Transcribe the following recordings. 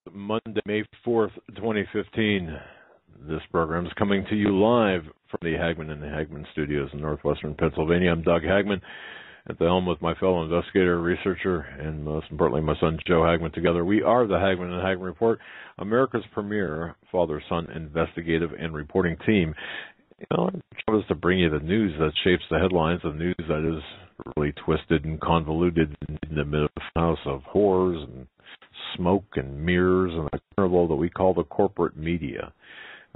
Monday, May 4th, 2015. This program is coming to you live from the Hagmann and Hagmann studios in northwestern Pennsylvania. I'm Doug Hagmann at the helm with my fellow investigator, researcher, and most importantly, my son Joe Hagmann. Together, we are the Hagmann and Hagmann Report, America's premier father-son investigative and reporting team. Our job is to bring you the news that shapes the headlines, the news that is really twisted and convoluted in the middle house of horrors and smoke and mirrors and the carnival that we call the corporate media.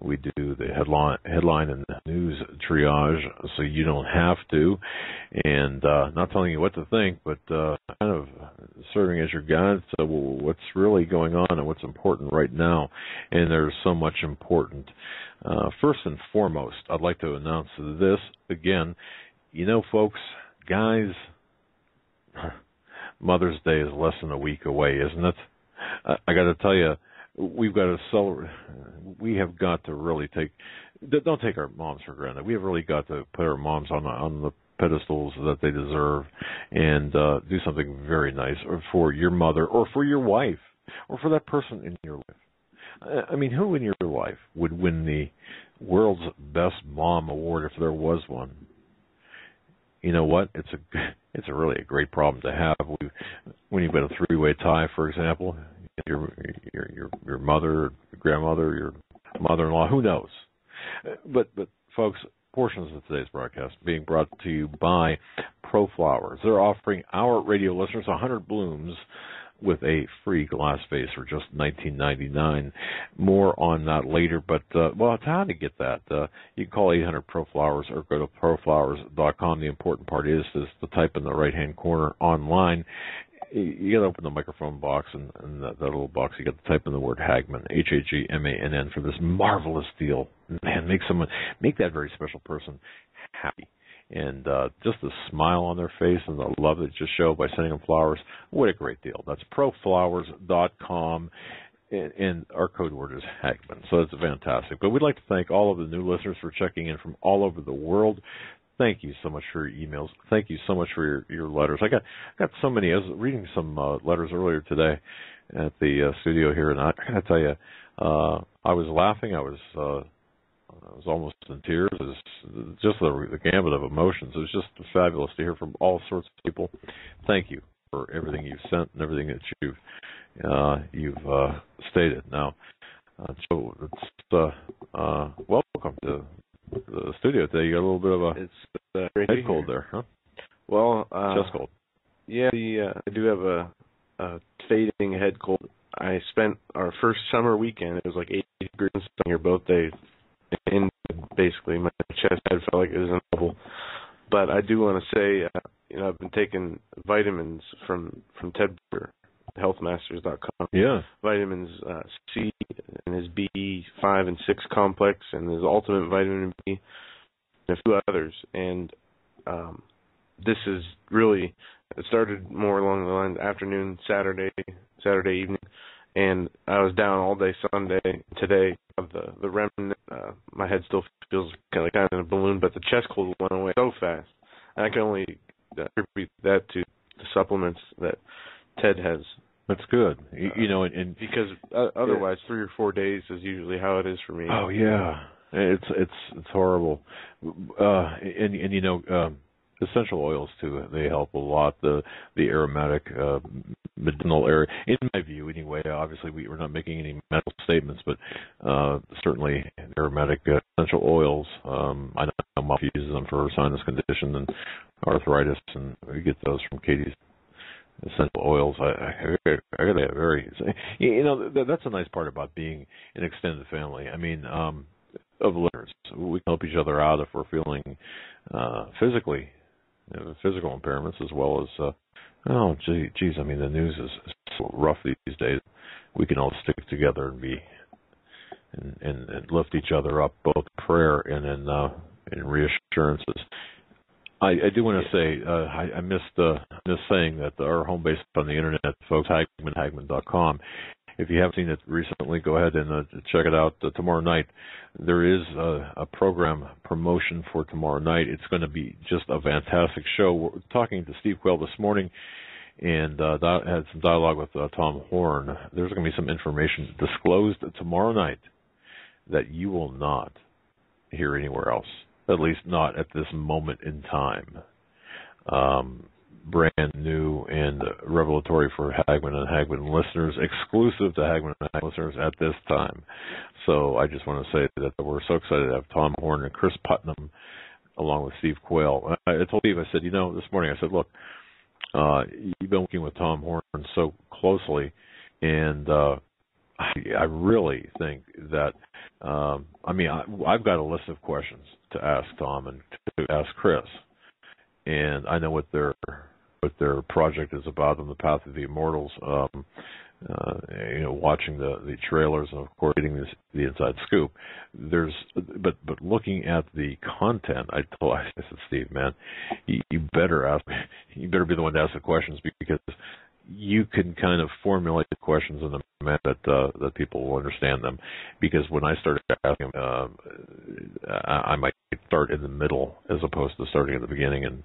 We do the headline and the news triage so you don't have to, and not telling you what to think, but kind of serving as your guide to what's really going on and what's important right now. And there's so much important. First and foremost, I'd like to announce this again. You know, folks, guys, Mother's Day is less than a week away, isn't it? I got to tell you, we have got to really don't take our moms for granted. We have really got to put our moms on the pedestals that they deserve and do something very nice for your mother or for your wife or for that person in your life. I mean, who in your life would win the world's best mom award if there was one? You know what? It's really a great problem to have. When you've got a three-way tie, for example, your mother, your grandmother, your mother-in-law, who knows? But folks, portions of today's broadcast being brought to you by ProFlowers. They're offering our radio listeners 100 blooms with a free glass vase for just $19.99. More on that later, but well, how to get that? You can call 800-PRO-FLOWERS or go to proflowers.com. The important part is to type in the right-hand corner online. You got to open the microphone box, and that little box, you got to type in the word Hagmann, Hagmann, for this marvelous deal. Man, make that very special person happy. And just the smile on their face and the love that just show by sending them flowers, what a great deal. That's proflowers.com, and our code word is Hagmann. So it's fantastic. But we'd like to thank all of the new listeners for checking in from all over the world. Thank you so much for your emails. Thank you so much for your letters. I got so many. I was reading some letters earlier today at the studio here, and I got to tell you, I was laughing. I was almost in tears. It was just the gamut of emotions. It was just fabulous to hear from all sorts of people. Thank you for everything you've sent and everything that you've stated. Now, Joe, welcome to the studio today. You got a little bit of a head cold there, huh? Well, chest cold. Yeah, I do have a fading head cold. I spent our first summer weekend. It was like 80 degrees here both days. And basically, my chest head felt like it was a bubble. But I do want to say, I've been taking vitamins from Ted Berger, healthmasters.com. Yeah. Vitamins C and his B5 and 6 complex and his ultimate vitamin B and a few others. And this is really, it started more along the lines afternoon, Saturday evening. And I was down all day Sunday. Today, the remnant, my head still feels kind of in a balloon, but the chest cold went away so fast. And I can only attribute that to the supplements that Ted has. That's good. And because otherwise 3 or 4 days is usually how it is for me. Oh yeah, it's horrible. Essential oils too, they help a lot. The aromatic medicinal area, in my view anyway. Obviously we're not making any medical statements, but certainly aromatic essential oils. I know Mom uses them for her sinus condition and arthritis, and we get those from Katie's essential oils. I gotta have very, that's a nice part about being an extended family. I mean, of listeners, we can help each other out if we're feeling physical impairments as well as I mean, the news is so rough these days. We can all stick together and lift each other up, both in prayer and in reassurances. I do want to say I missed saying that our home base on the internet, folks, Hagmann.com. If you haven't seen it recently, go ahead and check it out tomorrow night. There is a program promotion for tomorrow night. It's going to be just a fantastic show. We're talking to Steve Quayle this morning, and had some dialogue with Tom Horn. There's going to be some information disclosed tomorrow night that you will not hear anywhere else, at least not at this moment in time. Brand new and revelatory for Hagmann and Hagmann listeners, exclusive to Hagmann and Hagmann listeners at this time. So I just want to say that we're so excited to have Tom Horn and Chris Putnam along with Steve Quayle. I told Steve, I said, this morning, I said, look, you've been working with Tom Horn so closely, and I really think that, I've got a list of questions to ask Tom and to ask Chris, and I know what their project is about on the Path of the Immortals. Watching the trailers and of course getting the inside scoop. But looking at the content, I said, Steve, man, you better be the one to ask the questions, because you can kind of formulate the questions in a manner that people will understand them. Because when I started asking, I might start in the middle as opposed to starting at the beginning and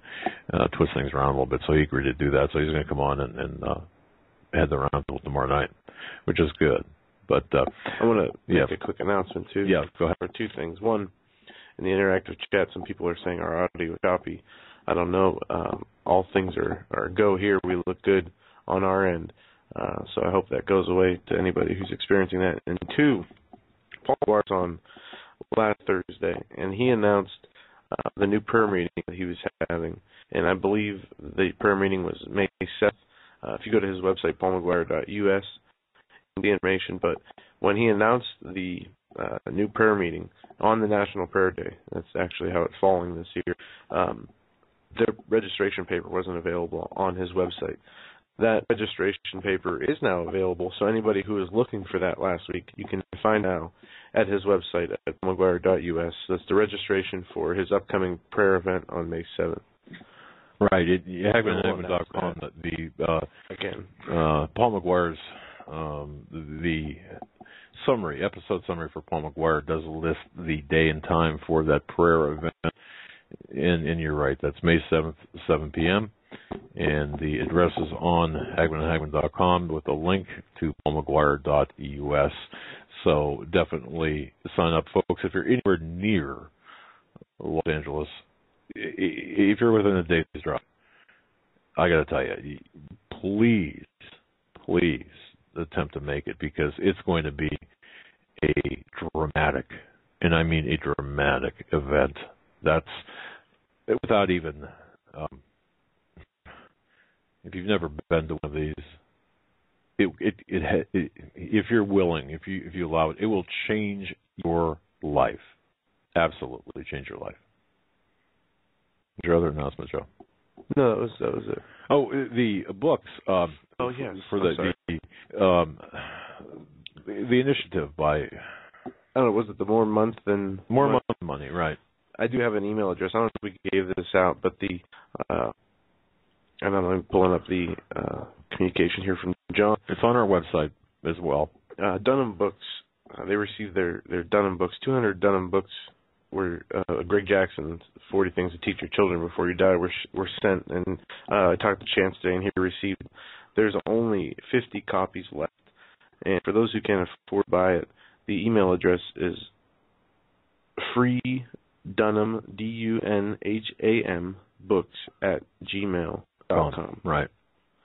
twist things around a little bit. So he agreed to do that. So he's going to come on and head the roundtable tomorrow night, which is good. But I want to make a quick announcement too. Yeah, go ahead. For two things. One, in the interactive chat, some people are saying our audio is choppy. I don't know. All things are go here. We look good on our end. So I hope that goes away to anybody who's experiencing that. And two, Paul was on last Thursday, and he announced the new prayer meeting that he was having. And I believe the prayer meeting was May 7th. If you go to his website, paulmcguire.us, the information. But when he announced the new prayer meeting on the National Prayer Day, that's actually how it's falling this year, the registration paper wasn't available on his website. That registration paper is now available, so anybody who is looking for that last week, you can find now at his website at paulmcguire.us. That's the registration for his upcoming prayer event on May 7th. Right, Hagmann.com. Paul McGuire's the episode summary for Paul McGuire does list the day and time for that prayer event, and you're right, that's May 7th, 7 p.m., and the address is on Hagmann.com with a link to paulmcguire.us. So definitely sign up, folks. If you're anywhere near Los Angeles, if you're within a day's drive, I got to tell you, please attempt to make it, because it's going to be a dramatic, and I mean a dramatic event. That's without even, if you've never been to one of these, if you're willing, if you allow it, it will change your life. Absolutely change your life. Your other announcement, Joe? No, that was it. Oh, the books. Yes. For the initiative by. I don't know. Was it the More Month Than Money? Right. I do have an email address. I don't know if we gave this out, but I don't know. I'm pulling up the communication here from John. It's on our website as well. Dunham Books. They received their Dunham Books. 200 Dunham Books were Greg Jackson's 40 Things to Teach Your Children Before You Die were sent, and I talked to Chance today, and he received. There's only 50 copies left, and for those who can't afford to buy it, the email address is freedunham DUNHAM books@gmail.com. Right,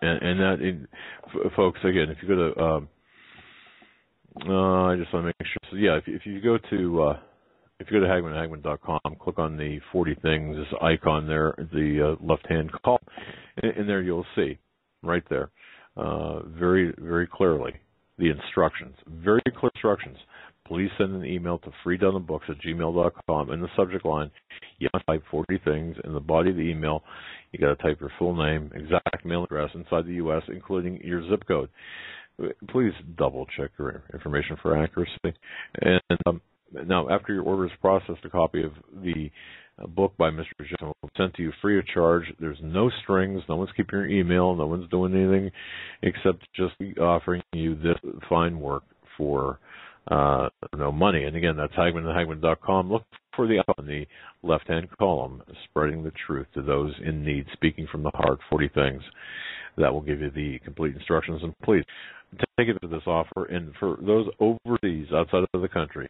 and that, folks. Again, if you go to, I just want to make sure. So yeah, if you go to Hagmann.com, click on the 40 Things icon there, the left-hand column, and there you'll see, right there, very, very clearly, the instructions. Very clear instructions. Please send an email to freedunhambooks@gmail.com. In the subject line, you must type 40 Things. In the body of the email, you got to type your full name, exact mail address inside the U.S., including your zip code. Please double-check your information for accuracy. And now, after your order is processed, a copy of the book by Mr. Jackson will be sent to you free of charge. There's no strings. No one's keeping your email. No one's doing anything except just offering you this fine work for no money. And again, that's Hagmann.com. Look for the icon in the left-hand column, spreading the truth to those in need, speaking from the heart, 40 Things. That will give you the complete instructions. And please take advantage of this offer. And for those overseas, outside of the country,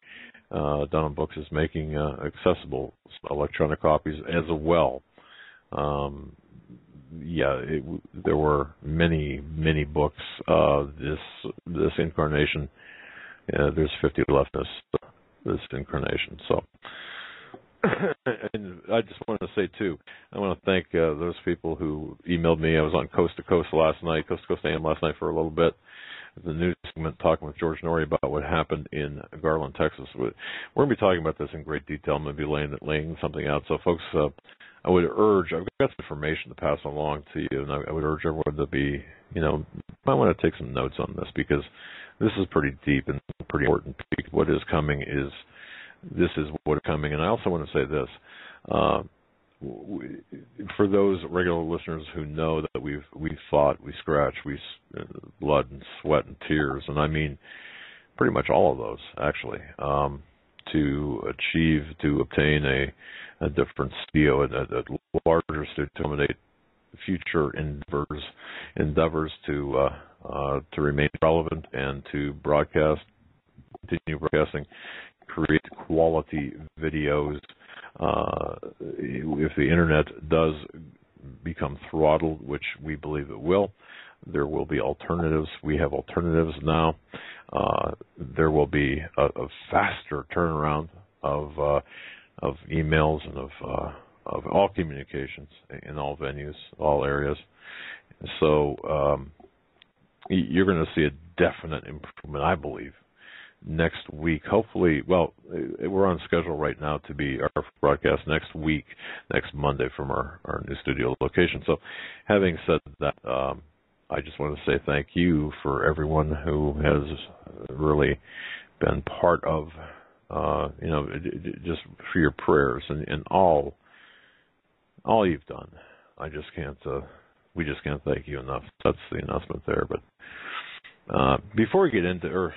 Dunham Books is making accessible electronic copies as well. There were many books this incarnation. There's 50 left this incarnation. So, and I just wanted to say too, I want to thank those people who emailed me. I was on Coast to Coast AM last night for a little bit. The news segment talking with George Norrie about what happened in Garland, Texas. We're going to be talking about this in great detail. I'm going to be laying something out. So, folks, I would urge, I've got some information to pass along to you, and I would urge everyone to be, might want to take some notes on this, because this is pretty deep and pretty important. What is coming is, this is what is coming. And I also want to say this. For those regular listeners who know that we've fought, we scratched, blood and sweat and tears, and I mean pretty much all of those, actually, to obtain a different studio, a larger studio, to accommodate future endeavors to remain relevant and to continue broadcasting, create quality videos. If the internet does become throttled, which we believe it will, there will be alternatives. We have alternatives now. There will be a faster turnaround of emails and of all communications in all venues, all areas. So you're going to see a definite improvement, I believe, next week. Hopefully, well, we're on schedule right now to be our broadcast next week, next Monday, from our new studio location. So having said that, I just want to say thank you for everyone who has really been part of, just for your prayers and all you've done. We just can't thank you enough. That's the announcement there. But before we get into,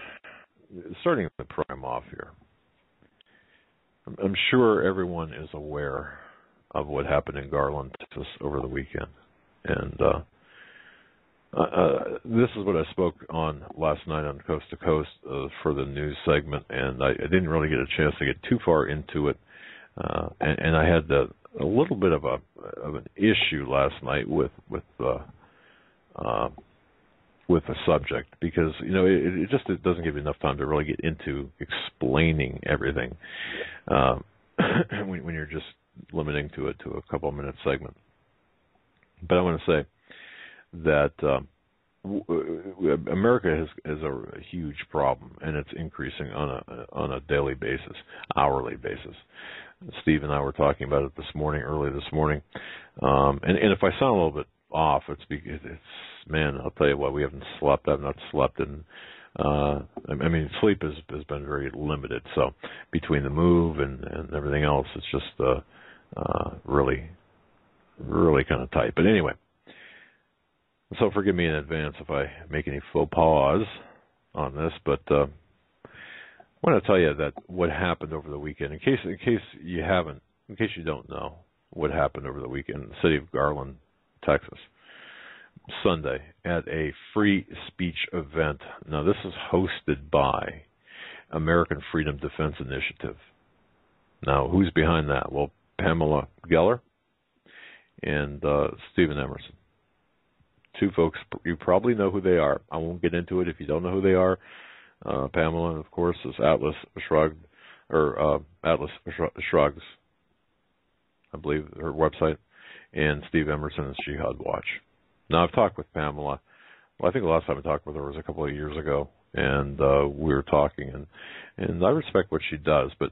starting the program off here, I'm sure everyone is aware of what happened in Garland, Texas over the weekend. And this is what I spoke on last night on Coast to Coast for the news segment, and I didn't really get a chance to get too far into it. And I had a little bit of an issue last night with the subject, because it doesn't give you enough time to really get into explaining everything when you're just limiting to a couple of minute segment. But I want to say that America has a huge problem, and it's increasing on a daily basis, hourly basis. Steve and I were talking about it early this morning, and if I sound a little bit off, it's because man, I'll tell you what, we haven't slept. I've not slept, and sleep has been very limited. So between the move and everything else, it's just really kind of tight. But anyway, so forgive me in advance if I make any faux pas on this, but I want to tell you that what happened over the weekend, in case you don't know what happened over the weekend in the city of Garland, Texas, Sunday, at a free speech event. Now, this is hosted by American Freedom Defense Initiative. Now, who's behind that? Well, Pamela Geller and Stephen Emerson. Two folks, you probably know who they are. I won't get into it if you don't know who they are. Pamela, of course, is Atlas Shrugged, Atlas Shrugs, I believe, her website, and Steve Emerson is Jihad Watch. Now, I've talked with Pamela. Well, I think the last time I talked with her was a couple of years ago, and we were talking, and I respect what she does, but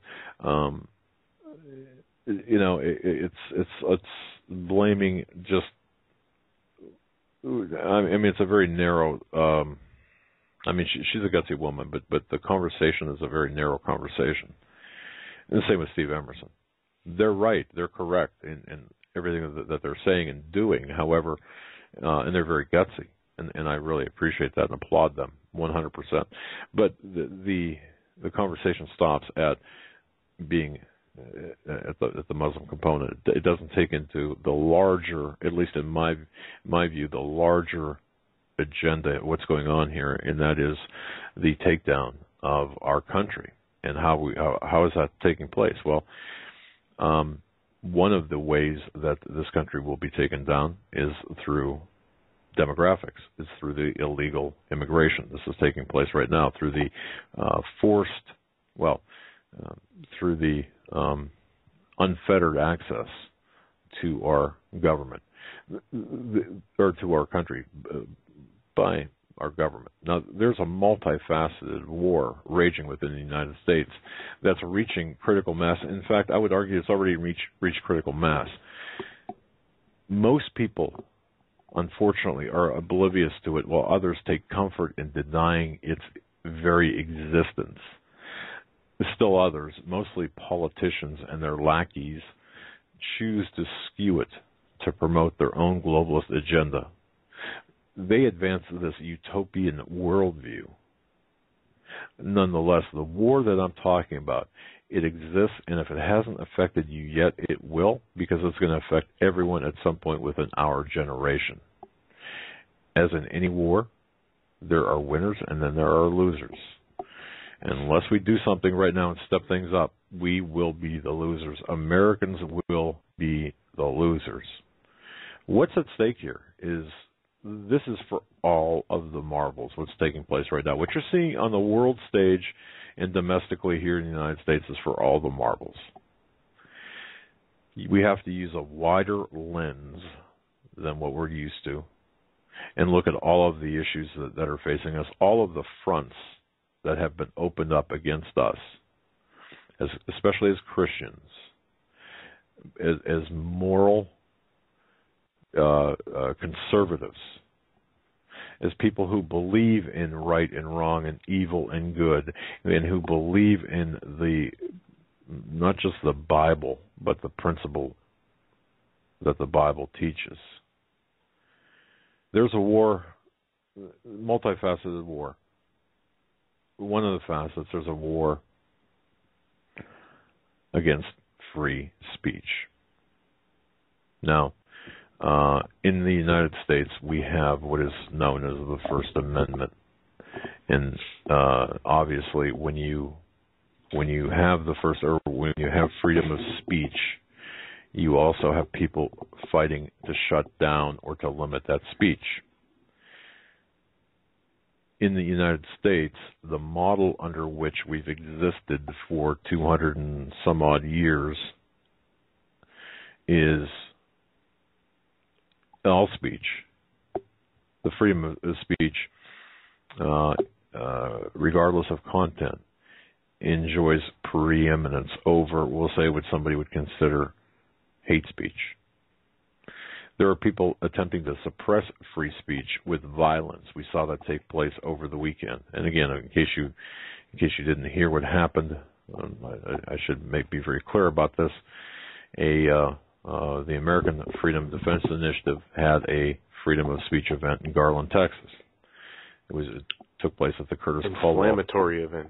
it's blaming just. It's a very narrow. She's a gutsy woman, but the conversation is a very narrow conversation. And the same with Steve Emerson. They're right. They're correct in everything that they're saying and doing. However, and they're very gutsy, and I really appreciate that and applaud them 100%. But the conversation stops at being at the Muslim component. It doesn't take into the larger, at least in my view, the larger agenda, what's going on here, and that is the takedown of our country. And how is that taking place? Well, one of the ways that this country will be taken down is through demographics. It's through the illegal immigration. This is taking place right now through the through the unfettered access to our government, or to our country by our government. Now, there's a multifaceted war raging within the United States that's reaching critical mass. In fact, I would argue it's already reached critical mass. Most people, unfortunately, are oblivious to it, while others take comfort in denying its very existence. Still others, mostly politicians and their lackeys, choose to skew it to promote their own globalist agenda. They advance this utopian worldview. Nonetheless, the war that I'm talking about, it exists, and if it hasn't affected you yet, it will, because it's going to affect everyone at some point within our generation. As in any war, there are winners and then there are losers. And unless we do something right now and step things up, we will be the losers. Americans will be the losers. What's at stake here is, this is for all of the marbles, what's taking place right now. What you're seeing on the world stage and domestically here in the United States is for all the marbles. We have to use a wider lens than what we're used to and look at all of the issues that are facing us, all of the fronts that have been opened up against us, especially as Christians, as moral conservatives, as people who believe in right and wrong and evil and good, and who believe in not just the Bible, but the principle that the Bible teaches. There's a war, multifaceted war. One of the facets, there's a war against free speech. Now, in the United States, we have what is known as the First Amendment, and obviously, when you have when you have freedom of speech, you also have people fighting to shut down or to limit that speech. In the United States, the model under which we've existed for 200 and some odd years is all speech. The freedom of speech, regardless of content, enjoys preeminence over, we'll say, what somebody would consider hate speech. There are people attempting to suppress free speech with violence. We saw that take place over the weekend. And again, in case you didn't hear what happened, I should be very clear about this. The American Freedom Defense Initiative had a freedom of speech event in Garland, Texas. It took place at the Curtis Caldwell. Inflammatory event.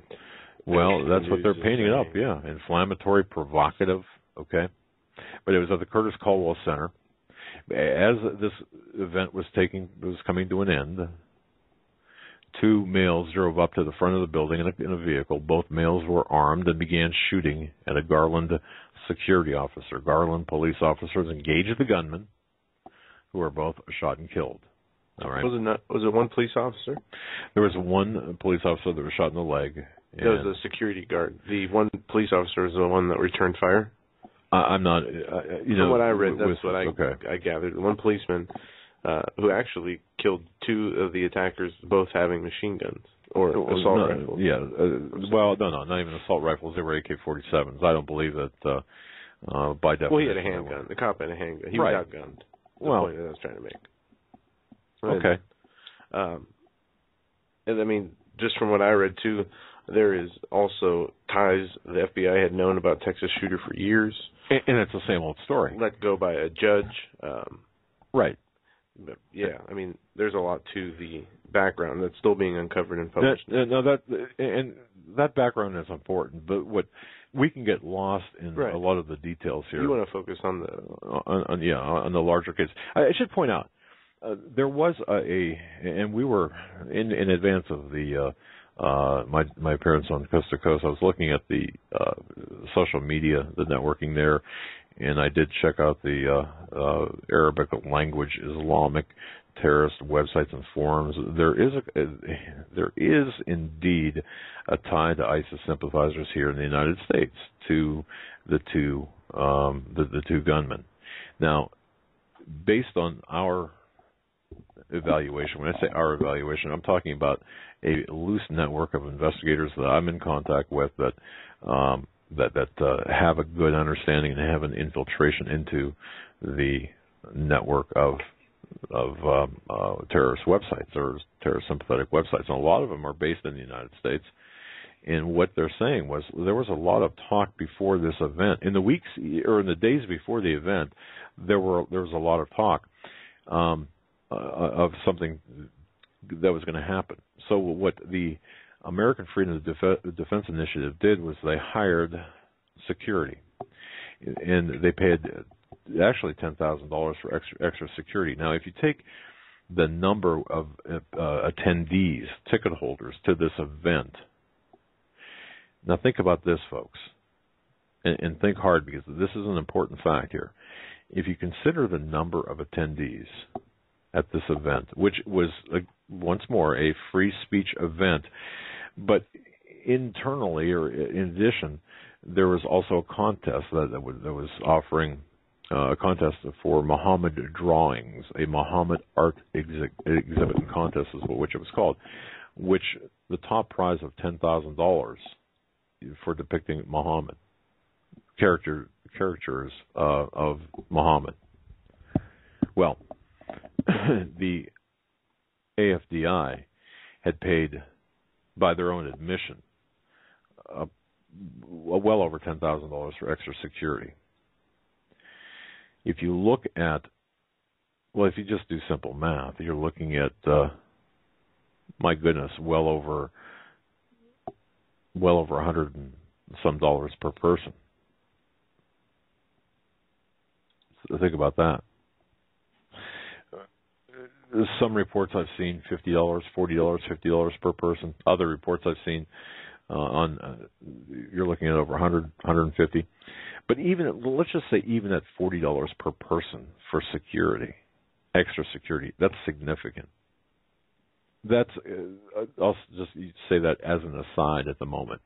Well, that's what they're painting it up, yeah. Inflammatory, provocative, okay. But it was at the Curtis Caldwell Center. As this event was coming to an end, two males drove up to the front of the building in a vehicle. Both males were armed and began shooting at a Garland security officer. Garland police officers engaged the gunmen, who were both shot and killed. All right. Was it one police officer? There was one police officer that was shot in the leg. That was the security guard. The one police officer was the one that returned fire? I'm not, From what I read, that's what I gathered. One policeman who actually killed two of the attackers, both having machine guns or assault rifles. Yeah, well, no, not even assault rifles. They were AK-47s. I don't believe that by definition. Well, he had a handgun. The cop had a handgun. He was outgunned. The point that I was trying to make. Okay. And I mean, just from what I read too, there is also ties. The FBI had known about Texas shooter for years. And it's the same old story. Let go by a judge. Right. But yeah, I mean, there's a lot to the background that's still being uncovered and published. And that background is important, but what we can get lost in a lot of the details here. You want to focus on the on the larger case. I should point out there was and we were in advance of the my appearance on Coast to Coast. I was looking at the social media, the networking there, and I did check out the Arabic language Islamic terrorist websites and forums. There is indeed a tie to ISIS sympathizers here in the United States to the two gunmen. Now, based on our evaluation, when I say our evaluation, I'm talking about a loose network of investigators that I'm in contact with that have a good understanding and have an infiltration into the network of terrorist websites or terrorist sympathetic websites. And a lot of them are based in the United States. And what they're saying was there was a lot of talk before this event. In the weeks or in the days before the event, there was a lot of talk of something that was going to happen. So what the American Freedom of Defense Initiative did was they hired security, and they paid actually $10,000 for extra security. Now, if you take the number of attendees, ticket holders to this event, now think about this, folks, and think hard, because this is an important fact here. If you consider the number of attendees at this event, which was, once more, a free speech event, but internally, or in addition, there was also a contest that was offering a contest for Muhammad drawings, a Muhammad art exhibit and contest is which it was called, which the top prize of $10,000 for depicting Muhammad, caricatures of Muhammad. Well, the AFDI had paid, by their own admission, well over $10,000 for extra security. If you look at, well, if you just do simple math, you're looking at, my goodness, well over $100 and some dollars per person. So think about that. Some reports I've seen $50, $40, $50 per person. Other reports I've seen you're looking at over 100, 150. But let's just say even at $40 per person for security, extra security, that's significant. That's I'll just say that as an aside at the moment.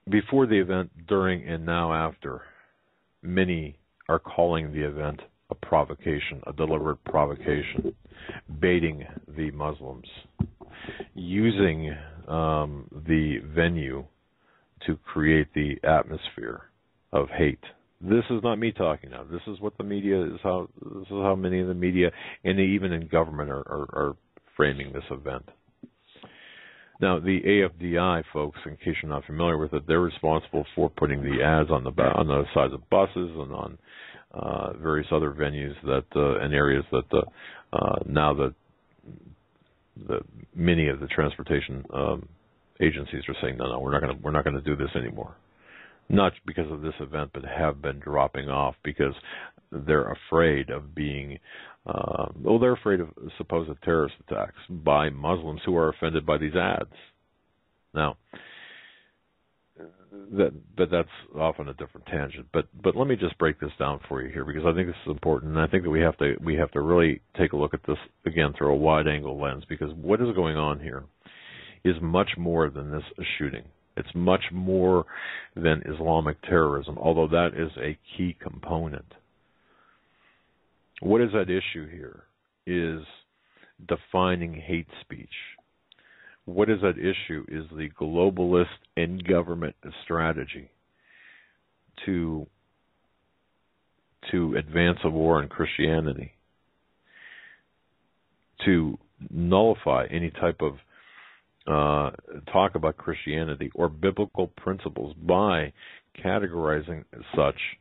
Before the event, during, and now after, many are calling the event a provocation, a deliberate provocation, baiting the Muslims, using the venue to create the atmosphere of hate. This is not me talking now. This is what the media is. This is how many in the media and even in government are framing this event. Now, the AFDI folks, in case you're not familiar with it, they're responsible for putting the ads on the sides of buses and on various other venues and areas that now the many of the transportation agencies are saying no, we're not going to do this anymore. Not because of this event, but have been dropping off because they're afraid of being, they're afraid of supposed terrorist attacks by Muslims who are offended by these ads. Now, but that's often a different tangent. But let me just break this down for you here, because I think this is important, and I think that we have to really take a look at this again through a wide-angle lens, because what is going on here is much more than this shooting. It's much more than Islamic terrorism, although that is a key component. What is at issue here is defining hate speech. What is at issue is the globalist and government strategy to advance a war on Christianity, to nullify any type of talk about Christianity or biblical principles by categorizing such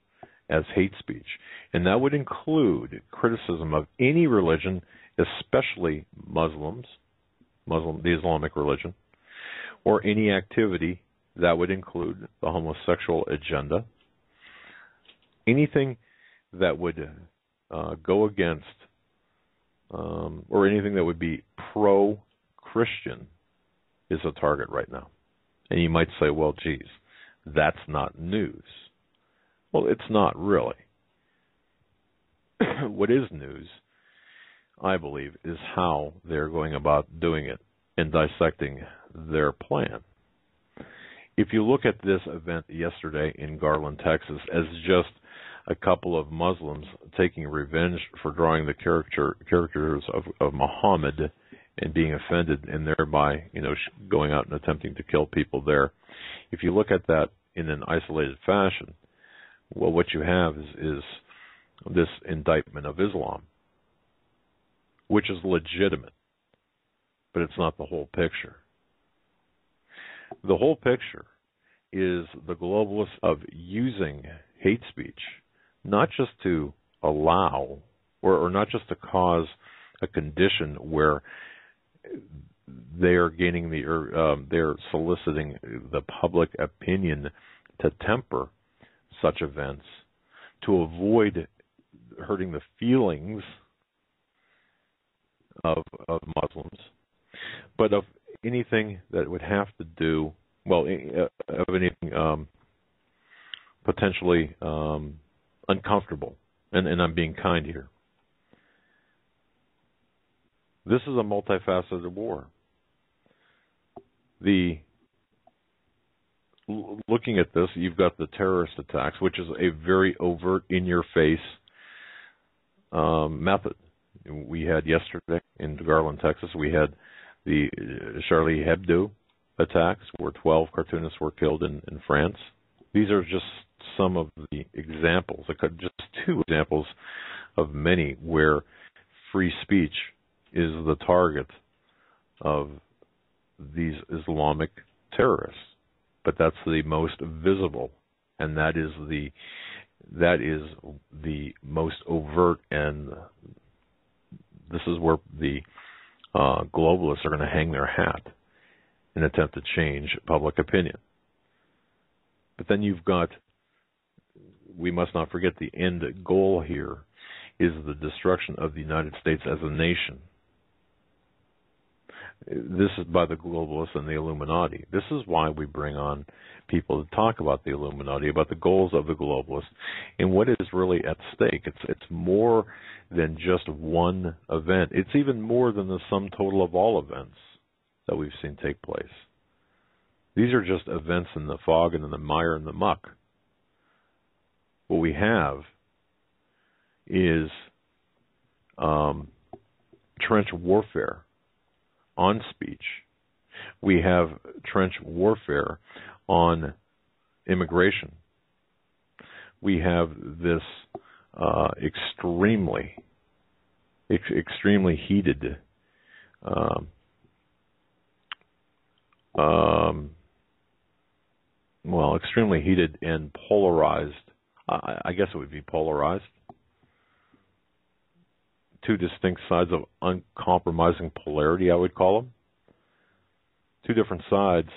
as hate speech. And that would include criticism of any religion, especially the Islamic religion, or any activity that would include the homosexual agenda, anything that would go against or anything that would be pro-Christian is a target right now. And you might say, well, geez, that's not news. Well, it's not really. What is news, I believe, is how they're going about doing it and dissecting their plan. If you look at this event yesterday in Garland, Texas, as just a couple of Muslims taking revenge for drawing the caricatures of Muhammad and being offended and thereby, going out and attempting to kill people there. If you look at that in an isolated fashion, well, what you have is this indictment of Islam, which is legitimate, but it's not the whole picture. The whole picture is the globalists of using hate speech, not just to allow or not just to cause a condition where they are gaining they're soliciting the public opinion to temper such events to avoid hurting the feelings of Muslims, but of anything that would have to do, of anything potentially uncomfortable. And I'm being kind here. This is a multifaceted war. Looking at this, you've got the terrorist attacks, which is a very overt, in-your-face method. We had yesterday in Garland, Texas, we had the Charlie Hebdo attacks, where 12 cartoonists were killed in France. These are just some of the examples, just two examples of many where free speech is the target of these Islamic terrorists. But that's the most visible, and that is the most overt, and this is where the globalists are going to hang their hat and attempt to change public opinion. But then you've got, we must not forget, the end goal here is the destruction of the United States as a nation. This is by the globalists and the Illuminati. This is why we bring on people to talk about the Illuminati, about the goals of the globalists, and what is really at stake. It's more than just one event. It's even more than the sum total of all events that we've seen take place. These are just events in the fog and in the mire and the muck. What we have is trench warfare on speech. We have trench warfare on immigration. We have this extremely heated extremely heated and polarized, I guess it would be polarized, two distinct sides of uncompromising polarity, I would call them. Two different sides.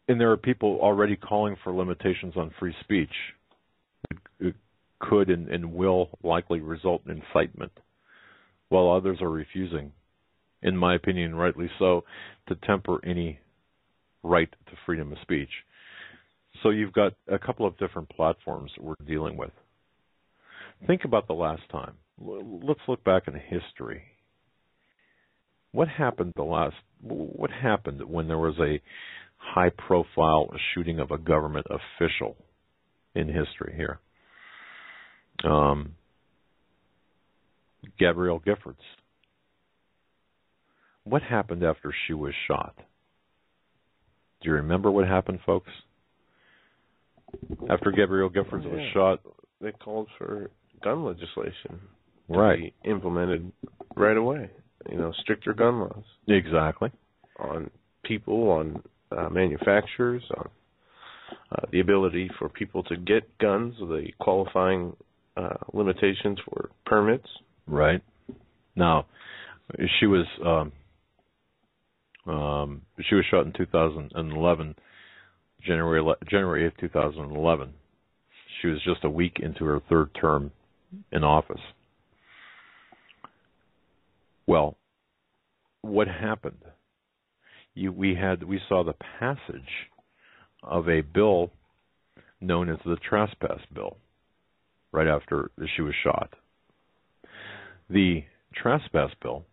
And there are people already calling for limitations on free speech. It could and will likely result in incitement, while others are refusing, in my opinion, rightly so, to temper any right to freedom of speech. So you've got a couple of different platforms we're dealing with. Think about the last time. Let's look back in history. What happened when there was a high-profile shooting of a government official in history here? Gabrielle Giffords. What happened after she was shot? Do you remember what happened, folks? After Gabrielle Giffords was shot, they called for gun legislation to be implemented right away. Stricter gun laws. Exactly. On people, on manufacturers, on the ability for people to get guns, the qualifying limitations for permits. Right. Now, she was She was shot in 2011, January 8th, 2011. She was just a week into her third term in office. Well, what happened? We saw the passage of a bill known as the trespass bill right after she was shot. The trespass bill,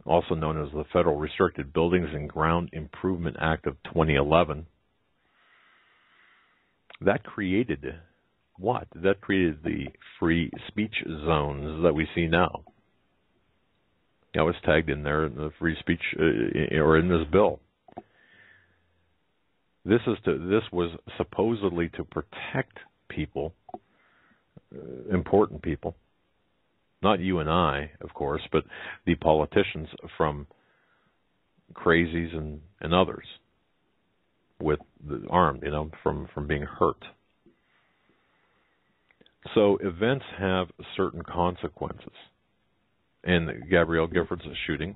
also known as the Federal Restricted Buildings and Ground Improvement Act of 2011, that created what? That created the free speech zones that we see now. That was tagged in there in the free speech, or in this bill. This was supposedly to protect people, important people, not you and I, of course, but the politicians from crazies and others with the armed, from being hurt. So events have certain consequences. And Gabrielle Giffords' shooting,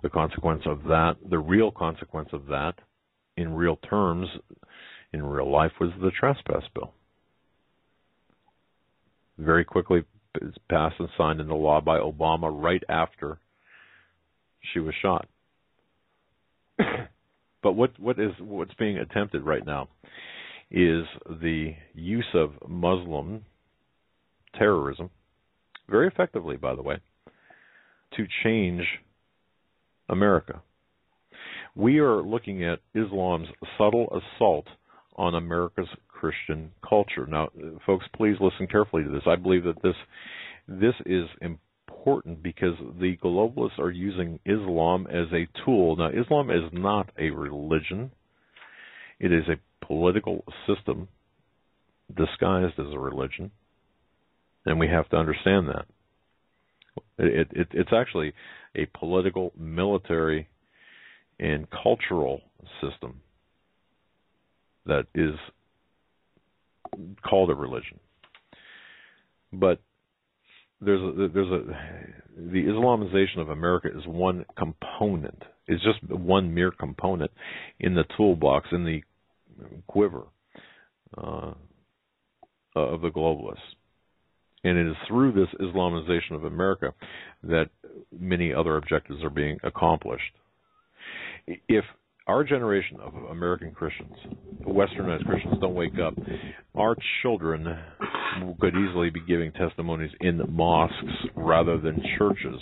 the consequence of that, the real consequence of that, in real terms, in real life, was the trespass bill. Very quickly passed and signed into law by Obama right after she was shot. But what's being attempted right now is the use of Muslim terrorism, very effectively, by the way, to change America. We are looking at Islam's subtle assault on America's Christian culture. Now, folks, please listen carefully to this. I believe that this is important because the globalists are using Islam as a tool. Now, Islam is not a religion. It is a political system disguised as a religion, and we have to understand that. It's actually a political, military, and cultural system that is called a religion. But the Islamization of America is one component. It's just one mere component in the toolbox, in the quiver of the globalists. And it is through this Islamization of America that many other objectives are being accomplished. If our generation of American Christians, Westernized Christians, don't wake up, our children could easily be giving testimonies in mosques rather than churches.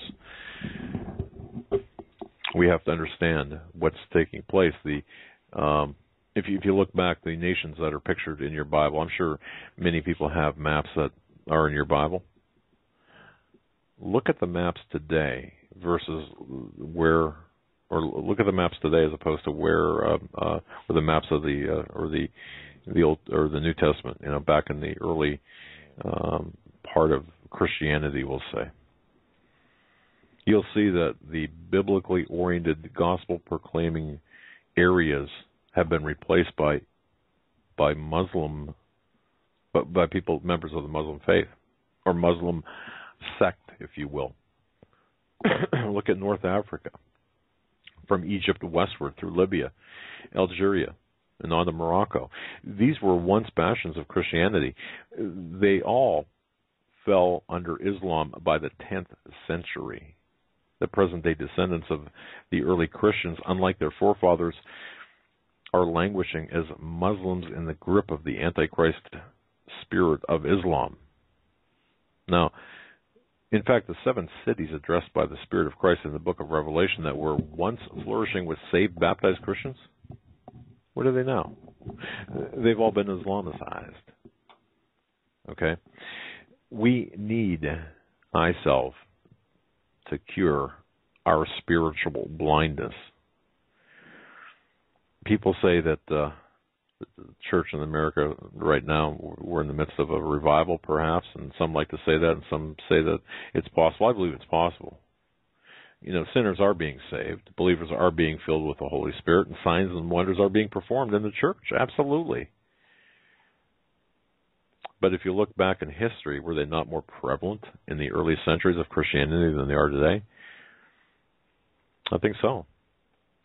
We have to understand what's taking place. If you look back, the nations that are pictured in your Bible, I'm sure many people have maps that are in your Bible. Look at the maps today versus where, or look at the maps today as opposed to where the maps of the Old or the New Testament. Back in the early part of Christianity, we'll say. You'll see that the biblically oriented, gospel proclaiming areas have been replaced by Muslim. But by people, members of the Muslim faith, or Muslim sect, if you will. Look at North Africa, from Egypt westward through Libya, Algeria, and on to Morocco. These were once bastions of Christianity. They all fell under Islam by the 10th century. The present-day descendants of the early Christians, unlike their forefathers, are languishing as Muslims in the grip of the Antichrist spirit of Islam. Now, in fact, the 7 cities addressed by the Spirit of Christ in the book of Revelation that were once flourishing with saved, baptized Christians, what are they now? They've all been Islamicized. Okay? We need, ourselves, to cure our spiritual blindness. People say that the church in America right now, we're in the midst of a revival, perhaps, and some like to say that, and some say that it's possible. I believe it's possible. Sinners are being saved. Believers are being filled with the Holy Spirit, and signs and wonders are being performed in the church. Absolutely. But if you look back in history, were they not more prevalent in the early centuries of Christianity than they are today? I think so.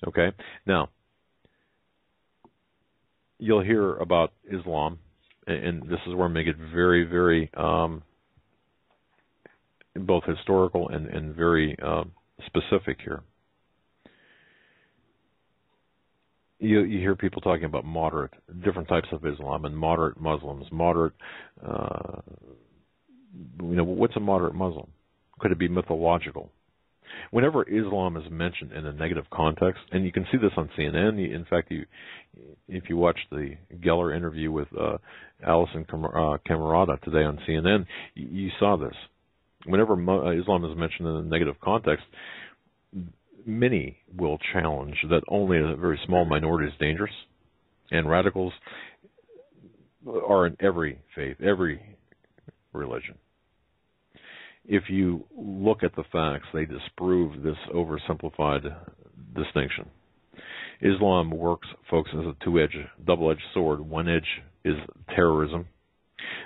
Okay. Now, you'll hear about Islam, and this is where I'm going to get very, very both historical and very specific here. You hear people talking about moderate, different types of Islam, and moderate Muslims. Moderate, what's a moderate Muslim? Could it be mythological? Whenever Islam is mentioned in a negative context, and you can see this on CNN. In fact, if you watch the Geller interview with Alison Camerata today on CNN, you saw this. Whenever Islam is mentioned in a negative context, many will challenge that only a very small minority is dangerous, and radicals are in every faith, every religion. If you look at the facts, they disprove this oversimplified distinction. Islam works, folks, as a double-edged sword. One edge is terrorism.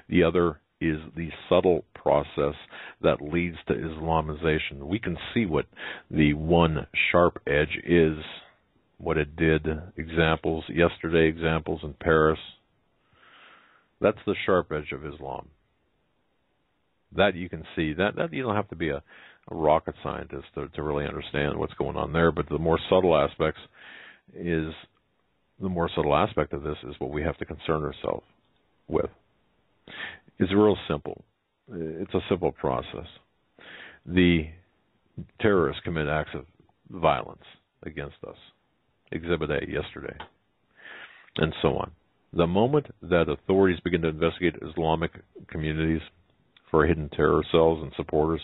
The other is the subtle process that leads to Islamization. We can see what the one sharp edge is, what it did. Examples in Paris. That's the sharp edge of Islam. That you can see. That you don't have to be a rocket scientist to really understand what's going on there. But the more subtle aspect of this is what we have to concern ourselves with. It's real simple. It's a simple process. The terrorists commit acts of violence against us. Exhibit A yesterday, and so on. The moment that authorities begin to investigate Islamic communities for hidden terror cells and supporters,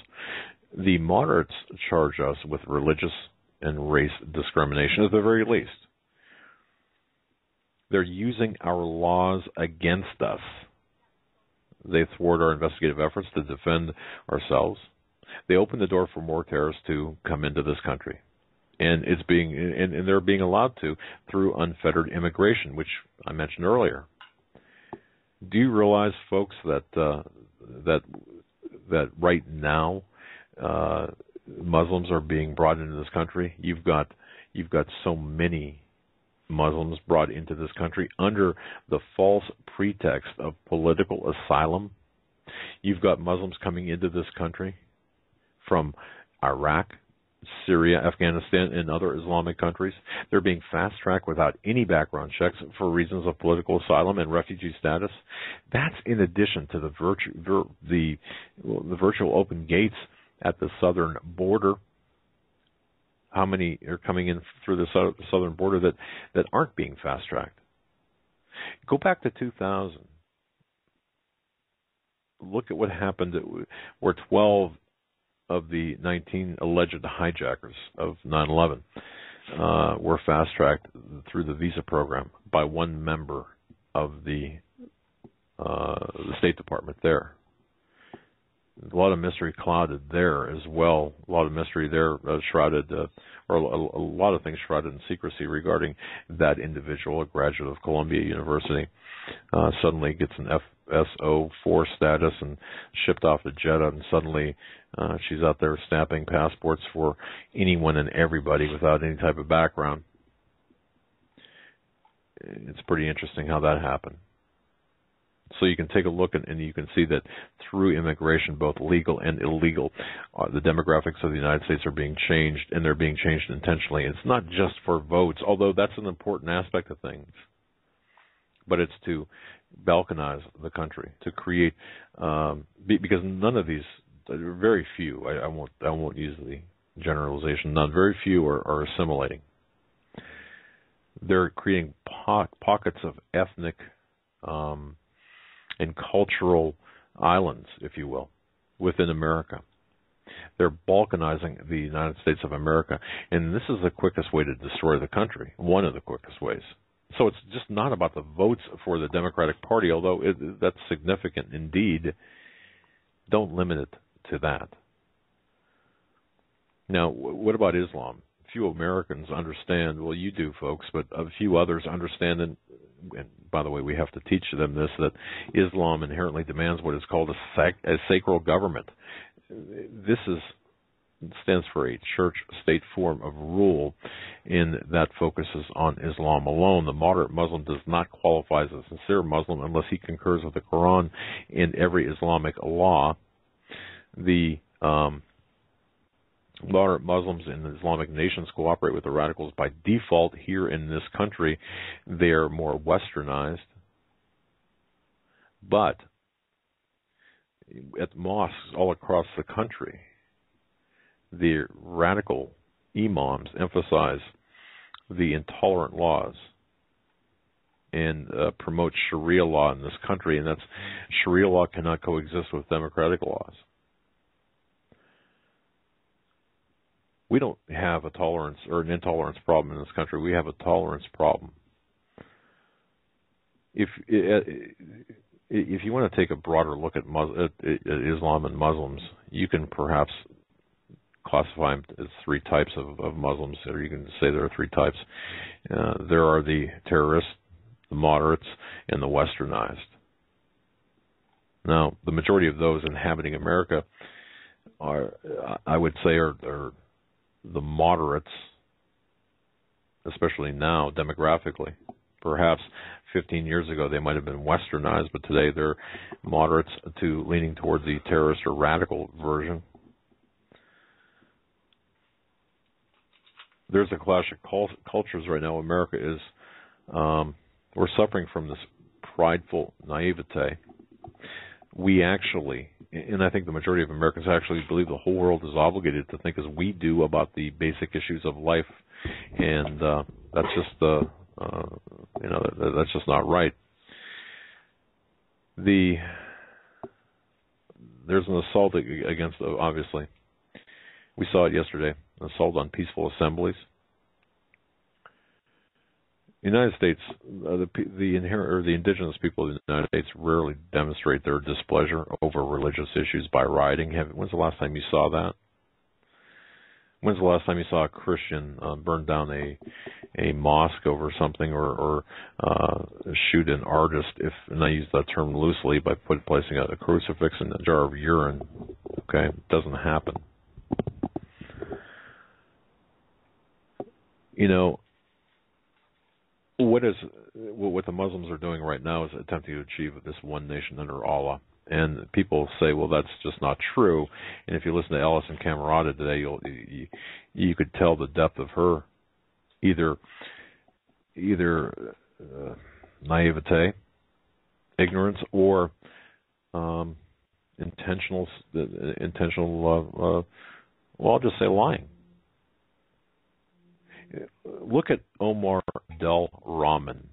the moderates charge us with religious and race discrimination at the very least. They're using our laws against us. They thwart our investigative efforts to defend ourselves. They open the door for more terrorists to come into this country. And they're being allowed to through unfettered immigration, which I mentioned earlier. Do you realize, folks, that right now Muslims are being brought into this country? You've got so many Muslims brought into this country under the false pretext of political asylum. You've got Muslims coming into this country from Iraq, Syria, Afghanistan, and other Islamic countries. They're being fast-tracked without any background checks for reasons of political asylum and refugee status. That's in addition to the virtual open gates at the southern border. How many are coming in through the southern border that aren't being fast-tracked? Go back to 2000. Look at what happened where 12 of the 19 alleged hijackers of 9/11 were fast-tracked through the visa program by one member of the State Department there. A lot of mystery clouded there as well. A lot of mystery there shrouded, or a lot of things shrouded in secrecy regarding that individual, a graduate of Columbia University, suddenly gets an FSO4 status and shipped off to Jeddah, and suddenly she's out there stamping passports for anyone and everybody without any type of background. It's pretty interesting how that happened. So you can take a look and you can see that through immigration, both legal and illegal, the demographics of the United States are being changed, and they're being changed intentionally. It's not just for votes, although that's an important aspect of things, but it's to balkanize the country, to create, because none of these, very few, I won't use the generalization, very few are assimilating. They're creating pockets of ethnic and cultural islands, if you will, within America. They're balkanizing the United States of America, and this is the quickest way to destroy the country, one of the quickest ways. So it's just not about the votes for the Democratic Party, although that's significant indeed. Don't limit it to that. Now, what about Islam? Few Americans understand, well, you do, folks, but a few others understand, and by the way, we have to teach them this, that Islam inherently demands what is called a sacral government. This is stands for a church-state form of rule, and that focuses on Islam alone. The moderate Muslim does not qualify as a sincere Muslim unless he concurs with the Quran and every Islamic law. The moderate Muslims in the Islamic nations cooperate with the radicals by default. Here in this country, they're more westernized. But at mosques all across the country, the radical imams emphasize the intolerant laws and promote Sharia law in this country, and that's Sharia law cannot coexist with democratic laws. We don't have a tolerance or an intolerance problem in this country. We have a tolerance problem. If you want to take a broader look at Islam and Muslims, you can perhaps classify them as three types of Muslims, or you can say there are three types. There are the terrorists, the moderates, and the westernized. Now, the majority of those inhabiting America are, I would say, are the moderates, especially now, demographically. Perhaps 15 years ago they might have been westernized, but today they're moderates to leaning toward the terrorist or radical version. There's a clash of cultures right now. America is, we're suffering from this prideful naivete. We actually, and I think the majority of Americans actually believe the whole world is obligated to think as we do about the basic issues of life, and that's just that's just not right. There's an assault against, obviously, we saw it yesterday, an assault on peaceful assemblies. The United States, the indigenous people of the United States rarely demonstrate their displeasure over religious issues by rioting. When's the last time you saw that? When's the last time you saw a Christian burn down a mosque over something, or shoot an artist, and I use that term loosely, by placing a crucifix in a jar of urine? Okay, it doesn't happen. What the Muslims are doing right now is attempting to achieve this one nation under Allah. And people say, well, that's just not true. And if you listen to Alison Camerata today, you could tell the depth of her either naivete, ignorance, or intentional. Well, I'll just say lying. Look at Omar Abdel Rahman.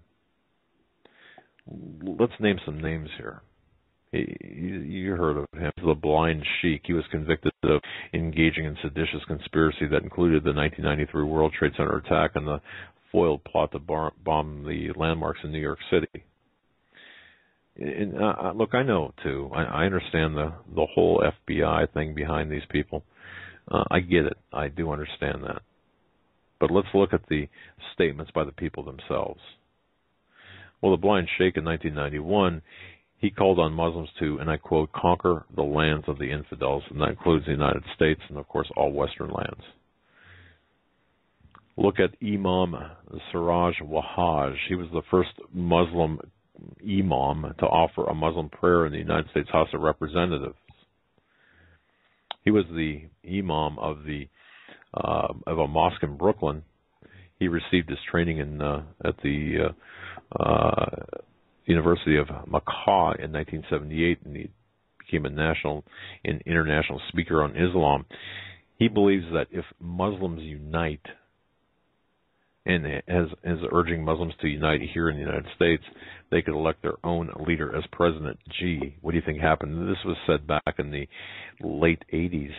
Let's name some names here. You heard of him, the blind sheik. He was convicted of engaging in seditious conspiracy that included the 1993 World Trade Center attack and the foiled plot to bomb the landmarks in New York City. And look, I know too. I understand the whole FBI thing behind these people. I get it. I do understand that. But let's look at the statements by the people themselves. Well, the blind sheikh in 1991, he called on Muslims to, and I quote, conquer the lands of the infidels, and that includes the United States and, of course, all Western lands. Look at Imam Siraj Wahhaj. He was the first Muslim imam to offer a Muslim prayer in the United States House of Representatives. He was the imam of a mosque in Brooklyn. He received his training at the University of Makkah in 1978, and he became a national and international speaker on Islam. He believes that if Muslims unite, and is urging Muslims to unite here in the United States, they could elect their own leader as president. Gee, what do you think happened? This was said back in the late 80s.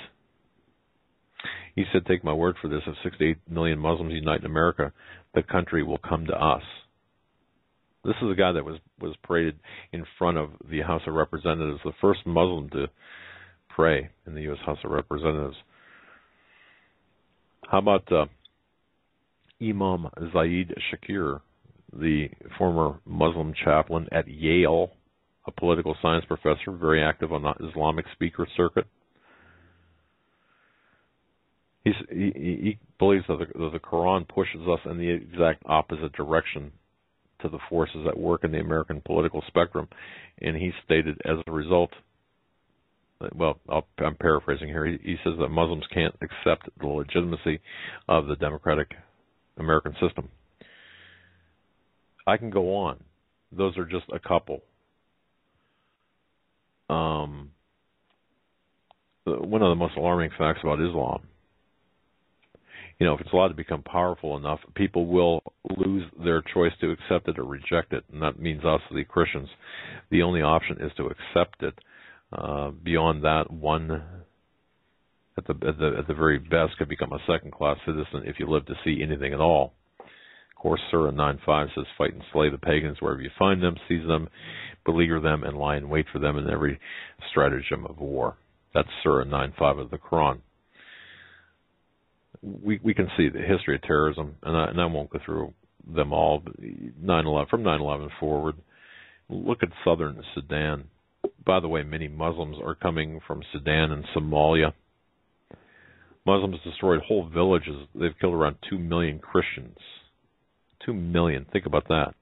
He said, take my word for this, if 6 to 8 million Muslims unite in America, the country will come to us. This is a guy that was paraded in front of the House of Representatives, the first Muslim to pray in the U.S. House of Representatives. How about Imam Zaid Shakir, the former Muslim chaplain at Yale, a political science professor, very active on the Islamic speaker circuit? He believes that the Quran pushes us in the exact opposite direction to the forces at work in the American political spectrum, and he stated as a result, well, I'm paraphrasing here, he says that Muslims can't accept the legitimacy of the democratic American system. I can go on. Those are just a couple. One of the most alarming facts about Islam, if it's allowed to become powerful enough, people will lose their choice to accept it or reject it, and that means us, the Christians. The only option is to accept it. Beyond that, one, at the very best, could become a second-class citizen if you live to see anything at all. Of course, Surah 9:5 says, "Fight and slay the pagans wherever you find them, seize them, beleaguer them, and lie in wait for them in every stratagem of war." That's Surah 9:5 of the Quran. We can see the history of terrorism, and I won't go through them all. But from 9/11 forward, look at southern Sudan. By the way, many Muslims are coming from Sudan and Somalia. Muslims destroyed whole villages. They've killed around 2 million Christians. 2 million. Think about that.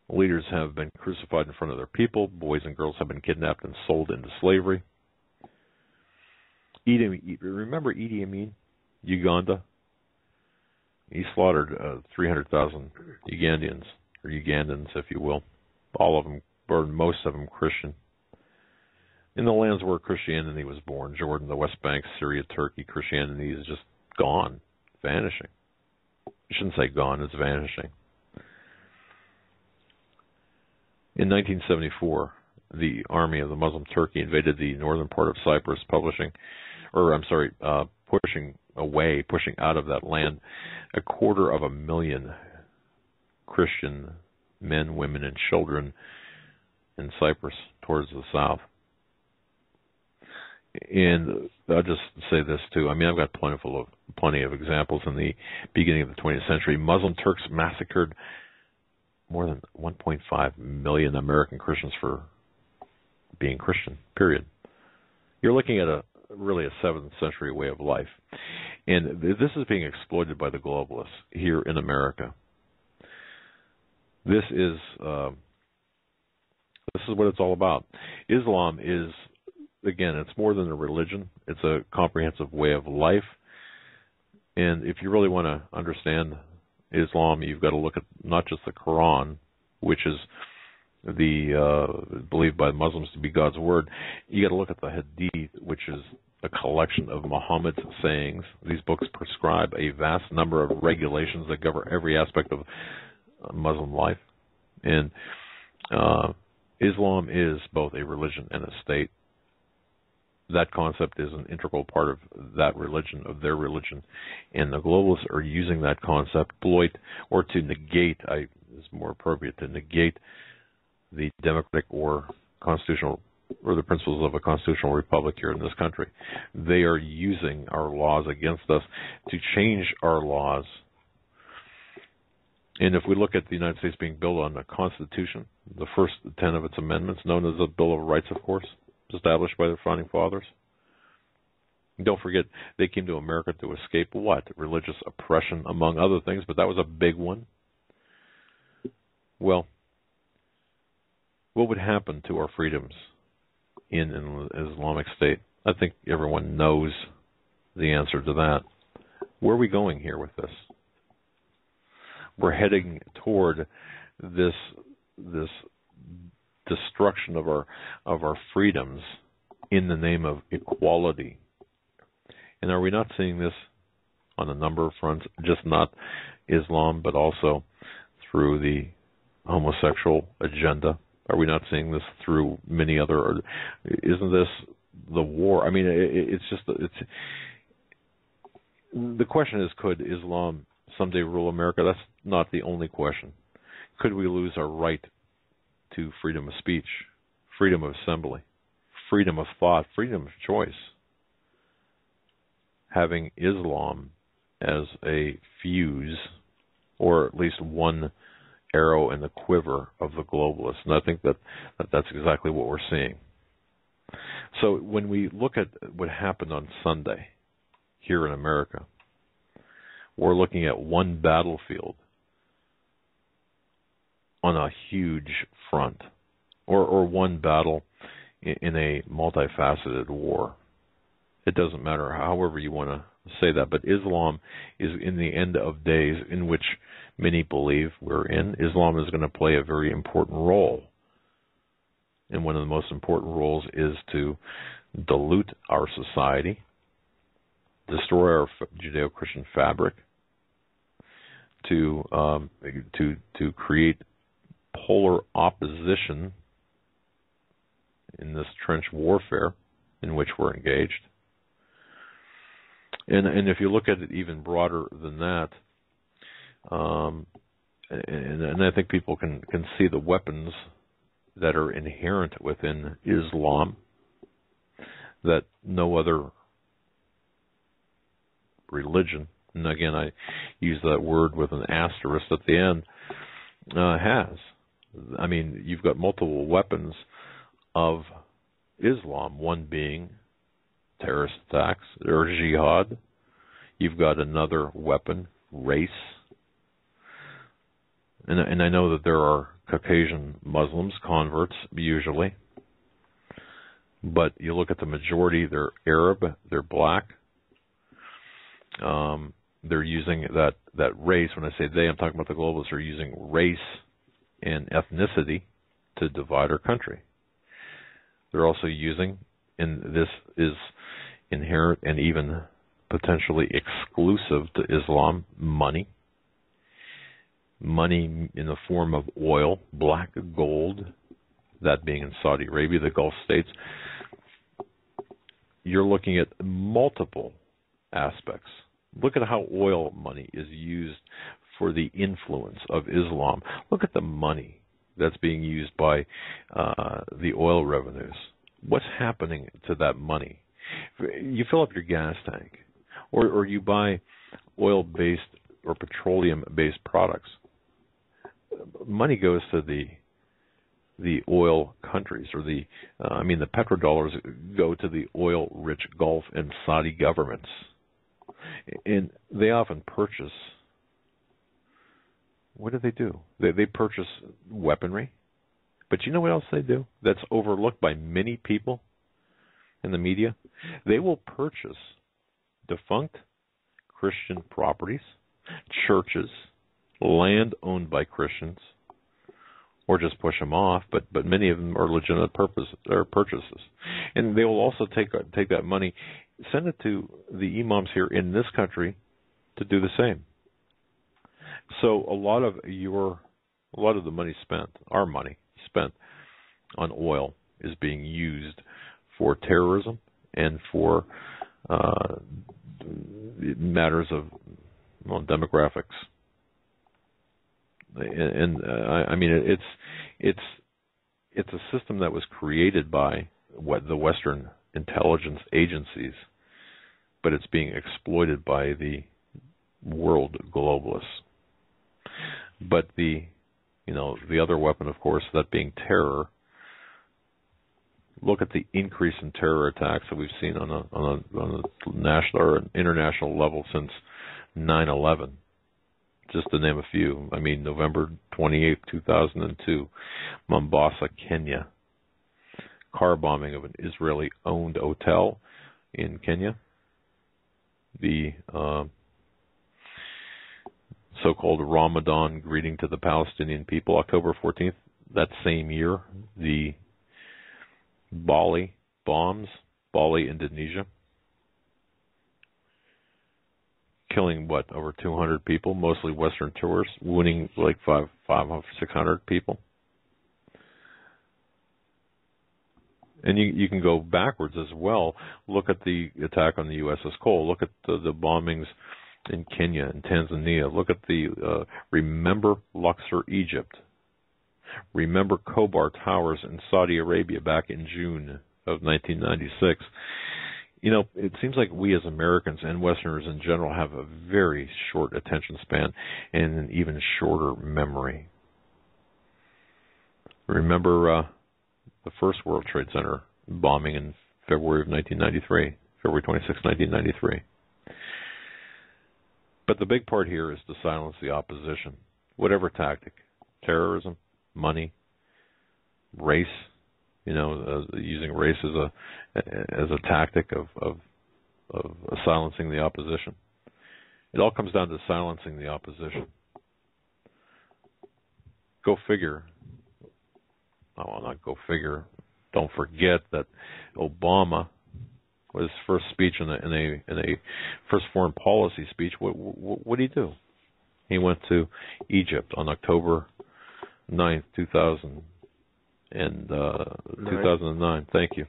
Leaders have been crucified in front of their people. Boys and girls have been kidnapped and sold into slavery. Remember Idi Amin, Uganda? He slaughtered 300,000 Ugandans, or Ugandans, if you will. All of them, or most of them, Christian. In the lands where Christianity was born, Jordan, the West Bank, Syria, Turkey, Christianity is just gone, vanishing. I shouldn't say gone, it's vanishing. In 1974, the army of the Muslim Turkey invaded the northern part of Cyprus, pushing out of that land 250,000 Christian men, women, and children in Cyprus towards the south. And I'll just say this too. I mean, I've got plenty of examples. In the beginning of the 20th century, Muslim Turks massacred more than 1.5 million American Christians for being Christian, period. You're looking at really a 7th century way of life. And this is being exploited by the globalists here in America. This is what it's all about. Islam is, again, it's more than a religion. It's a comprehensive way of life. And if you really want to understand Islam, you've got to look at not just the Quran, which is believed by Muslims to be God's word. You got to look at the Hadith, which is a collection of Muhammad's sayings. These books prescribe a vast number of regulations that govern every aspect of Muslim life. And Islam is both a religion and a state. That concept is an integral part of that religion, of their religion. And the globalists are using that concept, or to negate, is more appropriate, to negate the democratic or constitutional, or the principles of a constitutional republic here in this country. They are using our laws against us to change our laws. And if we look at the United States being built on a constitution, the first 10 of its amendments, known as the Bill of Rights, of course, established by the Founding Fathers. And don't forget, they came to America to escape what? Religious oppression, among other things, but that was a big one. Well, what would happen to our freedoms in an Islamic State? I think everyone knows the answer to that. Where are we going here with this? We're heading toward this destruction of our freedoms in the name of equality. And are we not seeing this on a number of fronts, just not Islam, but also through the homosexual agenda? Are we not seeing this through many other? Isn't this the war? I mean, the question is, could Islam someday rule America? That's not the only question. Could we lose our right to freedom of speech, freedom of assembly, freedom of thought, freedom of choice, having Islam as a fuse, or at least one arrow in the quiver of the globalists? And I think that's exactly what we're seeing. So when we look at what happened on Sunday, here in America. We're looking at one battlefield on a huge front, or one battle in a multifaceted war. It doesn't matter however you want to say that, but Islam is, in the end of days, in which many believe we're in, Islam is going to play a very important role. And one of the most important roles is to dilute our society, destroy our Judeo-Christian fabric, to create polar opposition in this trench warfare in which we're engaged. And if you look at it even broader than that, and I think people can see the weapons that are inherent within Islam that no other religion, and again I use that word with an asterisk at the end, has. I mean, you've got multiple weapons of Islam, one being terrorist attacks or jihad. You've got another weapon, race. And I know that there are Caucasian Muslims, converts, usually. But you look at the majority, they're Arab, they're black. They're using that race. When I say they, I'm talking about the globalists. Are using race and ethnicity to divide our country. They're also using, and this is inherent and even potentially exclusive to Islam, money. Money in the form of oil, black gold, that being in Saudi Arabia, the Gulf states. You're looking at multiple aspects. Look at how oil money is used for the influence of Islam. Look at the money that's being used by the oil revenues. What's happening to that money? You fill up your gas tank, or you buy oil-based or petroleum-based products. Money goes to the oil countries, or the petrodollars go to the oil-rich Gulf and Saudi governments, and they often purchase. What do? They purchase weaponry, but you know what else they do? That's overlooked by many people in the media. They will purchase defunct Christian properties, churches, land owned by Christians, or just push them off, but many of them are legitimate purchases. And they will also take that money, send it to the imams here in this country to do the same. So a lot of the money spent, our money spent on oil, is being used for terrorism and for matters of demographics. And I mean, it's a system that was created by the Western intelligence agencies, but it's being exploited by the world globalists. But the other weapon, of course, that being terror. Look at the increase in terror attacks that we've seen on a national or an international level since 9/11. Just to name a few. I mean, November 28th, 2002, Mombasa, Kenya. Car bombing of an Israeli-owned hotel in Kenya. The so-called Ramadan greeting to the Palestinian people, October 14th, that same year. The Bali bombs, Bali, Indonesia. Killing, over 200 people, mostly Western tourists, wounding like 600 people. And you can go backwards as well. Look at the attack on the USS Cole. Look at the bombings in Kenya and Tanzania. Look at the, remember Luxor, Egypt. Remember Khobar Towers in Saudi Arabia back in June of 1996. It seems like we as Americans and Westerners in general have a very short attention span and an even shorter memory. Remember the first World Trade Center bombing in February of 1993, February 26, 1993. But the big part here is to silence the opposition, whatever tactic, terrorism, money, race, using race as a tactic of silencing the opposition. It all comes down to silencing the opposition. Go figure. Oh, not go figure. Don't forget that Obama, his first speech in a first foreign policy speech, what did he do? He went to Egypt on October 9th, 2009. Thank you.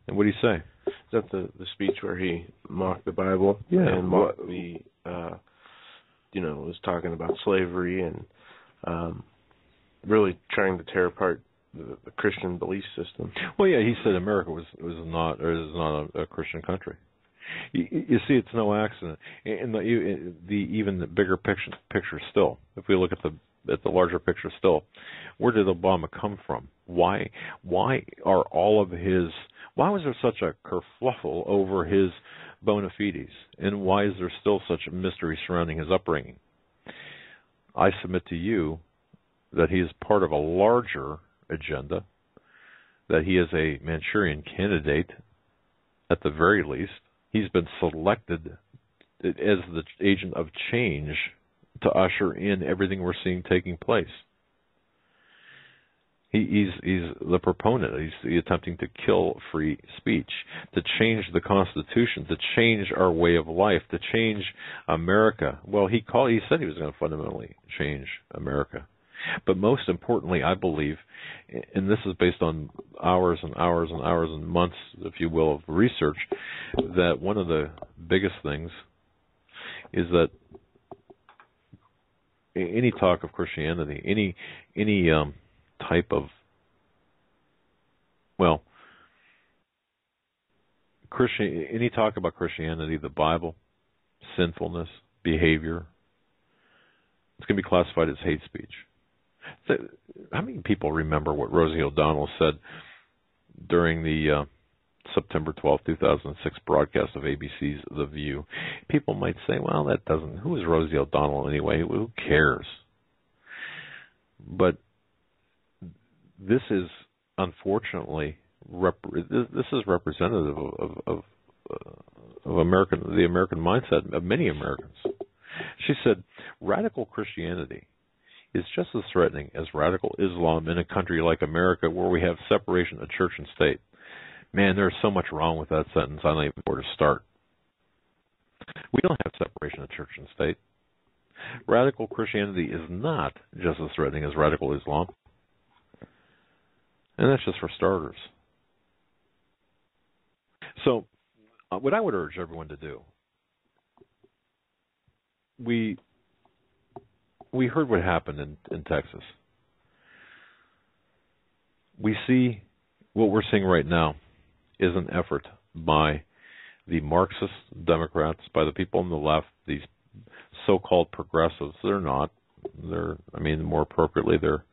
And what did he say? Is that the speech where he mocked the Bible? Yeah. And mocked the, was talking about slavery and really trying to tear apart the Christian belief system. Well, yeah, he said America is not a Christian country. You see, it's no accident. And even the bigger picture still, if we look at the larger picture still, where did Obama come from? Why was there such a kerfluffle over his bona fides? And why is there still such a mystery surrounding his upbringing? I submit to you that he is part of a larger agenda, that he is a Manchurian candidate at the very least. He's been selected as the agent of change to usher in everything we're seeing taking place. He's the proponent. He's attempting to kill free speech, to change the Constitution, to change our way of life, to change America. Well, he said he was going to fundamentally change America. But most importantly, I believe, and this is based on hours and hours and hours and months, if you will, of research, that one of the biggest things is that any talk of Christianity, any type of, any talk about Christianity, the Bible, sinfulness, behavior, it's going to be classified as hate speech. So, how many people remember what Rosie O'Donnell said during the September 12, 2006 broadcast of ABC's The View? People might say, well, who is Rosie O'Donnell anyway? Who cares? But this is, unfortunately, this is representative of the American mindset of many Americans. She said, radical Christianity is just as threatening as radical Islam in a country like America where we have separation of church and state. Man, there's so much wrong with that sentence, I don't even know where to start. We don't have separation of church and state. Radical Christianity is not just as threatening as radical Islam. And that's just for starters. So, what I would urge everyone to do, we heard what happened in Texas. We see what we're seeing right now is an effort by the Marxist Democrats, by the people on the left, these so-called progressives. They're not. More appropriately, they're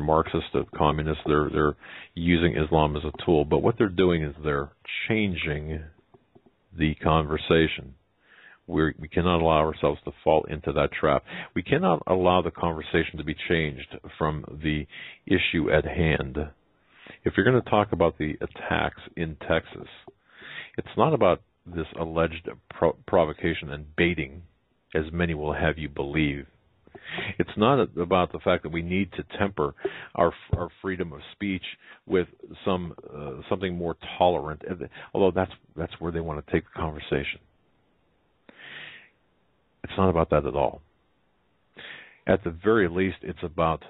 Marxist, communists. They're using Islam as a tool. But what they're doing is they're changing the conversation. We cannot allow ourselves to fall into that trap. We cannot allow the conversation to be changed from the issue at hand. If you're going to talk about the attacks in Texas, it's not about this alleged provocation and baiting, as many will have you believe. It's not about the fact that we need to temper our freedom of speech with something more tolerant, although that's where they want to take the conversation. It's not about that at all. At the very least, it's about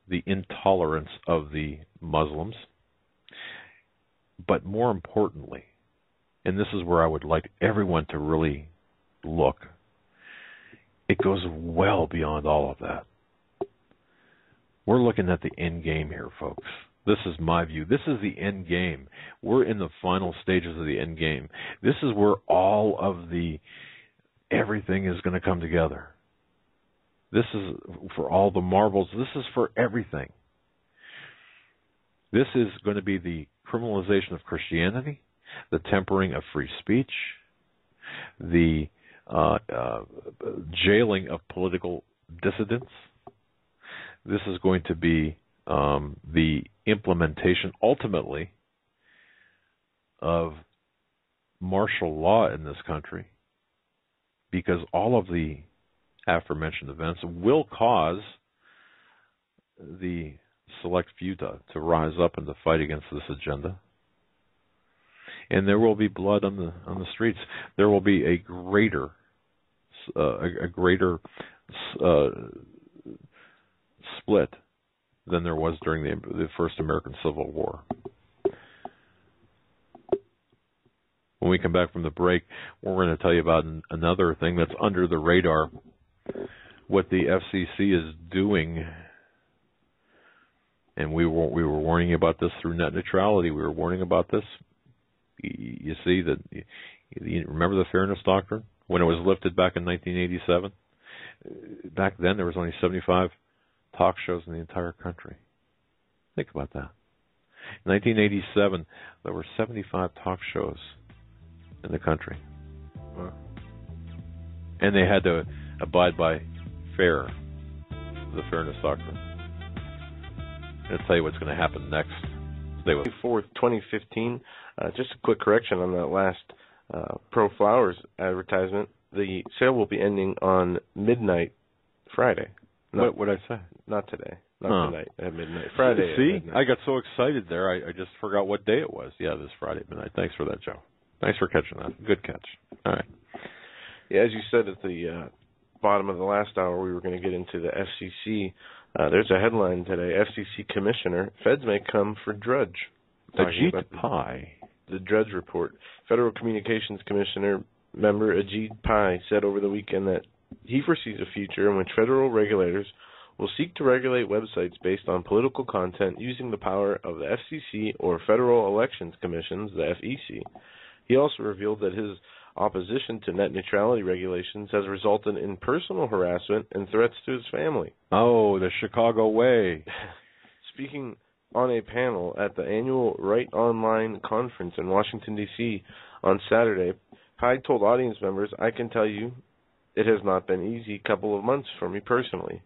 the intolerance of the Muslims. But more importantly, and this is where I would like everyone to really look, it goes well beyond all of that. We're looking at the end game here, folks. This is my view. This is the end game. We're in the final stages of the end game. This is where all of everything is going to come together. This is for all the marbles. This is for everything. This is going to be the criminalization of Christianity, the tempering of free speech, the jailing of political dissidents. This is going to be the implementation, ultimately, of martial law in this country, because all of the aforementioned events will cause the select few to rise up and to fight against this agenda. And there will be blood on the streets. There will be a greater split than there was during the first American Civil War. When we come back from the break, we're going to tell you about another thing that's under the radar, what the FCC is doing. And we were warning about this through net neutrality. We were warning about this. You see that. You remember the fairness doctrine when it was lifted back in 1987? Back then, there was only 75 talk shows in the entire country. Think about that. In 1987, there were 75 talk shows in the country. Wow. And they had to abide by the fairness doctrine. I'll tell you what's going to happen next. Stay with 4th, 2015. Just a quick correction on that last Pro Flowers advertisement. The sale will be ending on midnight Friday. What did I say? Not today. Not tonight at midnight. Friday. See, at midnight. I got so excited there, I just forgot what day it was. Yeah, this Friday at midnight. Thanks for that, Joe. Thanks for catching that. Good catch. All right. Yeah, as you said at the bottom of the last hour, we were going to get into the FCC. There's a headline today: FCC Commissioner, Feds may come for Drudge. Ajit Pai. The Drudge Report. Federal Communications Commissioner member Ajit Pai said over the weekend that he foresees a future in which federal regulators will seek to regulate websites based on political content using the power of the FCC or Federal Elections Commissions, the FEC. He also revealed that his opposition to net neutrality regulations has resulted in personal harassment and threats to his family. Oh, the Chicago way. Speaking on a panel at the annual Right Online conference in Washington, D.C. on Saturday, Pai told audience members, "I can tell you it has not been an easy couple of months for me personally.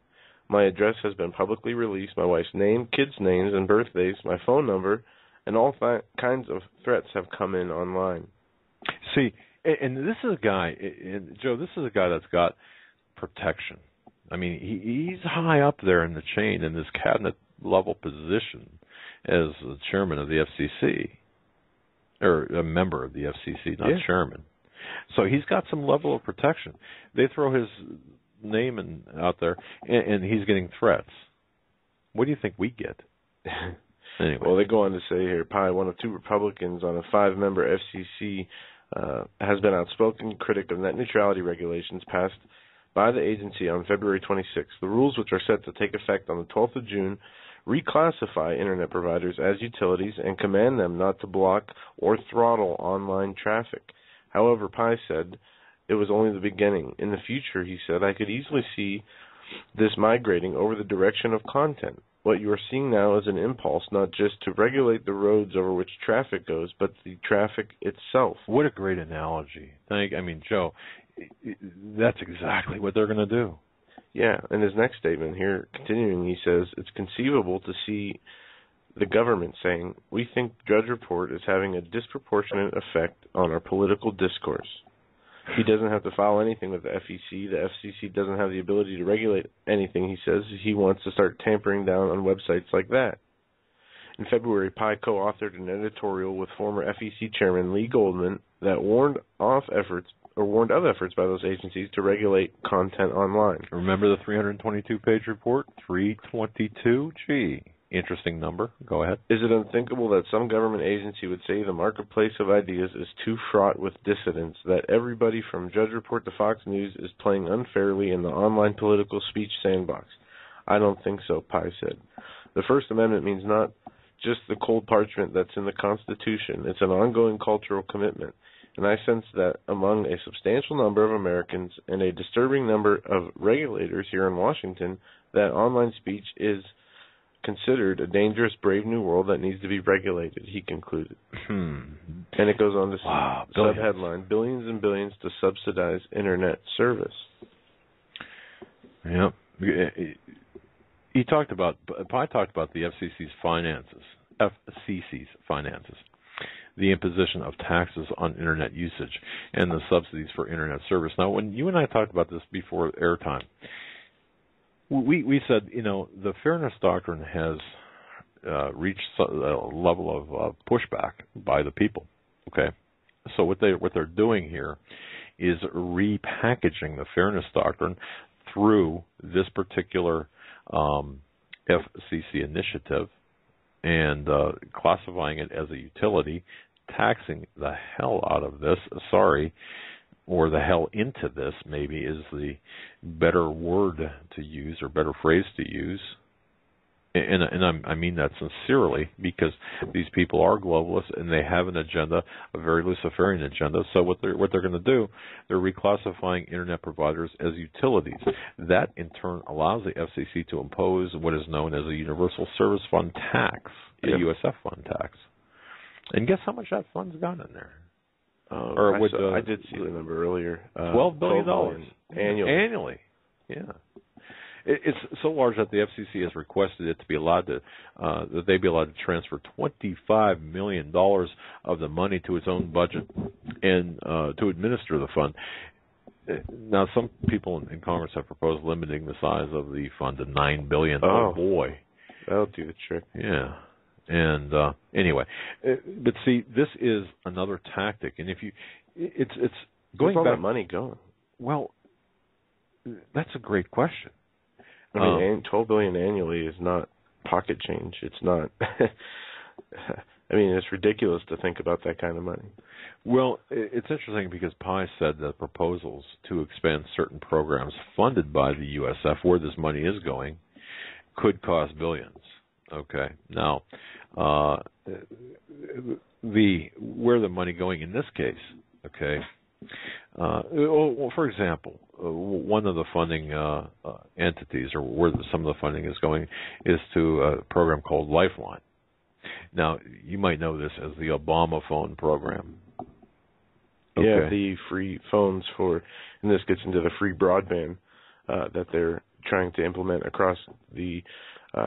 My address has been publicly released, my wife's name, kids' names and birthdays, my phone number, and all kinds of threats have come in online." See, and this is a guy, and Joe, this is a guy that's got protection. I mean, he's high up there in the chain in this cabinet-level position as the chairman of the FCC, or a member of the FCC, not chairman. So he's got some level of protection. They throw his name out there, and he's getting threats. What do you think we get? Anyway. Well, they go on to say here, Pai, one of two Republicans on a 5-member FCC, has been outspoken critic of net neutrality regulations passed by the agency on February 26th. The rules, which are set to take effect on the 12th of June, reclassify Internet providers as utilities and command them not to block or throttle online traffic. However, Pai said it was only the beginning. In the future, he said, I could easily see this migrating over the direction of content. What you are seeing now is an impulse not just to regulate the roads over which traffic goes, but the traffic itself. What a great analogy. Joe, that's exactly what they're going to do. Yeah, in his next statement here, continuing, he says, it's conceivable to see the government saying, we think Drudge Report is having a disproportionate effect on our political discourse. He doesn't have to file anything with the FEC. The FCC doesn't have the ability to regulate anything, he says. He wants to start tampering down on websites like that. In February, Pai co-authored an editorial with former FEC chairman Lee Goldman that warned of efforts by those agencies to regulate content online. Remember the 322-page report? 322? Gee. Interesting number. Go ahead. Is it unthinkable that some government agency would say the marketplace of ideas is too fraught with dissidents, that everybody from Drudge Report to Fox News is playing unfairly in the online political speech sandbox? I don't think so, Pai said. The First Amendment means not just the cold parchment that's in the Constitution. It's an ongoing cultural commitment. And I sense that among a substantial number of Americans and a disturbing number of regulators here in Washington, that online speech is considered a dangerous, brave new world that needs to be regulated, he concluded. And it goes on to subheadline, billions and billions to subsidize internet service. Yep. Pi talked about the FCC's finances, the imposition of taxes on internet usage, and the subsidies for internet service. Now, when you and I talked about this before airtime, we said, the fairness doctrine has reached a level of pushback by the people. Okay, so what they're doing here is repackaging the fairness doctrine through this particular FCC initiative and classifying it as a utility, taxing the hell out of this. Or the hell into this, maybe, is the better word to use or better phrase to use. And I mean that sincerely, because these people are globalists and they have an agenda, a very Luciferian agenda. So what they're going to do, they're reclassifying internet providers as utilities. That in turn allows the FCC to impose what is known as a Universal Service Fund tax, a USF fund tax. And guess how much that fund's got in there? I did see the number earlier. $12 billion annually. Yeah. It's so large that the FCC has requested it to be allowed to, that they be allowed to transfer $25 million of the money to its own budget and to administer the fund. Now, some people in Congress have proposed limiting the size of the fund to $9 billion. Oh boy, that'll do the trick. Yeah. And anyway, but see, this is another tactic, and if it's going back. Where's all that money going? Well, that's a great question. I mean, $12 billion annually is not pocket change. It's not. I mean, it's ridiculous to think about that kind of money. Well, it's interesting because Pi said that proposals to expand certain programs funded by the USF, where this money is going, could cost billions. Okay. Now, where the money going in this case? Okay. Well, for example, one of the funding entities, or where some of the funding is going, is to a program called Lifeline. Now, you might know this as the Obama phone program. Okay. Yeah, the free phones and this gets into the free broadband that they're trying to implement across the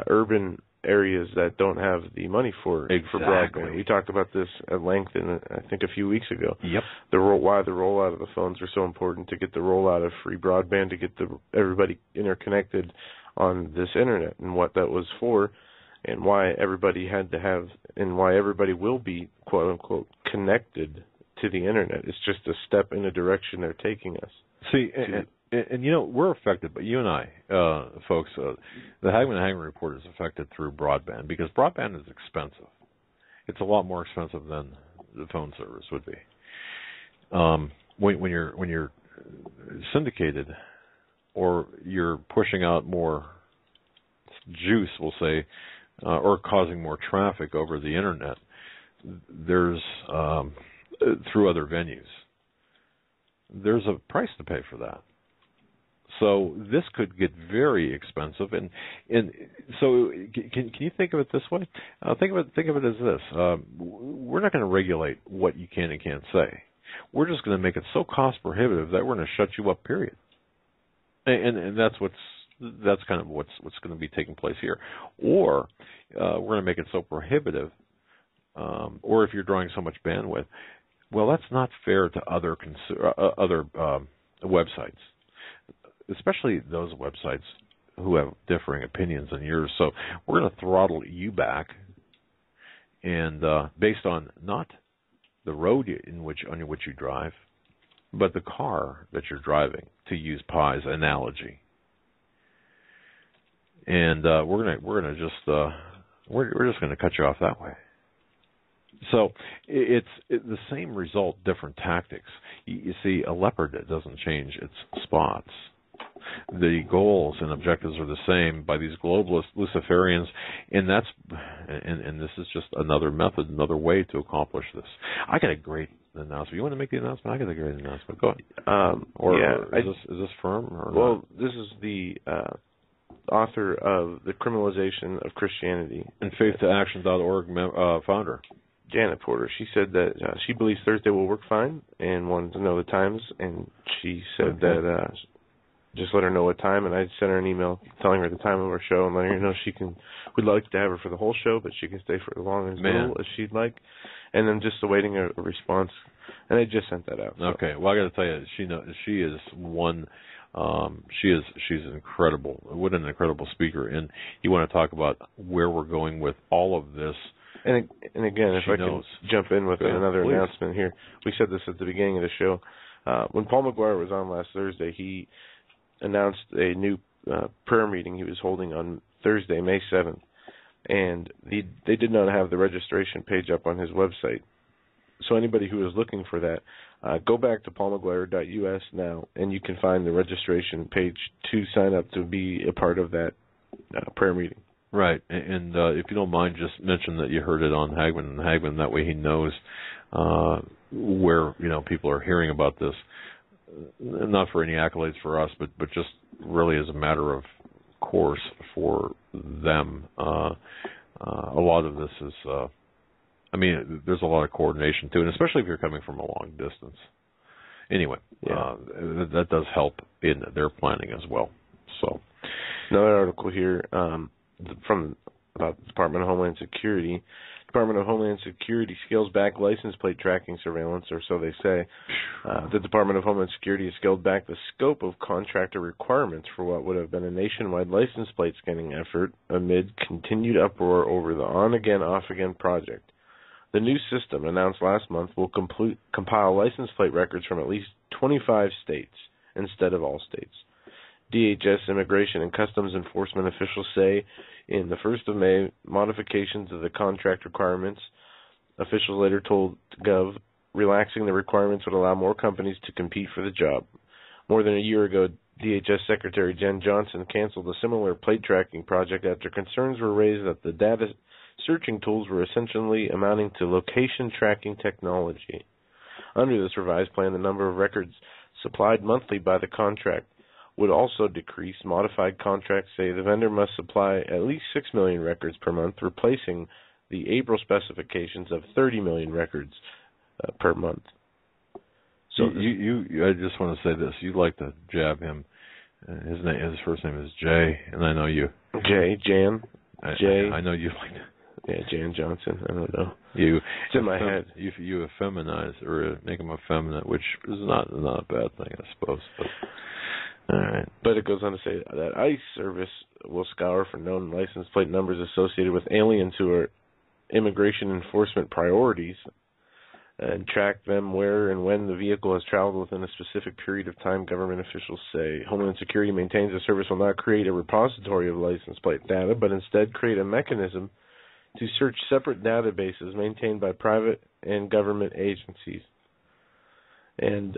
urban areas that don't have the money for broadband. We talked about this at length, I think, a few weeks ago. Yep. Why the rollout of the phones are so important, to get the rollout of free broadband, to get everybody interconnected on this internet, and what that was for, and why everybody had to have, and why everybody will be, quote unquote, connected to the internet. It's just a step in the direction they're taking us. See, and we're affected, but you and I, folks, the Hagmann Hagmann Report is affected through broadband, because broadband is expensive. It's a lot more expensive than the phone service would be. When you're syndicated, or you're pushing out more juice, we'll say, or causing more traffic over the internet, there's through other venues, there's a price to pay for that. So this could get very expensive, and so can you think of it this way? Think of it as this: we're not going to regulate what you can and can't say. We're just going to make it so cost prohibitive that we're going to shut you up. Period. And that's kind of what's going to be taking place here. Or we're going to make it so prohibitive, or if you're drawing so much bandwidth, well, that's not fair to other websites, especially those websites who have differing opinions than yours. So we're going to throttle you back, and based on not the road on which you drive, but the car that you're driving, to use Pi's analogy. And we're just going to cut you off that way. So it's the same result, different tactics. You see, a leopard doesn't change its spots. The goals and objectives are the same by these globalist Luciferians, and this is just another method, another way to accomplish this. I got a great announcement. You want to make the announcement? I got a great announcement. Go ahead. Is this firm? Or well, not? This is the author of The Criminalization of Christianity. And faithtooaction.org founder. Janet Porter. She said that she believes Thursday will work fine and wanted to know the times. And she said that just let her know what time. And I sent her an email telling her the time of our show and letting her know we'd like to have her for the whole show, but she can stay for as long as little as she'd like. And then just awaiting a response. And I just sent that out. So. Okay. Well, I got to tell you, she is one. She's incredible. What an incredible speaker. And you want to talk about where we're going with all of this. And again, if I can jump in with another announcement here. We said this at the beginning of the show. When Paul McGuire was on last Thursday, he announced a new prayer meeting he was holding on Thursday, May 7th. And they did not have the registration page up on his website. So anybody who is looking for that, go back to paulmcguire.us now, and you can find the registration page to sign up to be a part of that prayer meeting. Right, and if you don't mind, just mention that you heard it on Hagmann Hagmann. That way he knows where people are hearing about this. Not for any accolades for us, but just really as a matter of course for them. A lot of this is, there's a lot of coordination too, and especially if you're coming from a long distance. Anyway, that does help in their planning as well. So, another article here. About the Department of Homeland Security. Department of Homeland Security scales back license plate tracking surveillance, or so they say. The Department of Homeland Security has scaled back the scope of contractor requirements for what would have been a nationwide license plate scanning effort amid continued uproar over the on-again, off-again project. The new system, announced last month, will compile license plate records from at least 25 states instead of all states. DHS Immigration and Customs Enforcement officials say in the 1st of May, modifications of the contract requirements. Officials later told Gov relaxing the requirements would allow more companies to compete for the job. More than a year ago, DHS Secretary Jen Johnson canceled a similar plate tracking project after concerns were raised that the data searching tools were essentially amounting to location tracking technology. Under this revised plan, the number of records supplied monthly by the contract would also decrease. Modified contracts say the vendor must supply at least 6 million records per month, replacing the April specifications of 30 million records per month. So I just want to say this: you like to jab him. His first name is Jay, and I know you. Jan. I know you like. Yeah, Jan Johnson. I don't know. It's in my head. You effeminize or make him effeminate, which is not a bad thing, I suppose. But. All right. But it goes on to say that ICE service will scour for known license plate numbers associated with aliens who are immigration enforcement priorities and track them where and when the vehicle has traveled within a specific period of time, government officials say. Homeland Security maintains the service will not create a repository of license plate data, but instead create a mechanism to search separate databases maintained by private and government agencies. And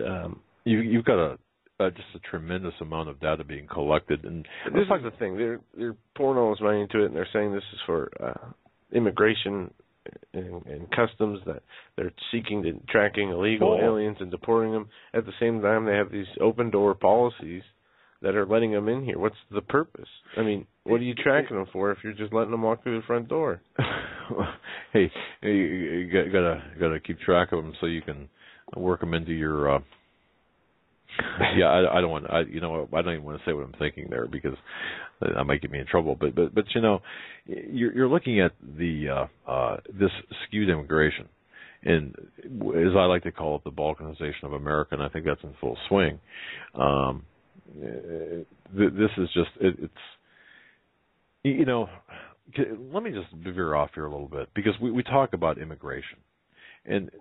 you've got just a tremendous amount of data being collected, and this is the thing. They're pouring all this money into it, and they're saying this is for immigration and customs, that they're seeking to tracking illegal aliens and deporting them. At the same time, they have these open door policies that are letting them in here. What's the purpose? I mean, what are you tracking them for if you're just letting them walk through the front door? Hey, you gotta keep track of them so you can work them into your. I don't want. I don't even want to say what I'm thinking there because that might get me in trouble. But you're looking at the this skewed immigration, and as I like to call it, the balkanization of America, and I think that's in full swing. This is just it's. Let me just veer off here a little bit because we talk about immigration, and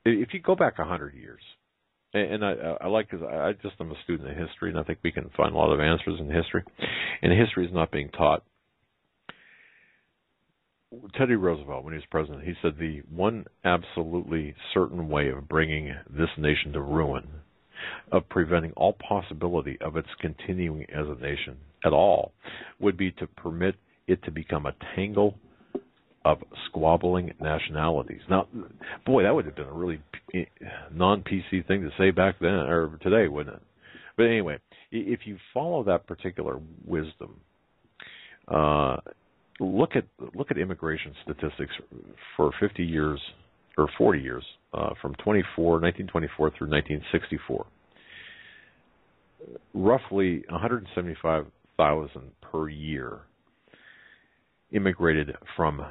if you go back 100 years, and I like, because I'm a student of history, and I think we can find a lot of answers in history, and history is not being taught. Teddy Roosevelt, when he was president, he said the one absolutely certain way of bringing this nation to ruin, of preventing all possibility of its continuing as a nation at all, would be to permit it to become a tangle of squabbling nationalities. Now, boy, that would have been a really non-PC thing to say back then, or today, wouldn't it? But anyway, if you follow that particular wisdom, look at immigration statistics for 50 years or 40 years, from 1924 through 1964. Roughly 175,000 per year immigrated from,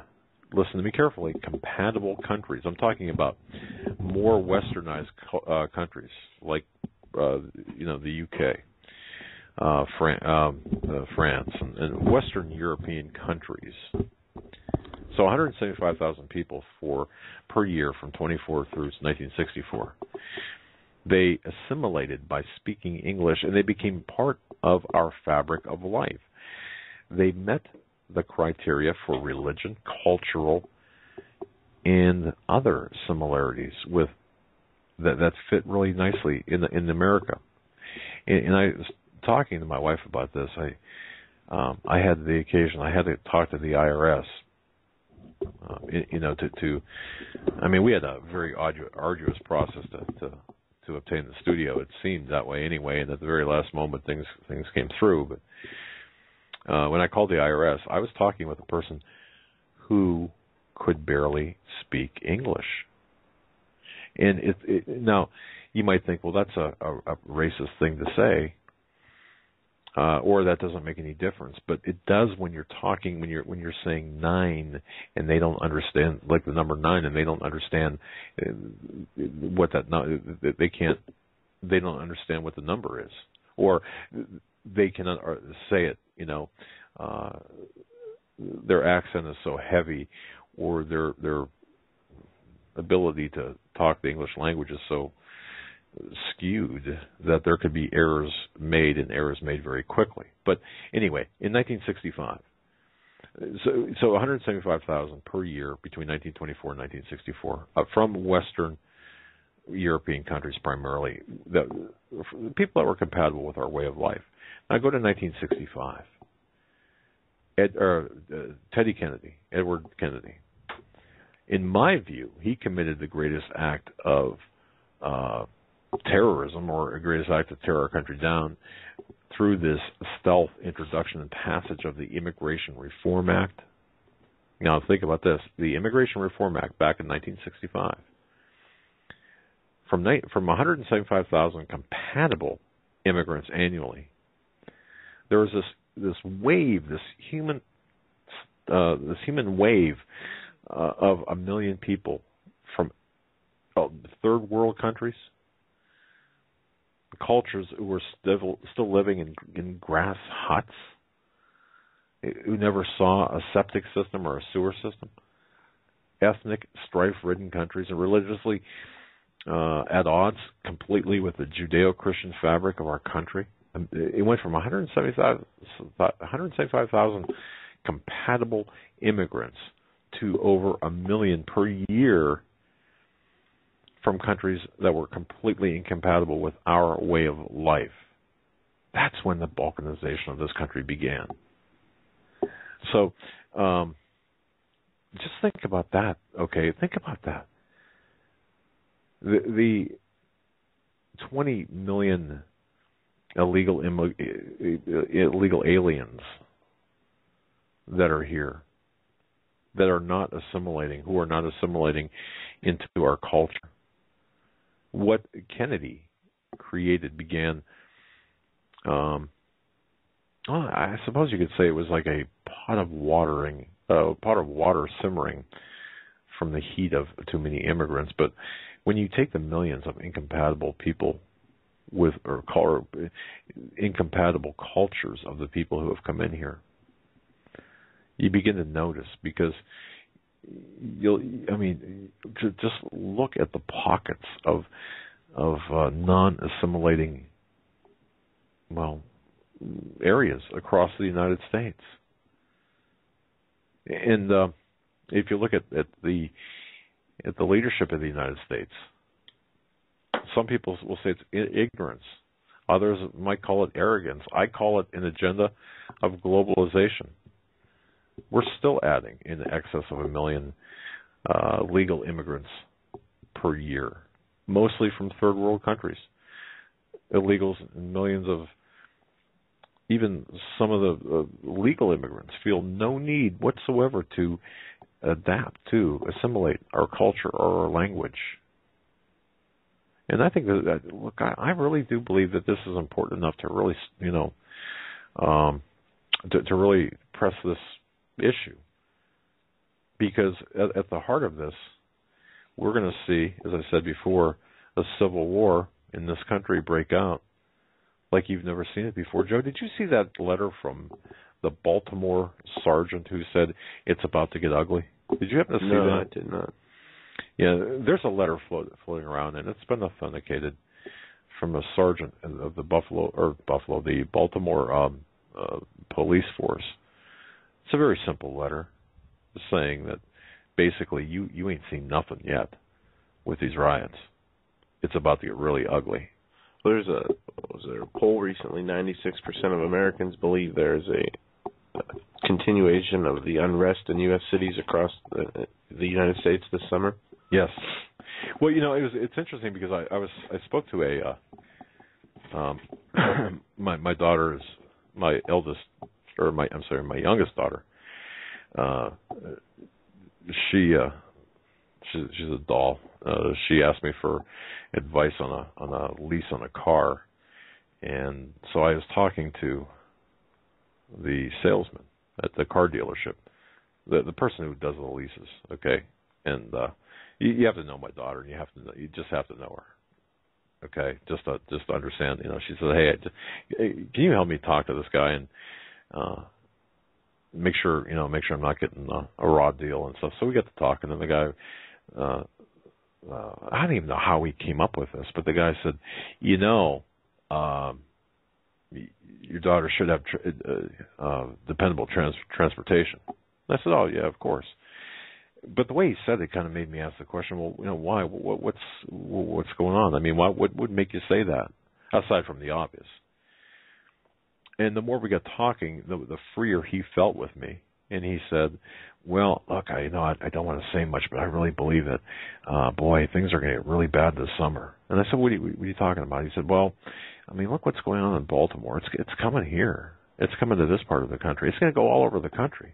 listen to me carefully, compatible countries. I'm talking about more westernized countries like the UK, France, and Western European countries. So 175,000 people per year from 24 through 1964. They assimilated by speaking English, and they became part of our fabric of life. They met the criteria for religion, cultural, and other similarities with that fit really nicely in America. And I was talking to my wife about this. I had the occasion. I had to talk to the IRS. We had a very arduous process to obtain the studio. It seemed that way anyway, and at the very last moment things came through. But when I called the IRS, I was talking with a person who could barely speak English. And now you might think, well, that's a racist thing to say, or that doesn't make any difference. But it does when you're talking, when you're saying 9, and they don't understand, like the number 9, and they don't understand what they don't understand what the number is, or they cannot say it. Their accent is so heavy, or their ability to talk the English language is so skewed that there could be errors made, and errors made very quickly. But anyway, in 1965, so 175,000 per year between 1924 and 1964 from Western European countries primarily, the people that were compatible with our way of life. Now go to 1965. Edward Kennedy. In my view, he committed the greatest act of terrorism, or a greatest act to tear our country down, through this stealth introduction and passage of the Immigration Reform Act. Now think about this. The Immigration Reform Act back in 1965. From 175,000 compatible immigrants annually, there was this wave, this human wave of 1 million people from third world countries, cultures who were still living in grass huts, who never saw a septic system or a sewer system, ethnic strife-ridden countries, and religiously at odds completely with the Judeo-Christian fabric of our country. It went from 175,000 compatible immigrants to over 1 million per year from countries that were completely incompatible with our way of life. That's when the balkanization of this country began. So just think about that, okay? Think about that. The 20 million illegal aliens that are here, that are not assimilating, who are not assimilating into our culture. What Kennedy created began, I suppose you could say it was like a pot of water simmering from the heat of too many immigrants. But when you take the millions of incompatible people or incompatible cultures of the people who have come in here, you begin to notice, because just look at the pockets of non-assimilating, areas across the United States. And if you look at the leadership of the United States, some people will say it's ignorance. Others might call it arrogance. I call it an agenda of globalization. We're still adding in excess of 1 million legal immigrants per year, mostly from third world countries. Illegals, millions of even some of the legal immigrants feel no need whatsoever to adapt, to assimilate our culture or our language. And I think that look, I really do believe that this is important enough to really, to really press this issue. Because at the heart of this, we're going to see, as I said before, a civil war in this country break out like you've never seen it before. Joe, did you see that letter from the Baltimore sergeant who said it's about to get ugly? Did you happen to see that? No, I did not. Yeah, there's a letter floating around, and it's been authenticated from a sergeant of the the Baltimore police force. It's a very simple letter saying that basically you ain't seen nothing yet with these riots. It's about to get really ugly. Well, was there a poll recently? 96% of Americans believe there is a continuation of the unrest in U.S. cities across the United States this summer. Yes. Well, it's interesting because I spoke to my daughter's my youngest daughter. She's a doll. She asked me for advice on a lease on a car, and so I was talking to the salesman at the car dealership, the person who does the leases. Okay, and you have to know my daughter, and you just have to know her. Okay, just to understand. She said, "Hey, can you help me talk to this guy and make sure I'm not getting a raw deal and stuff." So we got to talking, and the guy, I don't even know how he came up with this, but the guy said, your daughter should have dependable transportation. And I said, "Oh yeah, of course." But the way he said it kind of made me ask the question, well, why? What's going on? I mean, what would make you say that, aside from the obvious? And the more we got talking, the freer he felt with me. And he said, "Well, look, I don't want to say much, but I really believe that, boy, things are going to get really bad this summer." And I said, what are you talking about? He said, "Well, I mean, look what's going on in Baltimore. It's coming here. It's coming to this part of the country. It's going to go all over the country.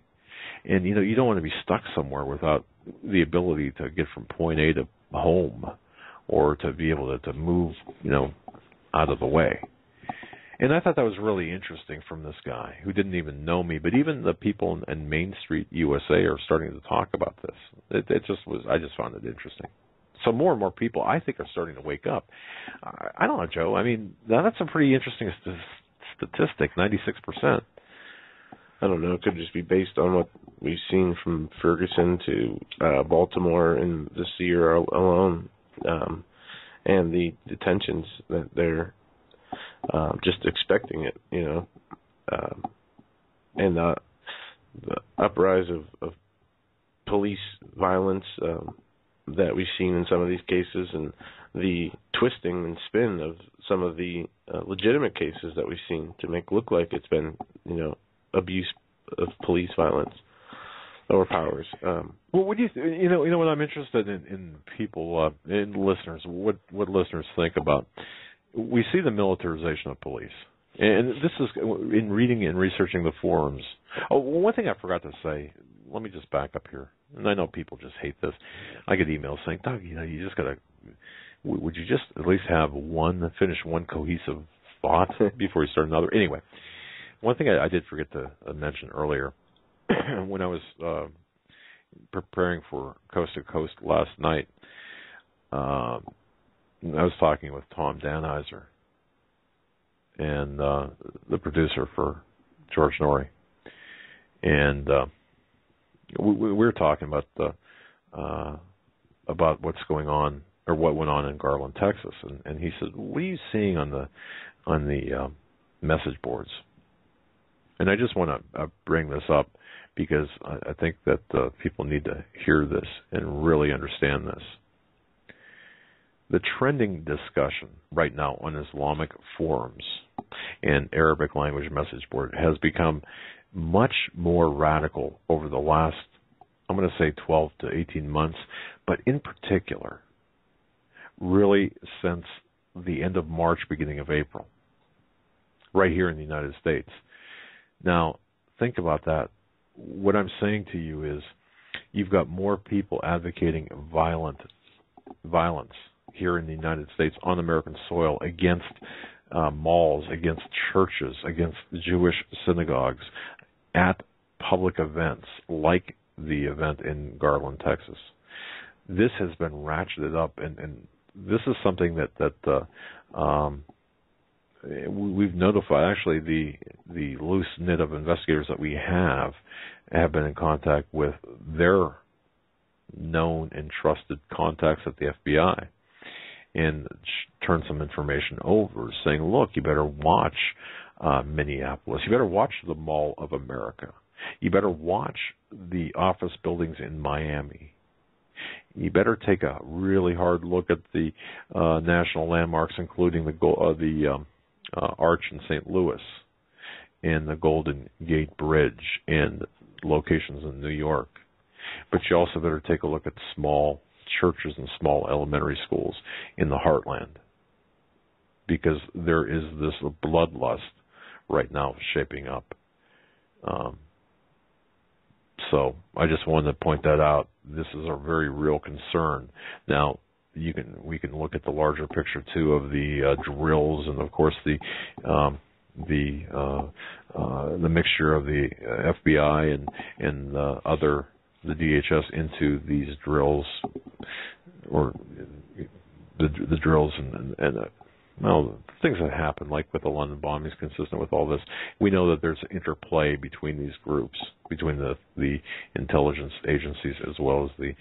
And, you don't want to be stuck somewhere without the ability to get from point A to home or to be able to move, out of the way." And I thought that was really interesting from this guy who didn't even know me, but even the people in Main Street, USA, are starting to talk about this. I just found it interesting. So more and more people, I think, are starting to wake up. I don't know, Joe. I mean, that's a pretty interesting statistic, 96%. I don't know. It could just be based on what we've seen from Ferguson to Baltimore in this year alone, and the detentions that they're just expecting it, and the uprise of police violence that we've seen in some of these cases, and the twisting and spin of some of the legitimate cases that we've seen to make look like it's been, abuse of police violence or powers. Well, what do you what I'm interested in people, in listeners, what listeners think about. We see the militarization of police, and this is in reading and researching the forums. Oh, one thing I forgot to say. Let me just back up here, and I know people just hate this. I get emails saying, "Doug, you just gotta. Would you just at least finish one cohesive thought before you start another?" Anyway, one thing I did forget to mention earlier when I was preparing for Coast to Coast last night. I was talking with Tom Danheiser and the producer for George Norrie, and we were talking about what's going on or what went on in Garland, Texas, and he said, "What are you seeing on the message boards?" And I just want to bring this up because I think that people need to hear this and really understand this. The trending discussion right now on Islamic forums and Arabic language message board has become much more radical over the last, I'm going to say 12 to 18 months, but in particular, really since the end of March, beginning of April. right here in the United States. Now, think about that. What I'm saying to you is you've got more people advocating violence here in the United States on American soil against malls, against churches, against Jewish synagogues, at public events like the event in Garland, Texas. This has been ratcheted up, and this is something that we've notified. Actually, the loose knit of investigators that we have been in contact with their known and trusted contacts at the FBI, and turned some information over, saying, "Look, you better watch Minneapolis. You better watch the Mall of America. You better watch the office buildings in Miami. You better take a really hard look at the national landmarks, including the Arch in St. Louis and the Golden Gate Bridge and locations in New York. But you also better take a look at small churches and small elementary schools in the heartland, because there is this bloodlust right now shaping up. So I just wanted to point that out. This is a very real concern. Now, we can look at the larger picture too of the drills, and of course the mixture of the FBI and the DHS into these drills, or the drills and things that happen, like with the London bombings, consistent with all this. We know that there's interplay between these groups, between the intelligence agencies as well as the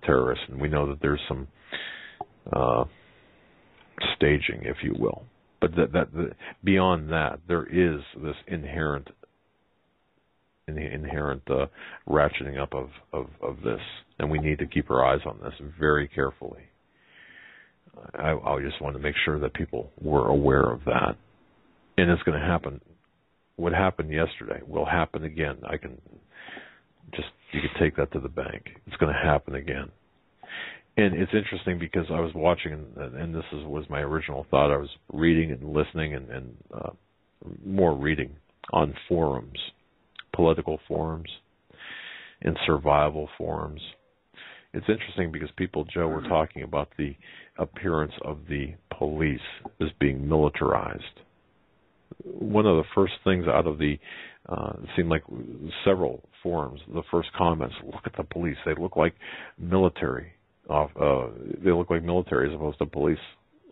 terrorists, and we know that there's some staging, if you will. But beyond that, there is this inherent ratcheting up of this, and we need to keep our eyes on this very carefully. I just want to make sure that people were aware of that, and it's going to happen. What happened yesterday will happen again. You can take that to the bank. It's going to happen again. And it's interesting because I was watching, and this was my original thought. I was reading and listening and more reading on forums, political forums, and survival forums. It's interesting because people, Joe, were talking about the appearance of the police as being militarized. One of the first things out of it seemed like several forums, the first comments, look at the police. They look like military. They look like military as opposed to police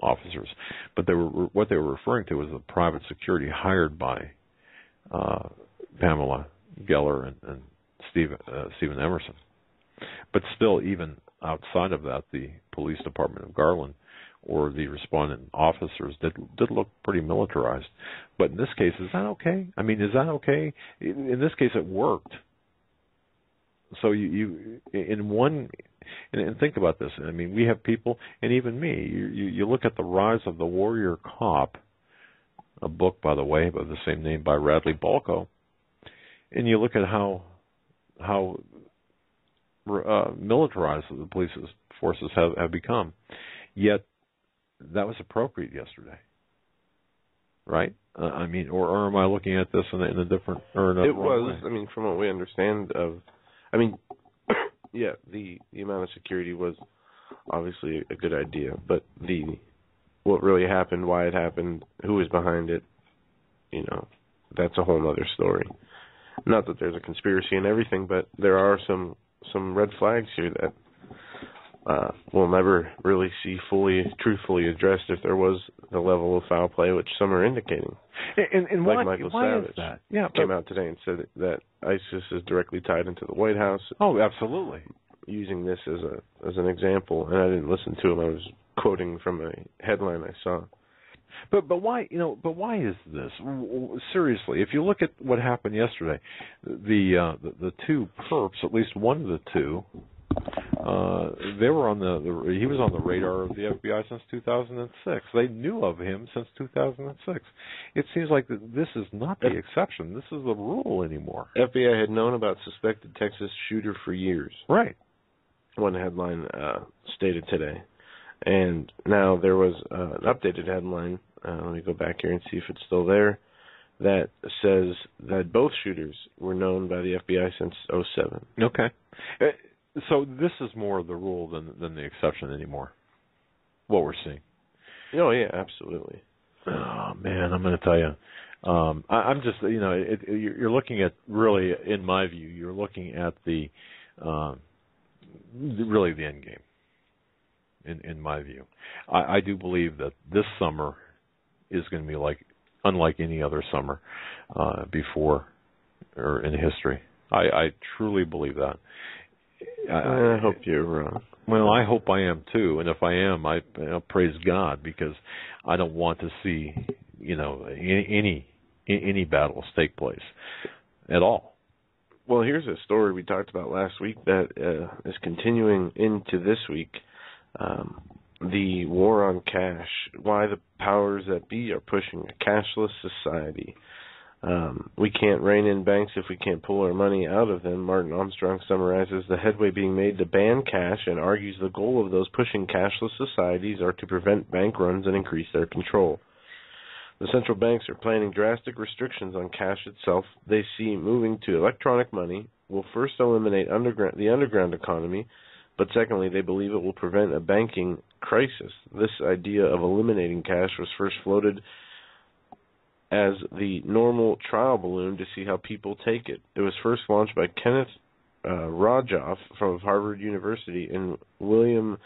officers. But what they were referring to was the private security hired by Pamela Geller and Stephen Emerson. But still, even outside of that, the police department of Garland or the respondent officers did look pretty militarized. But in this case, is that okay? I mean, is that okay? In this case, it worked. So you and think about this. I mean, we have people, and even me. You look at the rise of the warrior cop, a book, by the way, of the same name by Radley Balko, and you look at how militarized the police forces have become. Yet that was appropriate yesterday, right? I mean, or am I looking at this in a different or another? It was. Way? I mean, from what we understand yeah, the amount of security was obviously a good idea, but what really happened, why it happened, who was behind it, that's a whole other story. Not that there's a conspiracy and everything, but there are some red flags here that we'll never really see truthfully addressed if there was the level of foul play, which some are indicating. And like why, Michael why Savage is that? Yeah, came out today and said that ISIS is directly tied into the White House. Oh, absolutely. Using this as an example, and I didn't listen to him. I was quoting from a headline I saw. But why why is this? Seriously, if you look at what happened yesterday, the two perps, at least one of the two, they were on he was on the radar of the FBI since 2006. They knew of him since 2006. It seems like this is not the exception. This is the rule anymore. FBI had known about suspected Texas shooter for years. Right. One headline stated today. And now there was an updated headline. Let me go back here and see if it's still there. That says that both shooters were known by the FBI since '07. Okay. So this is more the rule than the exception anymore, what we're seeing. Oh, yeah, absolutely. Oh, man, I'm going to tell you. I'm just, you're looking at, really, in my view, you're looking at really the end game, in my view. I do believe that this summer is going to be unlike any other summer before or in history. I truly believe that. I hope you're wrong. Well, I hope I am too, and if I am, I praise God, because I don't want to see, any battles take place at all. Well, here's a story we talked about last week that is continuing into this week. The war on cash, why the powers that be are pushing a cashless society. We can't rein in banks if we can't pull our money out of them. Martin Armstrong summarizes the headway being made to ban cash and argues the goal of those pushing cashless societies are to prevent bank runs and increase their control. The central banks are planning drastic restrictions on cash itself. They see moving to electronic money will first eliminate the underground economy, but secondly, they believe it will prevent a banking crisis. This idea of eliminating cash was first floated as the normal trial balloon to see how people take it. It was first launched by Kenneth Rogoff from Harvard University and William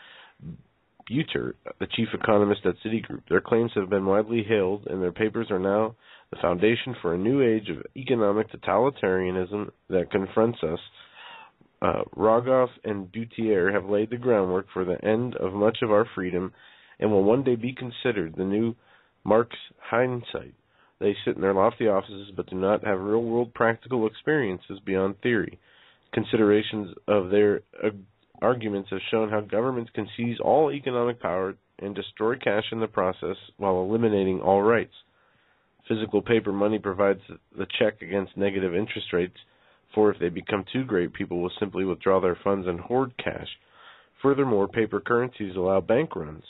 Buter, the chief economist at Citigroup. Their claims have been widely hailed, and their papers are now the foundation for a new age of economic totalitarianism that confronts us. Rogoff and Buter have laid the groundwork for the end of much of our freedom and will one day be considered the new Marx hindsight. They sit in their lofty offices but do not have real-world practical experiences beyond theory. Considerations of their arguments have shown how governments can seize all economic power and destroy cash in the process while eliminating all rights. Physical paper money provides the check against negative interest rates, for if they become too great, people will simply withdraw their funds and hoard cash. Furthermore, paper currencies allow bank runs.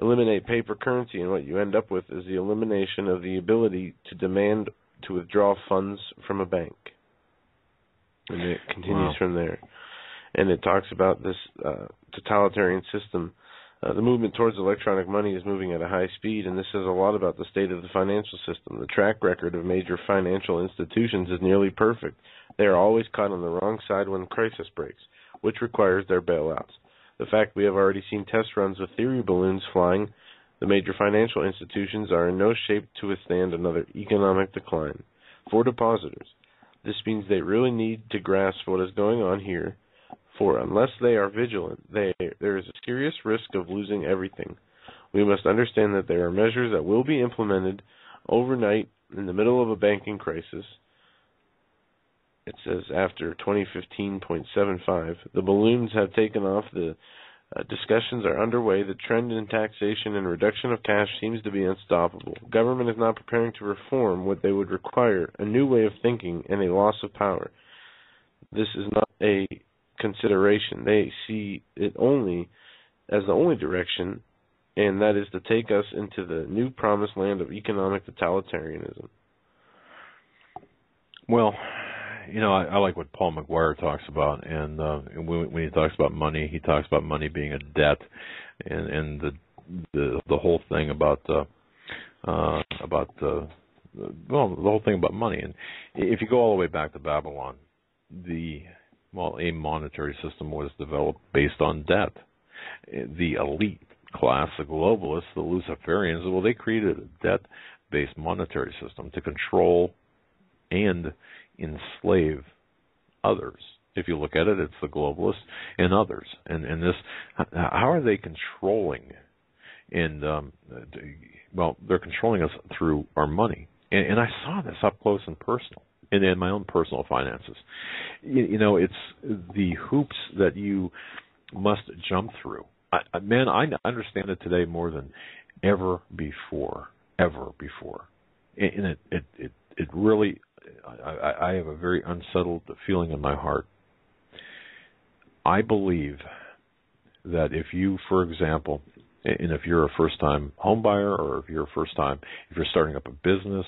Eliminate paper currency, and what you end up with is the elimination of the ability to demand to withdraw funds from a bank. And it continues from there. And it talks about this totalitarian system. The movement towards electronic money is moving at a high speed, and this says a lot about the state of the financial system. The track record of major financial institutions is nearly perfect. They are always caught on the wrong side when crisis breaks, which requires their bailouts. The fact we have already seen test runs with theory balloons flying, the major financial institutions are in no shape to withstand another economic decline. For depositors, this means they really need to grasp what is going on here, for unless they are vigilant, there is a serious risk of losing everything. We must understand that there are measures that will be implemented overnight in the middle of a banking crisis. It says after 2015.75, the balloons have taken off, the discussions are underway, the trend in taxation and reduction of cash seems to be unstoppable. Government is not preparing to reform what they would require, a new way of thinking and a loss of power. This is not a consideration. They see it only as the only direction, and that is to take us into the new promised land of economic totalitarianism. Well, I like what Paul McGuire talks about, and when he talks about money, he talks about money being a debt, and the whole thing about the whole thing about money. And if you go all the way back to Babylon, a monetary system was developed based on debt. The elite class, the globalists, the Luciferians, they created a debt-based monetary system to control and enslave others. If you look at it, it's the globalists and others. And this, how are they controlling? And they're controlling us through our money. And I saw this up close and personal in my own personal finances. It's the hoops that you must jump through. I understand it today more than ever before. And it really, I have a very unsettled feeling in my heart. I believe that if you, for example, And if you're a first-time home buyer, or if you're starting up a business,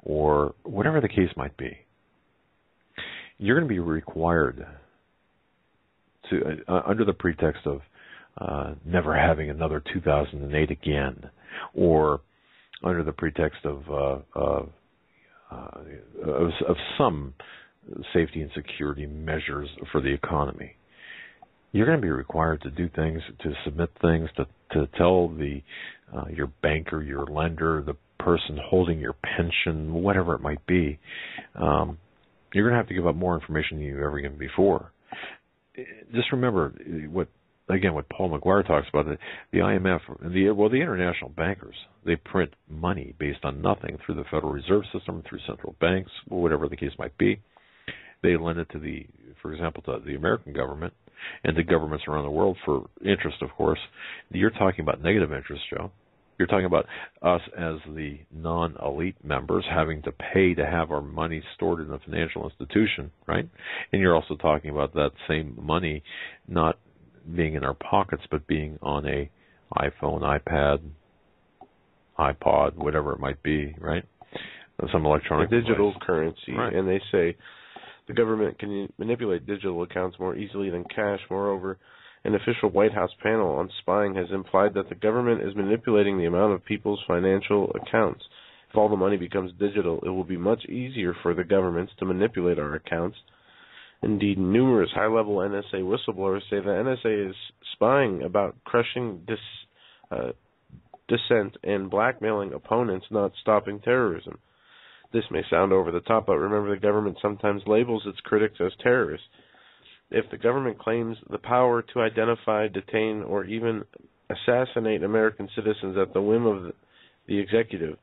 or whatever the case might be, you're going to be required to, under the pretext of never having another 2008 again, or under the pretext of some safety and security measures for the economy. You're going to be required to do things, to submit things, to tell your banker, your lender, the person holding your pension, whatever it might be. You're going to have to give up more information than you've ever given before. Just remember what Paul McGuire talks about, the IMF, the international bankers, they print money based on nothing through the Federal Reserve System, through central banks, whatever the case might be. They lend it for example, to the American government and to governments around the world for interest, of course. You're talking about negative interest, Joe. You're talking about us as the non-elite members having to pay to have our money stored in a financial institution, right? And you're also talking about that same money not being in our pockets, but being on a iPhone, iPad, iPod, whatever it might be, right? Some electronic digital device. Currency, right. And they say the government can manipulate digital accounts more easily than cash. Moreover, an official White House panel on spying has implied that the government is manipulating the amount of people's financial accounts. If all the money becomes digital, it will be much easier for the governments to manipulate our accounts. Indeed, numerous high-level NSA whistleblowers say the NSA is spying about crushing dissent and blackmailing opponents, not stopping terrorism. This may sound over the top, but remember the government sometimes labels its critics as terrorists. If the government claims the power to identify, detain, or even assassinate American citizens at the whim of the executive,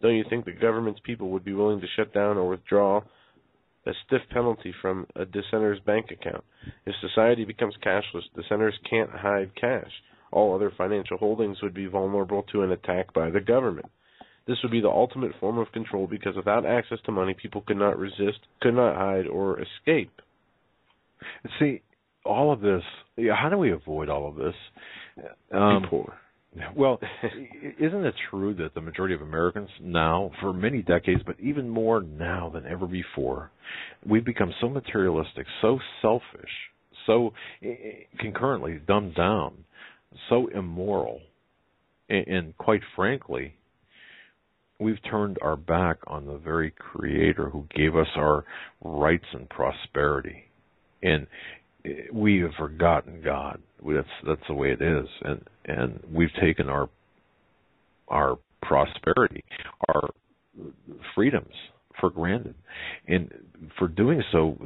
don't you think the government's people would be willing to shut down or withdraw a stiff penalty from a dissenter's bank account? If society becomes cashless, dissenters can't hide cash. All other financial holdings would be vulnerable to an attack by the government. This would be the ultimate form of control, because without access to money, people could not resist, could not hide, or escape. See, all of this, how do we avoid all of this? Be poor. Well, isn't it true that the majority of Americans now, for many decades, but even more now than ever before, we've become so materialistic, so selfish, so concurrently dumbed down, so immoral, and quite frankly, we've turned our back on the very Creator who gave us our rights and prosperity. And we have forgotten God. That's the way it is. And we've taken our prosperity, our freedoms for granted. And for doing so,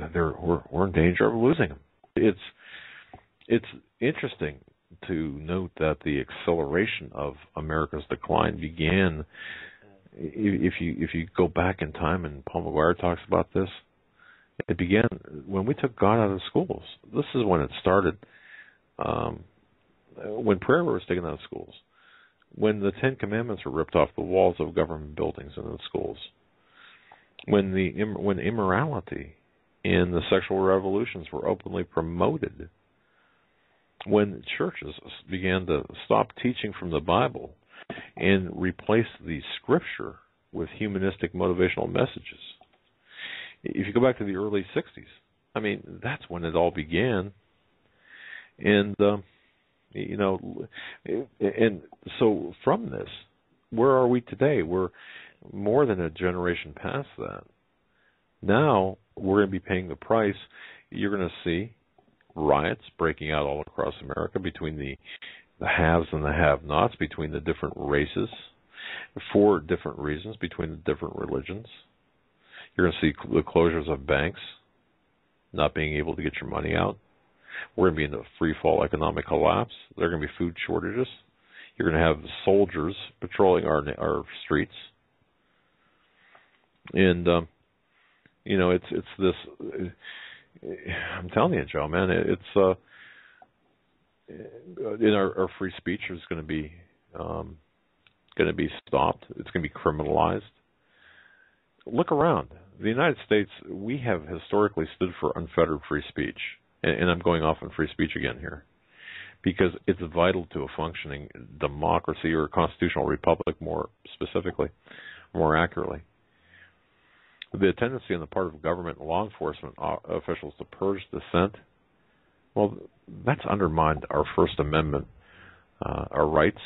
we're in danger of losing them. It's interesting to note that the acceleration of America's decline began, if you go back in time, and Paul McGuire talks about this, it began when we took God out of schools. This is when it started, when prayer was taken out of schools, when the Ten Commandments were ripped off the walls of government buildings and in schools, when immorality and the sexual revolutions were openly promoted, when churches began to stop teaching from the Bible and replace the Scripture with humanistic motivational messages. If you go back to the early 60s, I mean, that's when it all began. And, and so from this, where are we today? We're more than a generation past that. Now we're going to be paying the price. You're going to see riots breaking out all across America between the haves and the have-nots, between the different races, for different reasons, between the different religions. You're going to see the closures of banks, not being able to get your money out. We're going to be in a free-fall economic collapse. There are going to be food shortages. You're going to have soldiers patrolling our streets. And, it's this... I'm telling you, Joe, man, it's... in our free speech is going to be stopped. It's going to be criminalized. Look around. The United States, we have historically stood for unfettered free speech. And I'm going off on free speech again here. because it's vital to a functioning democracy or constitutional republic, more specifically, more accurately. The tendency on the part of government and law enforcement officials to purge dissent, well, that's undermined our First Amendment, our rights.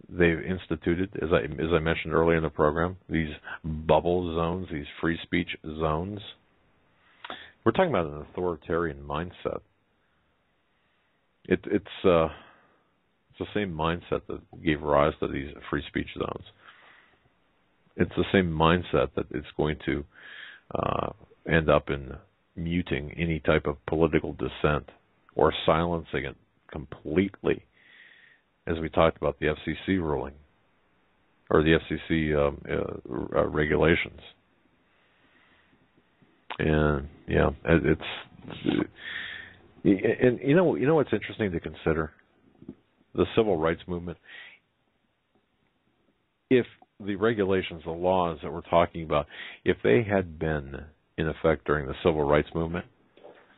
They've instituted, as I mentioned earlier in the program, these bubble zones, these free speech zones. We're talking about an authoritarian mindset. It's the same mindset that gave rise to these free speech zones. It's the same mindset that it's going to end up in muting any type of political dissent or silencing it completely, as we talked about the FCC ruling or the FCC regulations. And yeah, and you know what's interesting to consider? The civil rights movement. If the regulations, the laws that we're talking about, if they had been in effect during the civil rights movement,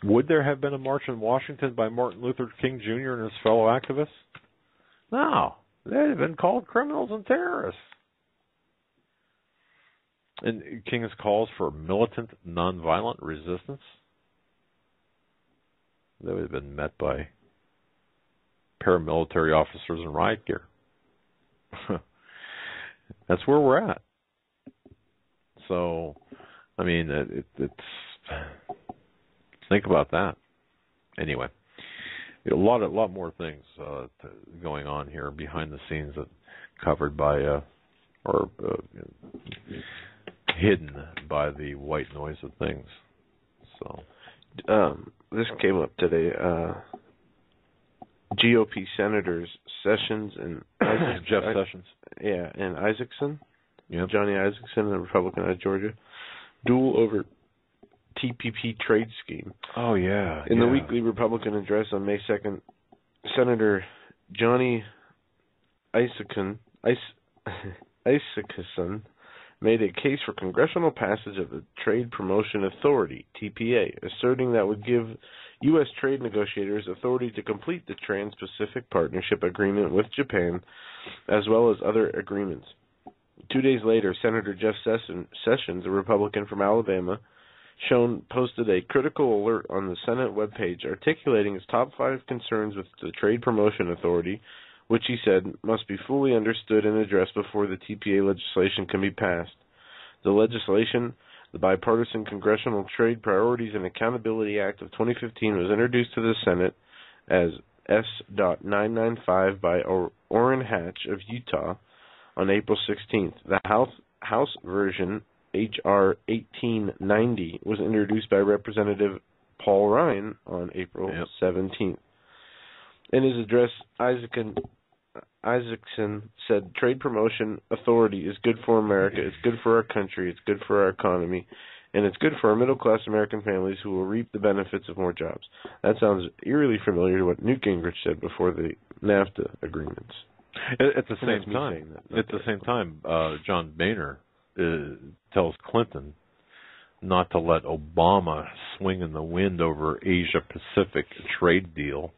would there have been a march in Washington by Martin Luther King Jr. and his fellow activists? No. They'd have been called criminals and terrorists. And King's calls for militant, nonviolent resistance, they would have been met by paramilitary officers in riot gear. That's where we're at. So, I mean, it's think about that. Anyway, a lot more things going on here behind the scenes that covered by or hidden by the white noise of things. So, this came up today. GOP senators Sessions and Jeff Sessions. Yeah, and Isaacson. Yep. Johnny Isaacson, the Republican out of Georgia. Duel over TPP trade scheme. Oh, yeah. In the weekly Republican address on May 2nd, Senator Johnny Isaacson made a case for congressional passage of the Trade Promotion Authority, TPA, asserting that would give U.S. trade negotiators authority to complete the Trans-Pacific Partnership Agreement with Japan, as well as other agreements. 2 days later, Senator Jeff Sessions, a Republican from Alabama, posted a critical alert on the Senate webpage articulating his top 5 concerns with the Trade Promotion Authority, which he said must be fully understood and addressed before the TPA legislation can be passed. The legislation, the Bipartisan Congressional Trade Priorities and Accountability Act of 2015, was introduced to the Senate as S.995 by Orrin Hatch of Utah on April 16th. The House version, H.R. 1890, was introduced by Representative Paul Ryan on April 17th. In his address, Isaacson said, "Trade promotion authority is good for America, it's good for our country, it's good for our economy, and it's good for our middle-class American families who will reap the benefits of more jobs." That sounds eerily familiar to what Newt Gingrich said before the NAFTA agreements. At the same time, John Boehner tells Clinton not to let Obama swing in the wind over Asia-Pacific trade deal.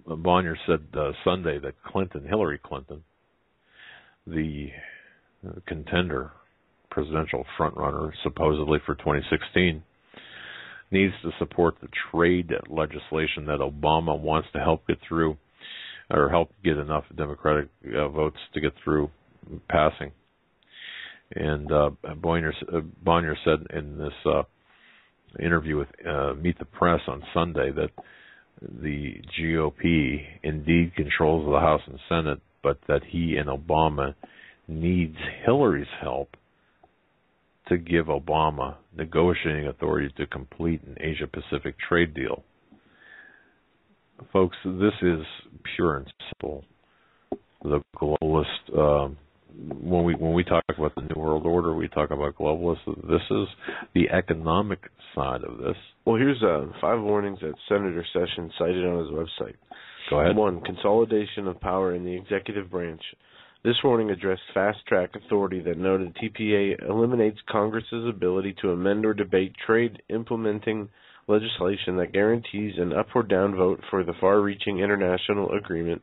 Bonnier said Sunday that Hillary Clinton, the contender, presidential frontrunner, supposedly for 2016, needs to support the trade legislation that Obama wants to help get through, or help get enough Democratic votes to get through passing. And Bonnier said in this interview with Meet the Press on Sunday that the GOP indeed controls the House and Senate, but that he and Obama needs Hillary's help to give Obama negotiating authority to complete an Asia-Pacific trade deal. Folks, this is pure and simple. The globalist, when we talk about the New World Order, we talk about globalists. This is the economic side of this. Well, here's 5 warnings that Senator Sessions cited on his website. Go ahead. 1, consolidation of power in the executive branch. This warning addressed fast-track authority that noted TPA eliminates Congress's ability to amend or debate trade implementing legislation that guarantees an up or down vote for the far-reaching international agreement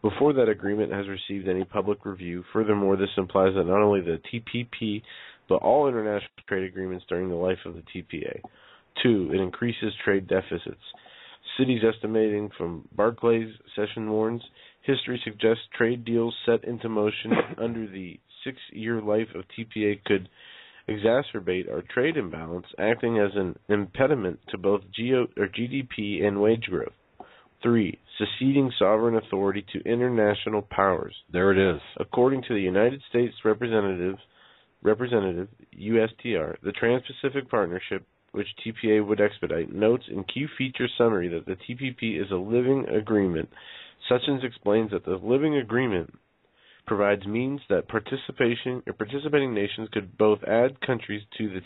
before that agreement has received any public review. Furthermore, this implies that not only the TPP, but all international trade agreements during the life of the TPA. 2. It increases trade deficits. Cities estimating from Barclays session warns, history suggests trade deals set into motion under the 6-year life of TPA could exacerbate our trade imbalance, acting as an impediment to both GDP and wage growth. 3. Seceding sovereign authority to international powers. There it is. According to the United States Representative, USTR, the Trans-Pacific Partnership, which TPA would expedite, notes in key feature summary that the TPP is a living agreement. Sessions explains that the living agreement provides means that participating nations could both add countries to the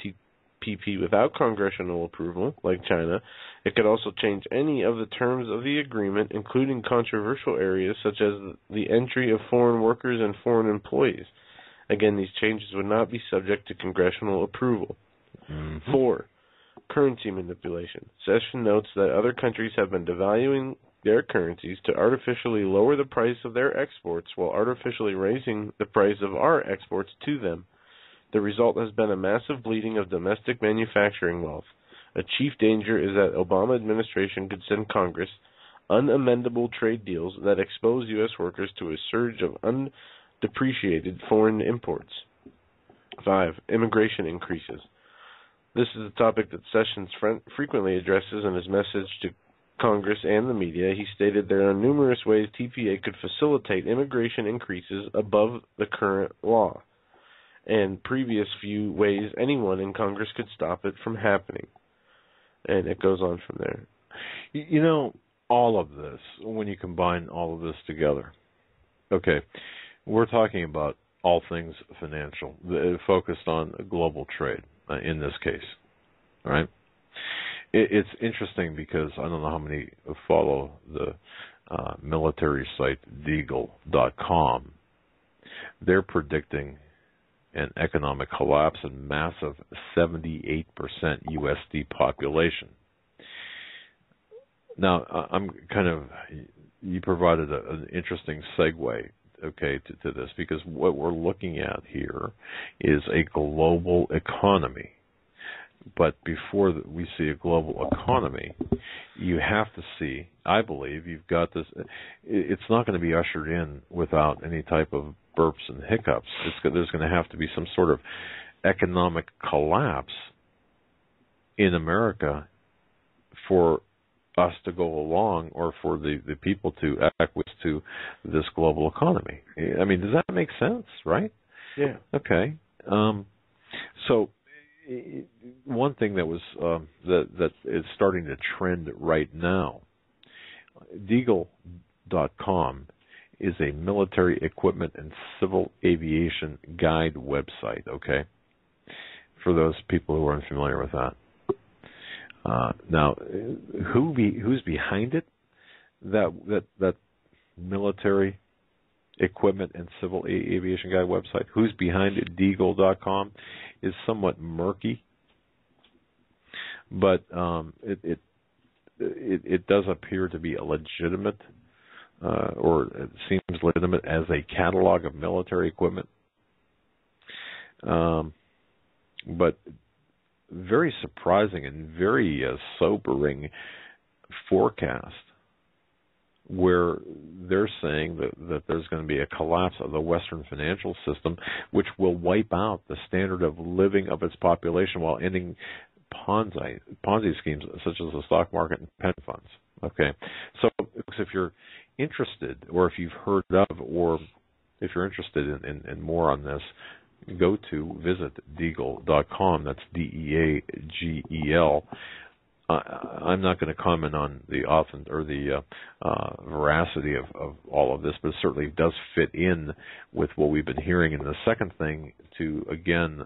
TPP without congressional approval, like China. It could also change any of the terms of the agreement, including controversial areas such as the entry of foreign workers and foreign employees. Again, these changes would not be subject to congressional approval. 4. Currency manipulation. Session notes that other countries have been devaluing their currencies to artificially lower the price of their exports while artificially raising the price of our exports to them. The result has been a massive bleeding of domestic manufacturing wealth. A chief danger is that Obama administration could send Congress unamendable trade deals that expose U.S. workers to a surge of undepreciated foreign imports. 5. Immigration increases. This is a topic that Sessions frequently addresses in his message to Congress and the media. He stated there are numerous ways TPA could facilitate immigration increases above the current law, and previous few ways anyone in Congress could stop it from happening. And it goes on from there. You know, all of this, when you combine all of this together, okay, we're talking about all things financial, focused on global trade in this case, right? It's interesting because I don't know how many follow the military site Deagle.com. They're predicting an economic collapse and massive 78% USD population. Now, you provided an interesting segue, okay, to this, because what we're looking at here is a global economy. But before we see a global economy, you have to see, I believe, you've got this, it's not going to be ushered in without any type of burps and hiccups. There's going to have to be some sort of economic collapse in America for us to go along, or for the people to acquiesce to this global economy. I mean, does that make sense, right? Yeah. Okay. So one thing that was that is starting to trend right now, Deagle.com is a military equipment and civil aviation guide website, okay, for those people who are unfamiliar with that. Now, who's behind it? That military equipment and civil aviation guide website, who's behind it, Deagle.com, is somewhat murky, but it does appear to be a legitimate, or it seems legitimate as a catalog of military equipment, but very surprising and very sobering forecast, where they're saying that there's going to be a collapse of the Western financial system, which will wipe out the standard of living of its population while ending Ponzi schemes such as the stock market and pension funds. Okay, so if you're interested, or if you've heard of, or if you're interested in more on this, visit Deagle.com. That's DEAGEL. I'm not going to comment on the veracity of all of this, but it certainly does fit in with what we've been hearing. And the second thing, to again,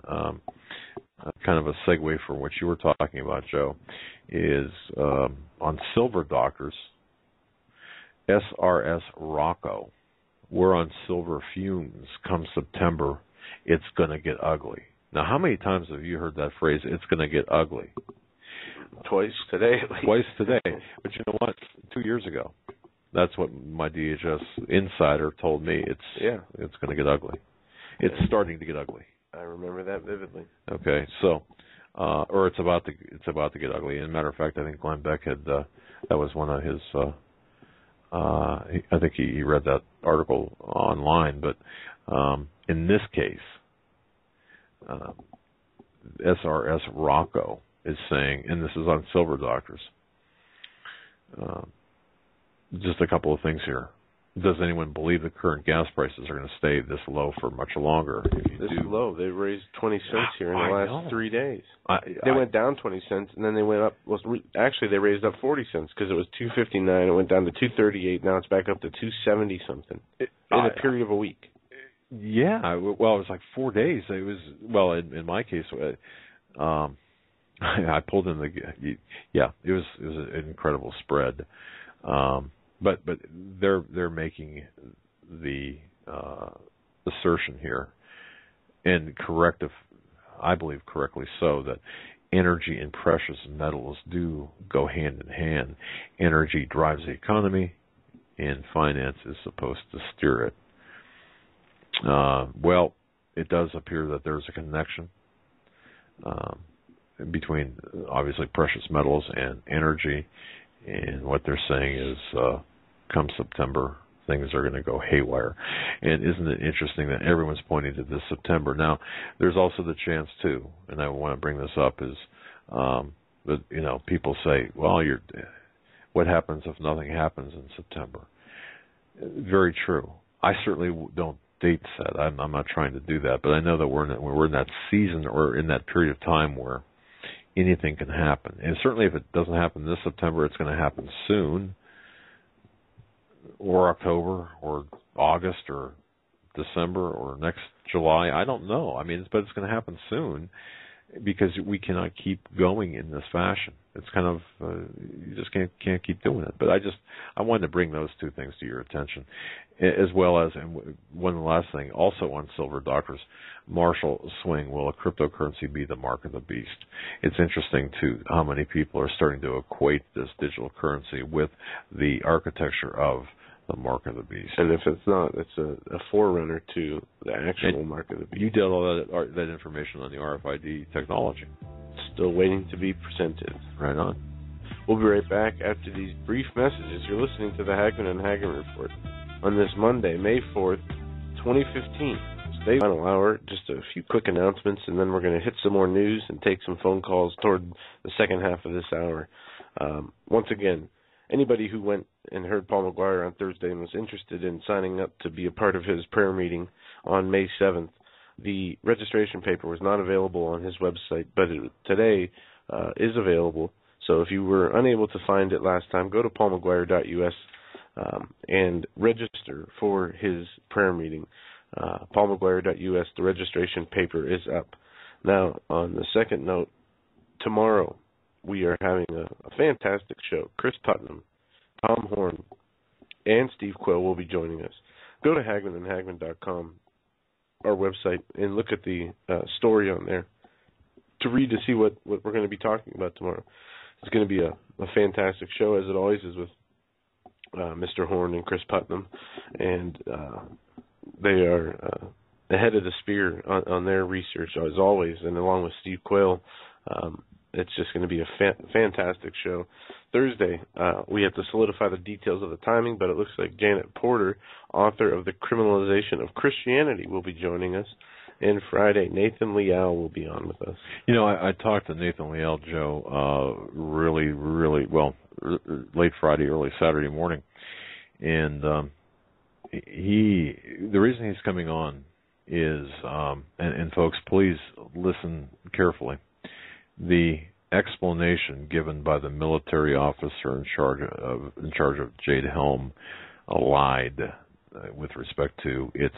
kind of a segue from what you were talking about, Joe, is on Silver Doctors, SRS Rocco. We're on silver fumes come September. It's going to get ugly. Now, how many times have you heard that phrase, it's going to get ugly? Twice today, at least. Twice today. But you know what? 2 years ago, that's what my DHS insider told me. It's going to get ugly. It's starting to get ugly. I remember that vividly. Okay, so or it's about to get ugly. And matter of fact, I think Glenn Beck had that was one of his. I think he read that article online. But in this case, SRS Rocco is saying, and this is on Silver Doctors. Just a couple of things here. Does anyone believe the current gas prices are going to stay this low for much longer? This low. They raised 20 cents here in the last 3 days. They went down 20 cents, and then they went up. Well, actually, they raised up 40 cents because it was $2.59. It went down to $2.38. Now it's back up to $2.70 something in a period of a week. Yeah. Well, it was like 4 days. It was in my case. I pulled in it was an incredible spread. But they're making the assertion here, and I believe correctly so, that energy and precious metals do go hand in hand. Energy drives the economy, and finance is supposed to steer it. Well, it does appear that there's a connection between, obviously, precious metals and energy. And what they're saying is, come September, things are going to go haywire. And isn't it interesting that everyone's pointing to this September? Now, there's also the chance, too, and I want to bring this up, is that, people say, well, what happens if nothing happens in September? Very true. I certainly don't date set. I'm not trying to do that, but I know that we're in that season or in that period of time where anything can happen. And certainly if it doesn't happen this September, it's going to happen soon, or October, or August, or December, or next July. I don't know. But it's going to happen soon, because we cannot keep going in this fashion. It's kind of, you just can't keep doing it. But I wanted to bring those two things to your attention, as well as, and one last thing, also on Silver Doctors, Marshall Swing, will a cryptocurrency be the mark of the beast? It's interesting, too, how many people are starting to equate this digital currency with the architecture of the mark of the beast. And if it's not, it's a forerunner to the actual mark of the beast. You did all that information on the RFID technology. Still waiting to be presented. Right on. We'll be right back after these brief messages. You're listening to the Hagmann Hagmann Report on this Monday, May 4th, 2015. Stay final hour, just a few quick announcements, and then we're going to hit some more news and take some phone calls toward the second half of this hour. Once again, anybody who went and heard Paul McGuire on Thursday and was interested in signing up to be a part of his prayer meeting on May 7th, the registration paper was not available on his website, but today is available. So if you were unable to find it last time, go to paulmcguire.us and register for his prayer meeting. paulmcguire.us, the registration paper is up. Now, on the second note, tomorrow we are having a fantastic show. Chris Putnam, Tom Horn, and Steve Quill will be joining us. Go to hagmanandhagmann.com, our website, and look at the story on there to read to see what we're going to be talking about tomorrow. It's going to be a fantastic show, as it always is with Mr. Horn and Chris Putnam, and they are ahead of the spear on their research, as always, and along with Steve Quayle. It's just going to be a fantastic show. Thursday, we have to solidify the details of the timing, but it looks like Janet Porter, author of The Criminalization of Christianity, will be joining us. And Friday, Nathan Leal will be on with us. I talked to Nathan Leal, Joe, really, late Friday, early Saturday morning. And the reason he's coming on is, and folks, please listen carefully, the explanation given by the military officer in charge of Jade Helm lied with respect to its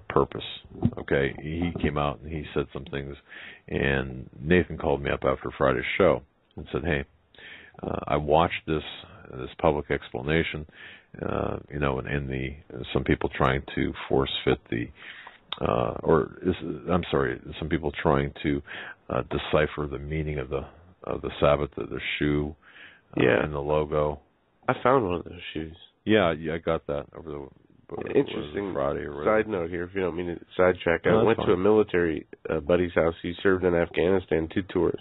purpose. Okay, he came out and he said some things, and Nathan called me up after Friday's show and said, "Hey, I watched this public explanation, and some people trying to force fit some people trying to decipher the meaning of the Sabbath, the shoe, and the logo. I found one of those shoes. Yeah, I got that over the interesting Friday or whatever. Side note here, if you don't mean to sidetrack. I No, went fine. to a military buddy's house. He served in Afghanistan 2 tours,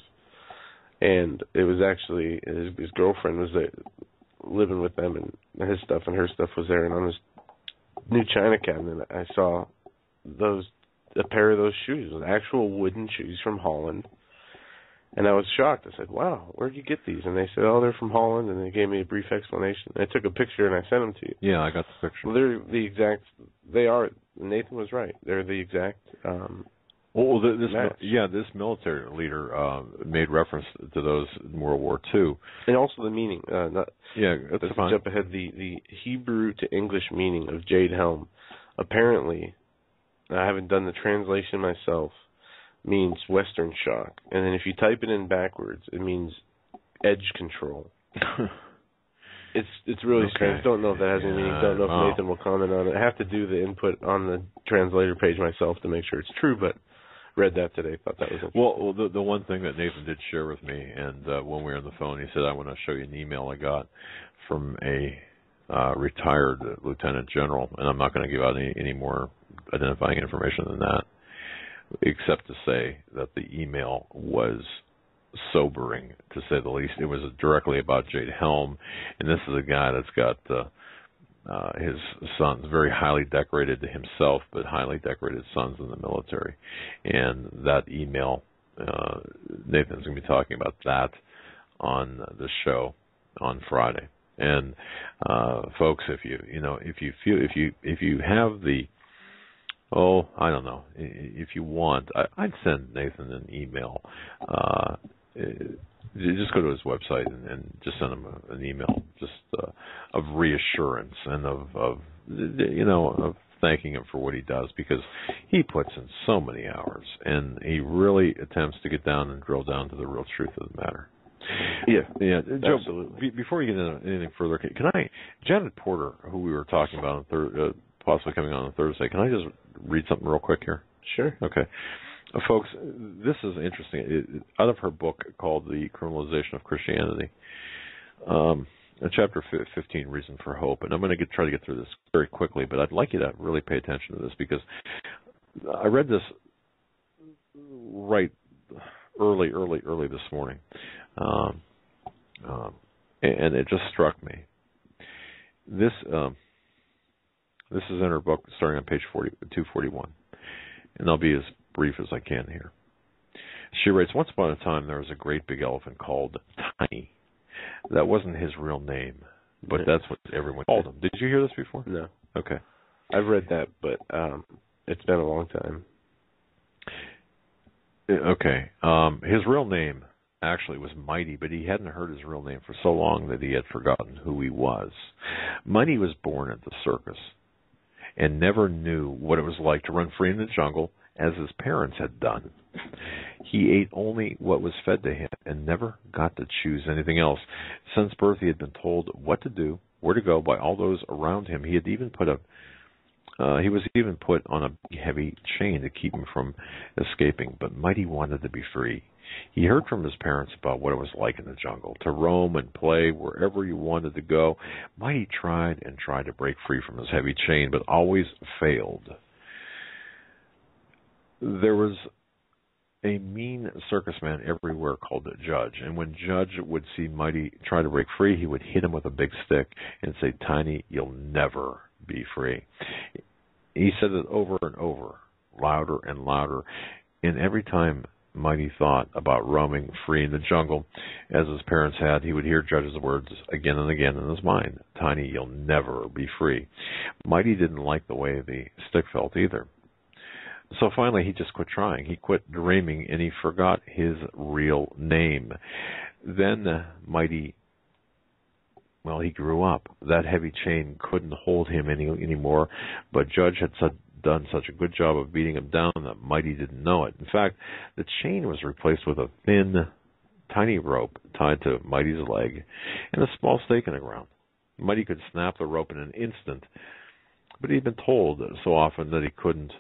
and it was actually his girlfriend was there, living with them, and his stuff and her stuff was there. And on his new china cabinet, I saw a pair of those shoes, actual wooden shoes from Holland. And I was shocked. I said, "Wow, where'd you get these?" And they said, "Oh, they're from Holland." And they gave me a brief explanation. I took a picture and I sent them to you. Yeah, I got the picture. Well, they're the exact. They are. Nathan was right. They're the exact. This military leader made reference to those in World War II, and also the meaning. That's fine. Jump ahead. The Hebrew to English meaning of jade helm. Apparently, I haven't done the translation myself. Means Western shock, and then if you type it in backwards, it means edge control. It's really strange. Don't know if that has any meaning. Don't know if Nathan will comment on it. I have to do the input on the translator page myself to make sure it's true, but read that today. Thought that was interesting. Well, the one thing that Nathan did share with me, and when we were on the phone, he said, "I want to show you an email I got from a retired lieutenant general," and I'm not going to give out any more identifying information than that, except to say that the email was sobering, to say the least. It was directly about Jade Helm, and this is a guy that's got his sons, very highly decorated himself, but highly decorated sons in the military. And that email, Nathan's going to be talking about that on the show on Friday. And folks, if you have the I don't know. If you want, I'd send Nathan an email. Just go to his website and just send him an email, just of reassurance and of thanking him for what he does, because he puts in so many hours and he really attempts to get down and drill down to the real truth of the matter. Yeah, Joe, absolutely. Before you get into anything further, can I, Janet Porter, who we were talking about on possibly coming on Thursday, can I just read something real quick here? Sure. Okay. Folks, this is interesting. Out of her book called The Criminalization of Christianity, chapter 15, Reason for Hope, and I'm going to try to get through this very quickly, but I'd like you to really pay attention to this, because I read this right early this morning, and it just struck me. This is in her book, starting on page 241, and I'll be as brief as I can here. She writes, "Once upon a time, there was a great big elephant called Tiny. That wasn't his real name, but that's what everyone called him." Did you hear this before? No. Okay. I've read that, but it's been a long time. Okay. His real name actually was Mighty, but he hadn't heard his real name for so long that he had forgotten who he was. Mighty was born at the circus and never knew what it was like to run free in the jungle as his parents had done. He ate only what was fed to him and never got to choose anything else. Since birth, he had been told what to do, where to go by all those around him. He was even put on a heavy chain to keep him from escaping. But Mighty wanted to be free. He heard from his parents about what it was like in the jungle, to roam and play wherever he wanted to go. Mighty tried and tried to break free from his heavy chain, but always failed. There was a mean circus man everywhere called Judge, and when Judge would see Mighty try to break free, he would hit him with a big stick and say, "Tiny, you'll never be free." He said it over and over, louder and louder, and every time Mighty thought about roaming free in the jungle, as his parents had, he would hear Judge's words again and again in his mind, "Tiny, you'll never be free." Mighty didn't like the way the stick felt either. So finally, he just quit trying. He quit dreaming, and he forgot his real name. Then Mighty, he grew up. That heavy chain couldn't hold him anymore, but Judge had done such a good job of beating him down that Mighty didn't know it. In fact, the chain was replaced with a thin, tiny rope tied to Mighty's leg and a small stake in the ground. Mighty could snap the rope in an instant, but he'd been told so often that he couldn't.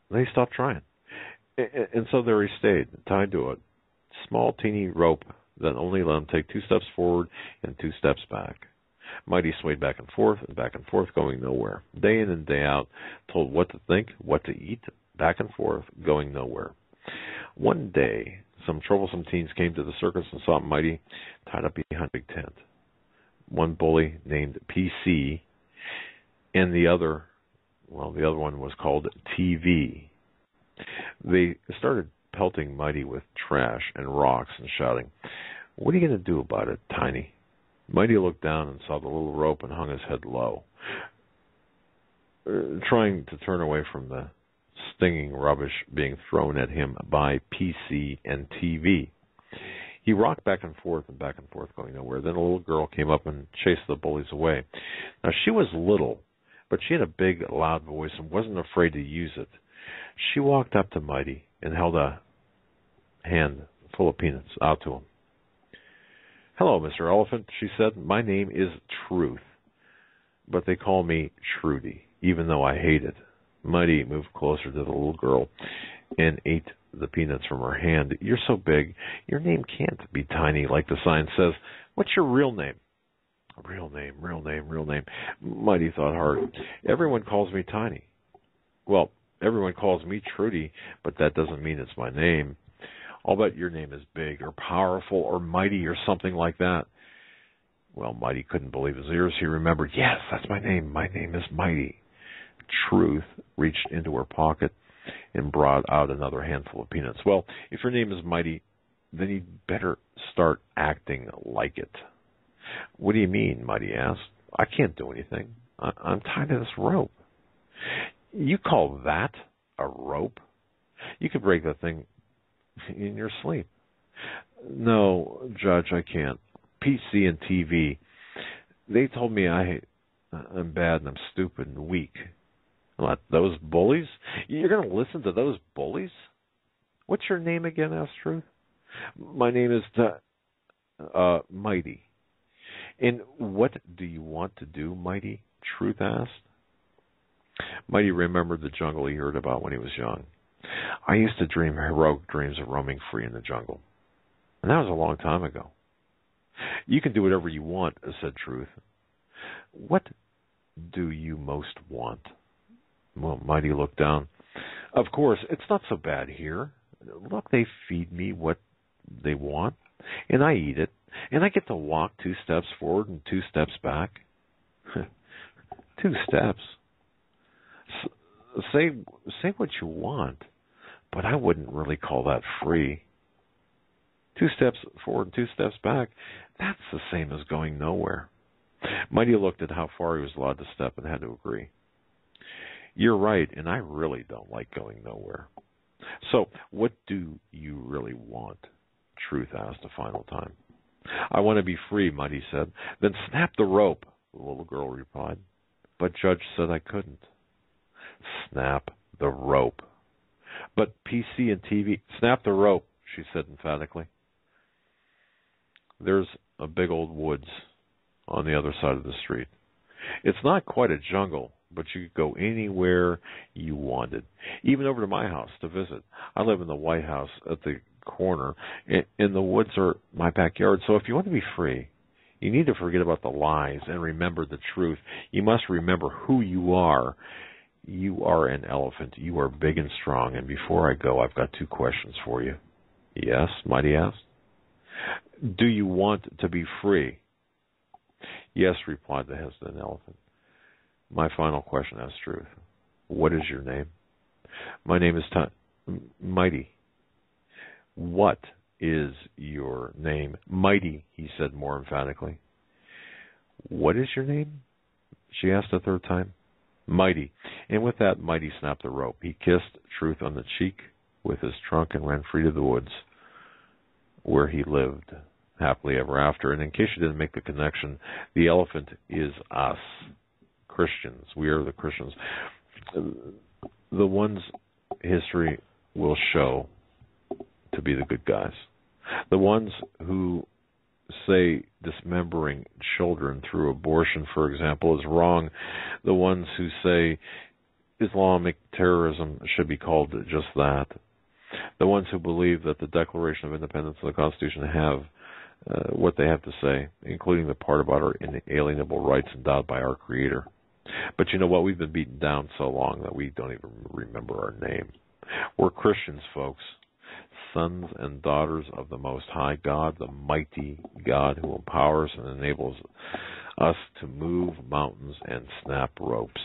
Then he stopped trying. And so there he stayed, tied to a small, teeny rope that only let him take 2 steps forward and 2 steps back. Mighty swayed back and forth, going nowhere. Day in and day out, told what to think, what to eat, back and forth, going nowhere. One day, some troublesome teens came to the circus and saw Mighty tied up behind a big tent. One bully named PC, and the other one was called TV. They started pelting Mighty with trash and rocks and shouting, "What are you going to do about it, Tiny?" Mighty looked down and saw the little rope and hung his head low, trying to turn away from the stinging rubbish being thrown at him by PC and TV. He rocked back and forth, going nowhere. Then a little girl came up and chased the bullies away. Now, she was little, but she had a big, loud voice and wasn't afraid to use it. She walked up to Mighty and held a hand full of peanuts out to him. "Hello, Mr. Elephant," she said. "My name is Truth, but they call me Trudy, even though I hate it." Mighty moved closer to the little girl and ate the peanuts from her hand. "You're so big, your name can't be Tiny like the sign says. What's your real name?" Real name. Mighty thought hard. "Everyone calls me Tiny." "Well, everyone calls me Trudy, but that doesn't mean it's my name. I'll bet your name is big or powerful or mighty or something like that." Well, Mighty couldn't believe his ears. He remembered, "Yes, that's my name. My name is Mighty." Truth reached into her pocket and brought out another handful of peanuts. "Well, if your name is Mighty, then you'd better start acting like it." "What do you mean?" Mighty asked. "I can't do anything. I'm tied to this rope." "You call that a rope? You could break the thing in your sleep." "No, Judge, I can't. PC and TV, they told me I'm bad and I'm stupid and weak." "What, those bullies? You're going to listen to those bullies?" "What's your name again?" asked Truth. "My name is Mighty." "And what do you want to do, Mighty?" Truth asked. Mighty remembered the jungle he heard about when he was young. "I used to dream heroic dreams of roaming free in the jungle. And that was a long time ago." "You can do whatever you want," said Truth. "What do you most want?" Well, Mighty looked down. "Of course, it's not so bad here. Look, they feed me what they want, and I eat it, and I get to walk 2 steps forward and 2 steps back." 2 steps? Say what you want, but I wouldn't really call that free. 2 steps forward and 2 steps back, that's the same as going nowhere. Mighty looked at how far he was allowed to step and had to agree. "You're right, and I really don't like going nowhere." "So, what do you really want?" Truth asked a final time. "I want to be free," Mighty said. "Then snap the rope," the little girl replied. "But Judge said I couldn't." "Snap the rope." "But PC and TV—" "Snap the rope," she said emphatically. There's a big old woods on the other side of the street. It's not quite a jungle, but you could go anywhere you wanted, even over to my house to visit. I live in the White House at the corner, and the woods are my backyard. So if you want to be free, you need to forget about the lies and remember the truth. You must remember who you are. You are an elephant. You are big and strong. And before I go, I've got 2 questions for you." "Yes?" Mighty asked. "Do you want to be free?" "Yes," replied the hesitant elephant. "My final question," asked Truth. "What is your name?" "My name is Mighty." "What is your name?" "Mighty," he said more emphatically. "What is your name?" she asked a third time. "Mighty." And with that, Mighty snapped the rope. He kissed Truth on the cheek with his trunk and ran free to the woods, where he lived happily ever after. And in case you didn't make the connection, the elephant is us, Christians. We are the Christians, the ones history will show to be the good guys, the ones who say dismembering children through abortion, for example, is wrong, the ones who say Islamic terrorism should be called just that, The ones who believe that the Declaration of Independence and the Constitution have what they have to say, including the part about our inalienable rights endowed by our Creator. But you know what? We've been beaten down so long that we don't even remember our name. We're Christians, folks. Sons and daughters of the Most High God, the mighty God who empowers and enables us to move mountains and snap ropes.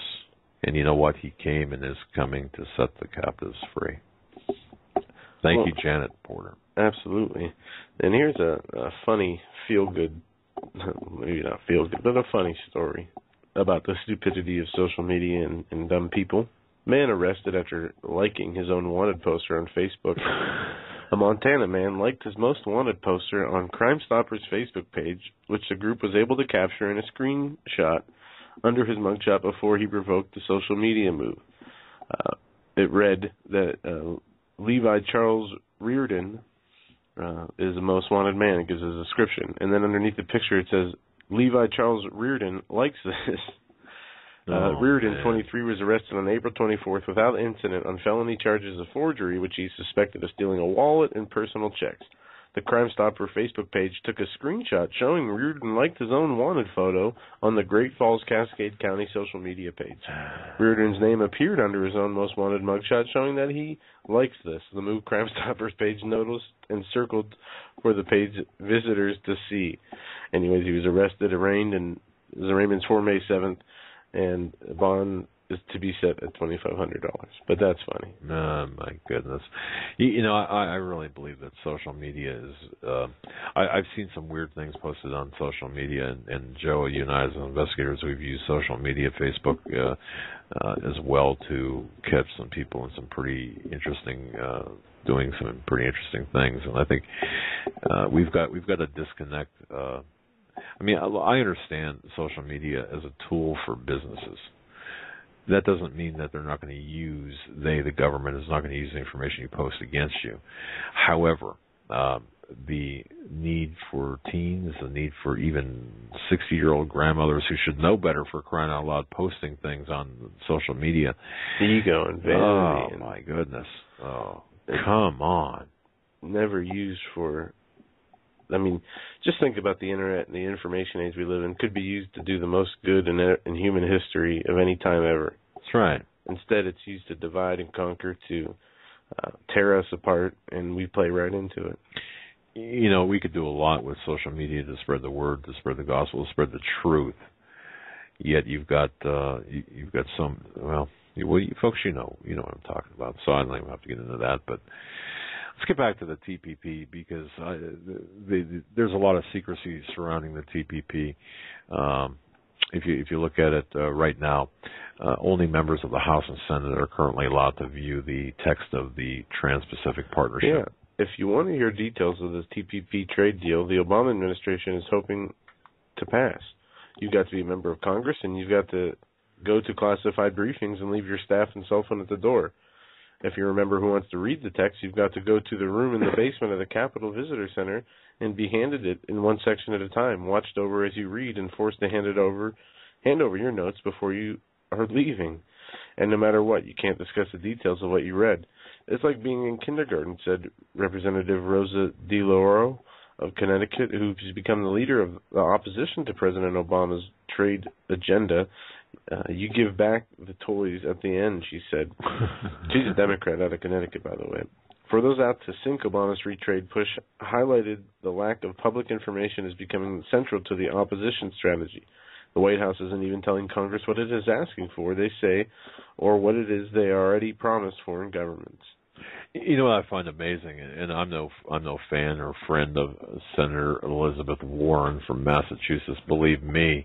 And you know what? He came and is coming to set the captives free. Thank you, Janet Porter. Absolutely. And here's a funny, feel-good, maybe not feel-good, but a funny story about the stupidity of social media and dumb people. Man arrested after liking his own wanted poster on Facebook. A Montana man liked his most wanted poster on Crime Stoppers' Facebook page, which the group was able to capture in a screenshot under his mugshot before he revoked the social media move. It read that Levi Charles Reardon is the most wanted man. It gives a description. And then underneath the picture it says, Levi Charles Reardon likes this. Reardon, 23, was arrested on April 24th without incident on felony charges of forgery, which he suspected of stealing a wallet and personal checks. The Crime Stopper Facebook page took a screenshot showing Reardon liked his own wanted photo on the Great Falls Cascade County social media page. Reardon's name appeared under his own most wanted mugshot, showing that he likes this. The Move Crime Stoppers page noticed and circled for the page visitors to see. Anyways, he was arrested, arraigned, and his arraignment's for May 7th. And bond is to be set at $2,500. But that's funny. Oh, my goodness. You know, I really believe that social media is... I've seen some weird things posted on social media, and Joe, you and I as investigators, we've used social media, Facebook, as well to catch some people in some pretty interesting... doing some pretty interesting things. And I think we've got to disconnect... I mean, I understand social media as a tool for businesses. That doesn't mean that they're not going to use, the government is not going to use the information you post against you. However, the need for teens, the need for even 60-year-old grandmothers who should know better for crying out loud posting things on social media. Ego and vanity. Oh, my goodness. Oh, come on. Never used for... I mean, just think about the internet and the information age we live in. Could be used to do the most good in human history of any time ever. That's right. Instead, it's used to divide and conquer, to tear us apart, and we play right into it. You know, we could do a lot with social media to spread the word, to spread the gospel, to spread the truth. Yet you've got some. Well, folks, you know what I'm talking about. So I don't even have to get into that, but. Let's get back to the TPP because there's a lot of secrecy surrounding the TPP. If you look at it right now, only members of the House and Senate are currently allowed to view the text of the Trans-Pacific Partnership. Yeah. If you want to hear details of this TPP trade deal, the Obama administration is hoping to pass. You've got to be a member of Congress, and you've got to go to classified briefings and leave your staff and cell phone at the door. If you're a member who wants to read the text, you've got to go to the room in the basement of the Capitol Visitor Center and be handed it in one section at a time, watched over as you read, and forced to hand over your notes before you are leaving. And no matter what, you can't discuss the details of what you read. It's like being in kindergarten, said Representative Rosa DeLauro of Connecticut, who's become the leader of the opposition to President Obama's trade agenda. You give back the toys at the end, she said. She's a Democrat out of Connecticut, by the way. For those out to sink, Obama's free trade push highlighted the lack of public information as becoming central to the opposition strategy. The White House isn't even telling Congress what it is asking for, they say, or what it is they already promised foreign governments. You know what I find amazing, and I'm no fan or friend of Senator Elizabeth Warren from Massachusetts. Believe me,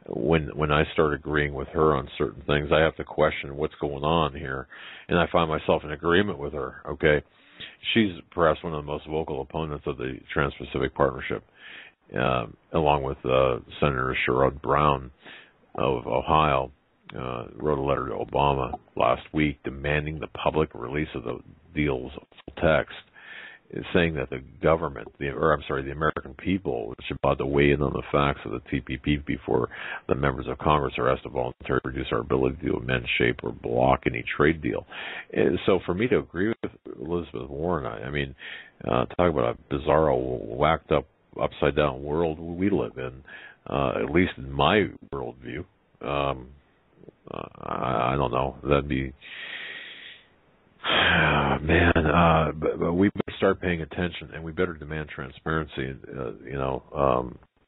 when I start agreeing with her on certain things, I have to question what's going on here, and I find myself in agreement with her. Okay, she's perhaps one of the most vocal opponents of the Trans-Pacific Partnership, along with Senator Sherrod Brown of Ohio. Wrote a letter to Obama last week demanding the public release of the deal's full text, saying that the government, the American people, should be allowed to weigh in on the facts of the TPP before the members of Congress are asked to voluntarily reduce our ability to amend, shape, or block any trade deal. And so for me to agree Elizabeth Warren. I mean, talk about a bizarro, whacked up, upside down world we live in. At least in my worldview. I don't know. That'd be, man. But we better start paying attention, and we better demand transparency.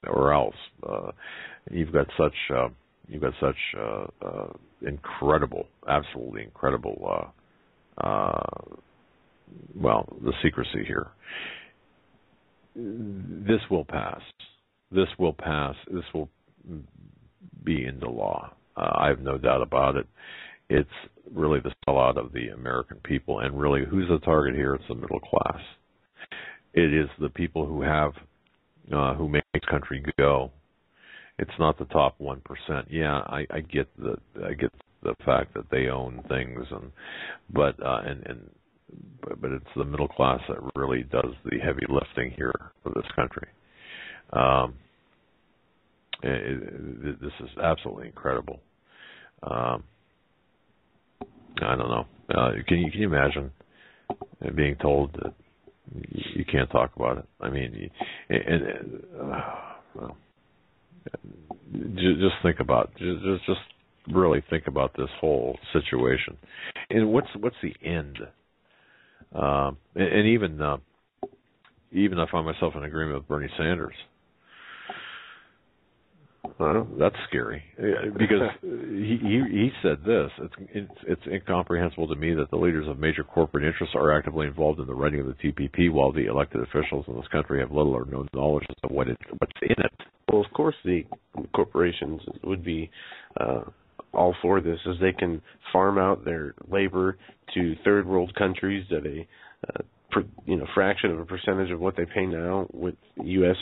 Or else you've got such incredible, absolutely incredible. The secrecy here. This will pass. This will pass. This will be into law. I have no doubt about it. It's really the sellout of the American people, and really, who's the target here? It's the middle class. It is the people who have, who make the country go. It's not the top 1%. Yeah, I get the fact that they own things, but it's the middle class that really does the heavy lifting here for this country. This is absolutely incredible. I don't know. Can you imagine being told that you can't talk about it? I mean, just think about just really think about this whole situation, and what's the end? And even I find myself in agreement with Bernie Sanders. That's scary because he said this. It's incomprehensible to me that the leaders of major corporate interests are actively involved in the writing of the TPP, while the elected officials in this country have little or no knowledge of what's in it. Well, of course, the corporations would be all for this, as they can farm out their labor to third world countries at a fraction of a percentage of what they pay now with U.S.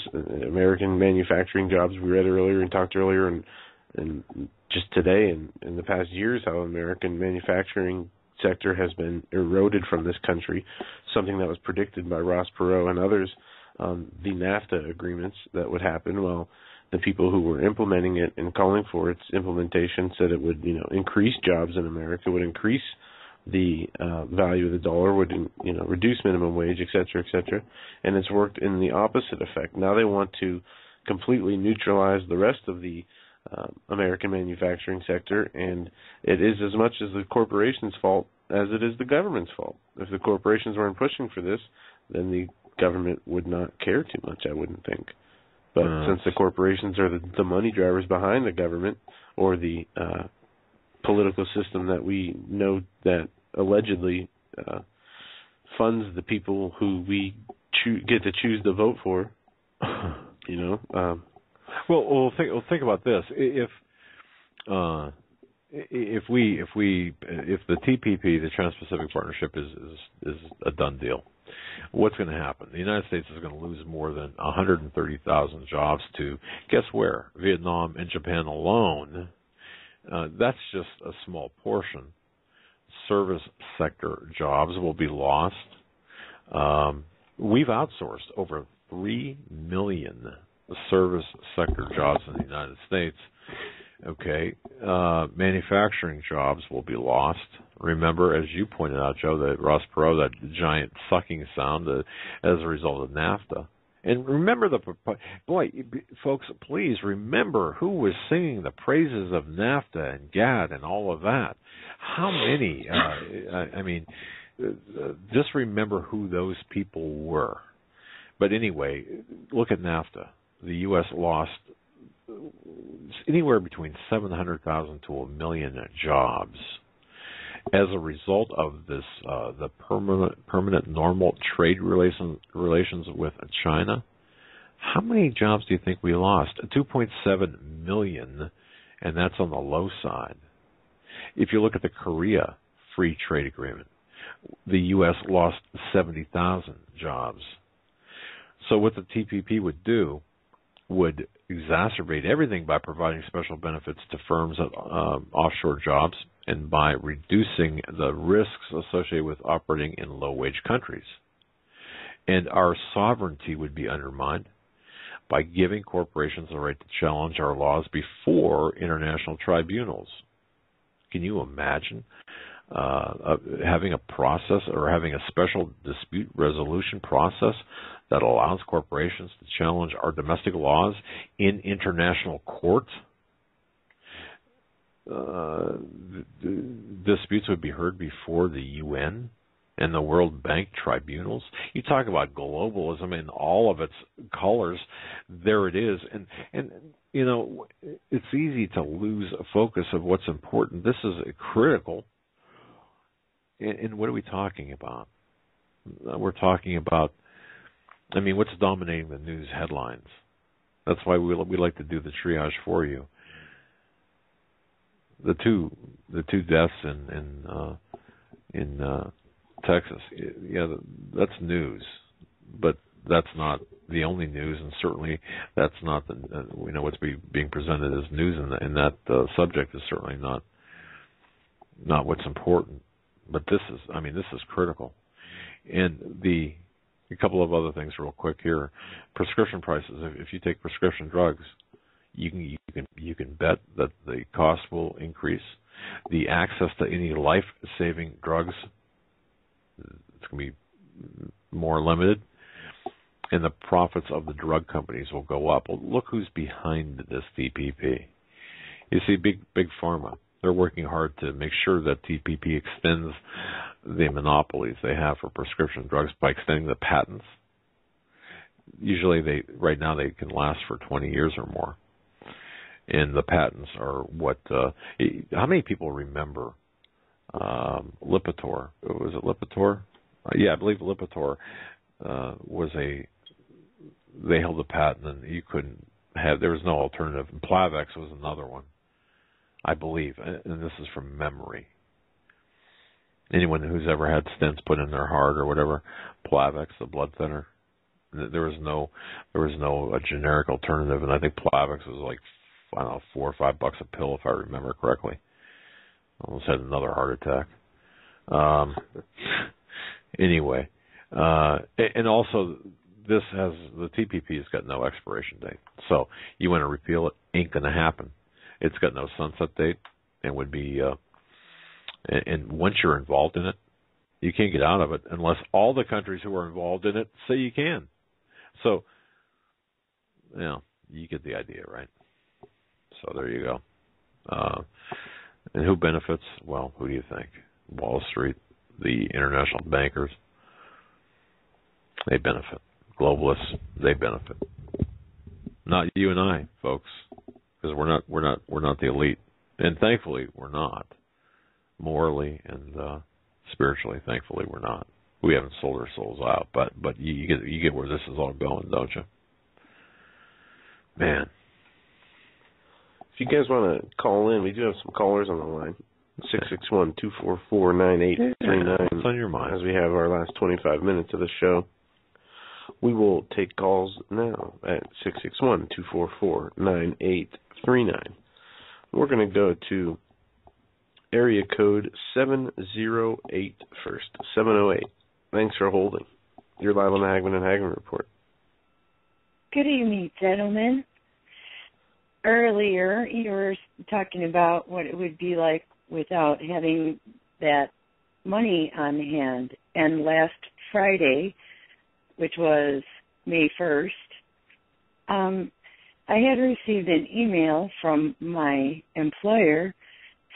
American manufacturing jobs. We read earlier and talked earlier, and just today and in the past years, how American manufacturing sector has been eroded from this country, something that was predicted by Ross Perot and others, the NAFTA agreements that would happen. Well, the people who were implementing it and calling for its implementation said it would, increase jobs in America, would increase the value of the dollar, would reduce minimum wage, et cetera, and it's worked in the opposite effect. Now they want to completely neutralize the rest of the American manufacturing sector, and it is as much as the corporation's fault as it is the government's fault. If the corporations weren't pushing for this, then the government would not care too much, I wouldn't think. But since the corporations are the money drivers behind the government, or the political system that we know that allegedly funds the people who we get to choose to vote for, Well, think about this. If the TPP, the Trans-Pacific Partnership, is a done deal, what's going to happen? The United States is going to lose more than 130,000 jobs to, guess where? Vietnam and Japan alone. That's just a small portion. Service sector jobs will be lost. We've outsourced over 3 million service sector jobs in the United States. Okay, manufacturing jobs will be lost. Remember, as you pointed out, Joe, that Ross Perot, that giant sucking sound as a result of NAFTA. And remember folks, please remember who was singing the praises of NAFTA and GATT and all of that. How many? Just remember who those people were. But anyway, look at NAFTA. The U.S. lost anywhere between 700,000 to 1 million jobs as a result of this, the permanent normal trade relations with China. How many jobs do you think we lost? 2.7 million, and that's on the low side. If you look at the Korea Free Trade Agreement, the U.S. lost 70,000 jobs. So what the TPP would do would exacerbate everything by providing special benefits to firms at offshore jobs and by reducing the risks associated with operating in low-wage countries. And our sovereignty would be undermined by giving corporations the right to challenge our laws before international tribunals. Can you imagine having a process or having a special dispute resolution process that allows corporations to challenge our domestic laws in international court. Disputes would be heard before the UN and the World Bank tribunals. You talk about globalism in all of its colors. There it is. And you know, it's easy to lose a focus of what's important. This is critical. And what are we talking about? We're talking about, I mean, what's dominating the news headlines? That's why we like to do the triage for you. The two deaths in Texas, yeah, that's news, but that's not the only news, and certainly that's not the we know what's being presented as news in that subject is certainly not what's important. But this is critical, and a couple of other things real quick here. Prescription prices. If you take prescription drugs, you can bet that the cost will increase. The access to any life-saving drugs, it's going to be more limited, and the profits of the drug companies will go up. Well, look who's behind this TPP. You see, big pharma. They're working hard to make sure that TPP extends the monopolies they have for prescription drugs by extending the patents. Usually, right now they can last for 20 years or more. And the patents are what? How many people remember Lipitor? Was it Lipitor? Yeah, I believe Lipitor they held a patent, and you couldn't have. There was no alternative. And Plavix was another one, I believe, and this is from memory. Anyone who's ever had stents put in their heart or whatever, Plavix, the blood thinner, there was no generic alternative, and I think Plavix was like, I don't know, $4 or $5 a pill, if I remember correctly. Almost had another heart attack. Anyway, and also the TPP has got no expiration date. So you want to repeal it, ain't going to happen. It's got no sunset date, and would be. And once you're involved in it, you can't get out of it unless all the countries who are involved in it say you can. So, you get the idea, right? So there you go. And who benefits? Well, who do you think? Wall Street, the international bankers. They benefit. Globalists, they benefit. Not you and I, folks, because we're not the elite, and thankfully we're not. Morally and spiritually, thankfully we're not. We haven't sold our souls out, but you get where this is all going, don't you? Man. If you guys want to call in, we do have some callers on the line. 661-244-9839. What's on your mind? As we have our last 25 minutes of the show. We will take calls now at 661-244-9839. We're going to go to area code 708 first. 708. Thanks for holding. You're live on the Hagmann Hagmann Report. Good evening, gentlemen. Earlier, you were talking about what it would be like without having that money on hand. And last Friday, which was May 1st, I had received an email from my employer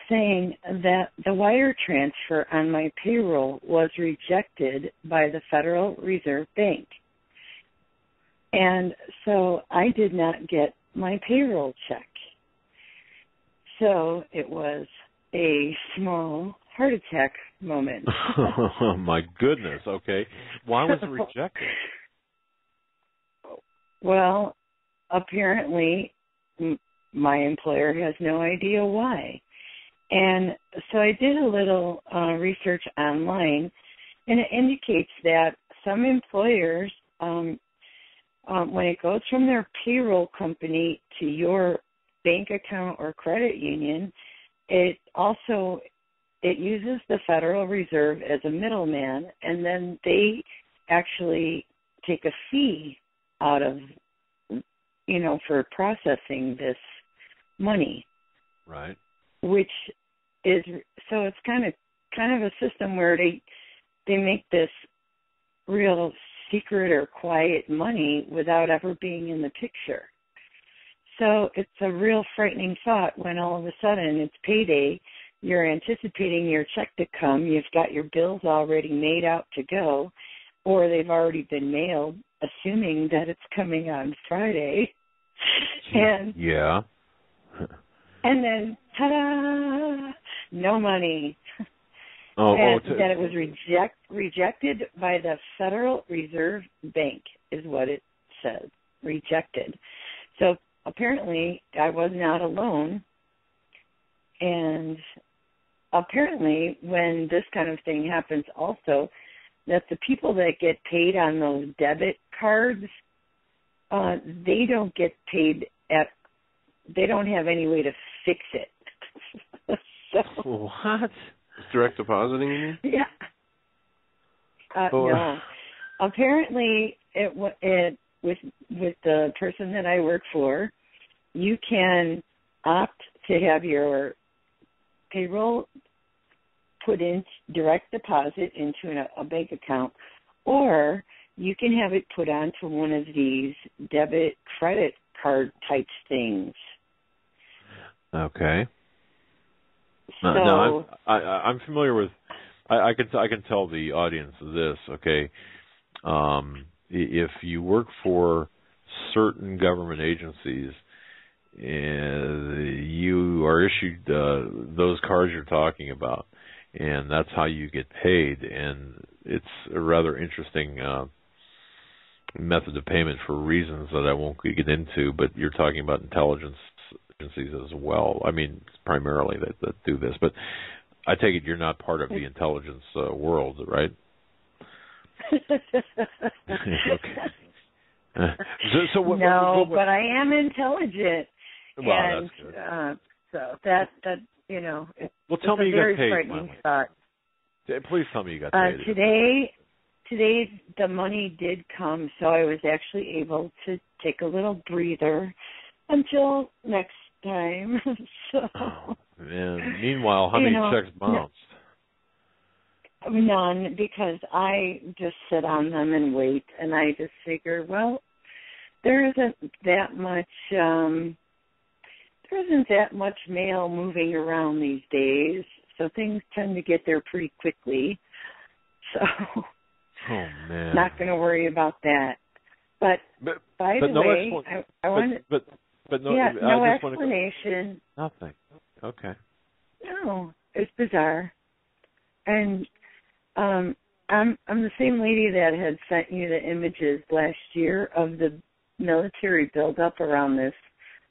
saying that the wire transfer on my payroll was rejected by the Federal Reserve Bank. And so I did not get my payroll check. So it was a small heart attack moment. Oh, my goodness. Okay. Why was it rejected? Well, apparently my employer has no idea why. And so I did a little research online, and it indicates that some employers, when it goes from their payroll company to your bank account or credit union, it uses the Federal Reserve as a middleman, and then they actually take a fee out of, for processing this money. Right. Which is, so it's kind of kind of a system where they make this real secret or quiet money without ever being in the picture. So it's a real frightening thought when all of a sudden it's payday, you're anticipating your check to come, you've got your bills already made out to go, or they've already been mailed, assuming that it's coming on Friday. And yeah. And then, ta-da, no money. And that it was rejected by the Federal Reserve Bank is what it said, rejected. So apparently I was not alone. And apparently when this kind of thing happens also, that the people that get paid on those debit cards, they don't get paid they don't have any way to fix it. So, what? Direct depositing, you mean? Yeah. No. Apparently, with the person that I work for, you can opt to have your payroll put in direct deposit into a bank account, or you can have it put onto one of these debit credit card type things. Okay. So, now I'm familiar with. I can tell the audience this. Okay, if you work for certain government agencies, you are issued those cards you're talking about, and that's how you get paid. And it's a rather interesting method of payment for reasons that I won't get into. But you're talking about intelligence agencies as well. I mean, primarily that do this, but I take it you're not part of the intelligence world, right? Okay. But I am intelligent. Well, and, that's good. So that well, tell me you got paid. Frightening thought. Please tell me you got paid. Today the money did come, so I was actually able to take a little breather until next time. So, and meanwhile, how many checks bounced? None, because I just sit on them and wait, and I just figure, well, there isn't that much mail moving around these days, so things tend to get there pretty quickly. So, oh man, not going to worry about that. But by the way, I want to. But no, yeah, no I just explanation. Nothing. Okay. No, it's bizarre, and I'm the same lady that had sent you the images last year of the military buildup around this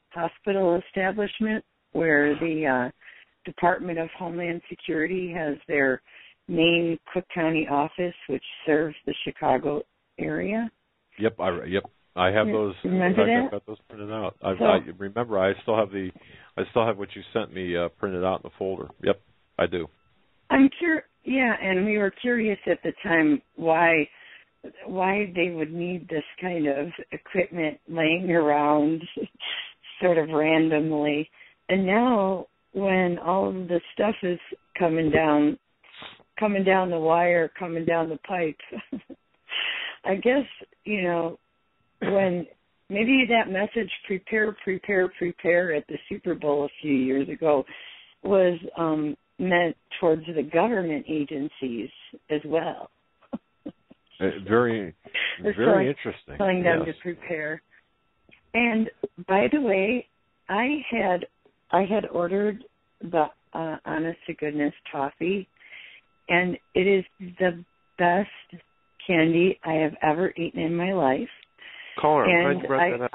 hospital establishment where the Department of Homeland Security has their main Cook County office, which serves the Chicago area. Yep. I have those. Remember that? I've got those printed out. I remember. I still have what you sent me printed out in the folder. Yep, I do. I'm sure. Yeah, and we were curious at the time why they would need this kind of equipment laying around sort of randomly. And now, when all of the stuff is coming down the wire, coming down the pipe, I guess, when maybe that message, prepare at the Super Bowl a few years ago was meant towards the government agencies as well. Very interesting. Telling them to prepare. And by the way, I had ordered the honest to goodness toffee, and it is the best candy I have ever eaten in my life. Caller, I'm glad you brought that up.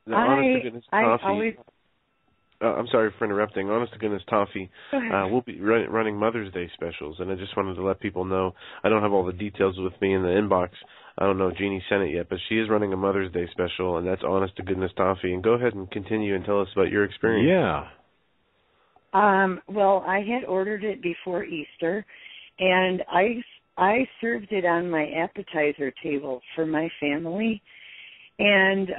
The honest to goodness toffee. I'm sorry for interrupting. Honest to goodness toffee. We'll be running Mother's Day specials, and I just wanted to let people know. I don't have all the details with me in the inbox. I don't know if Jeannie sent it yet, but she is running a Mother's Day special, and that's honest to goodness toffee. And go ahead and continue and tell us about your experience. Yeah. Well, I had ordered it before Easter, and I served it on my appetizer table for my family, and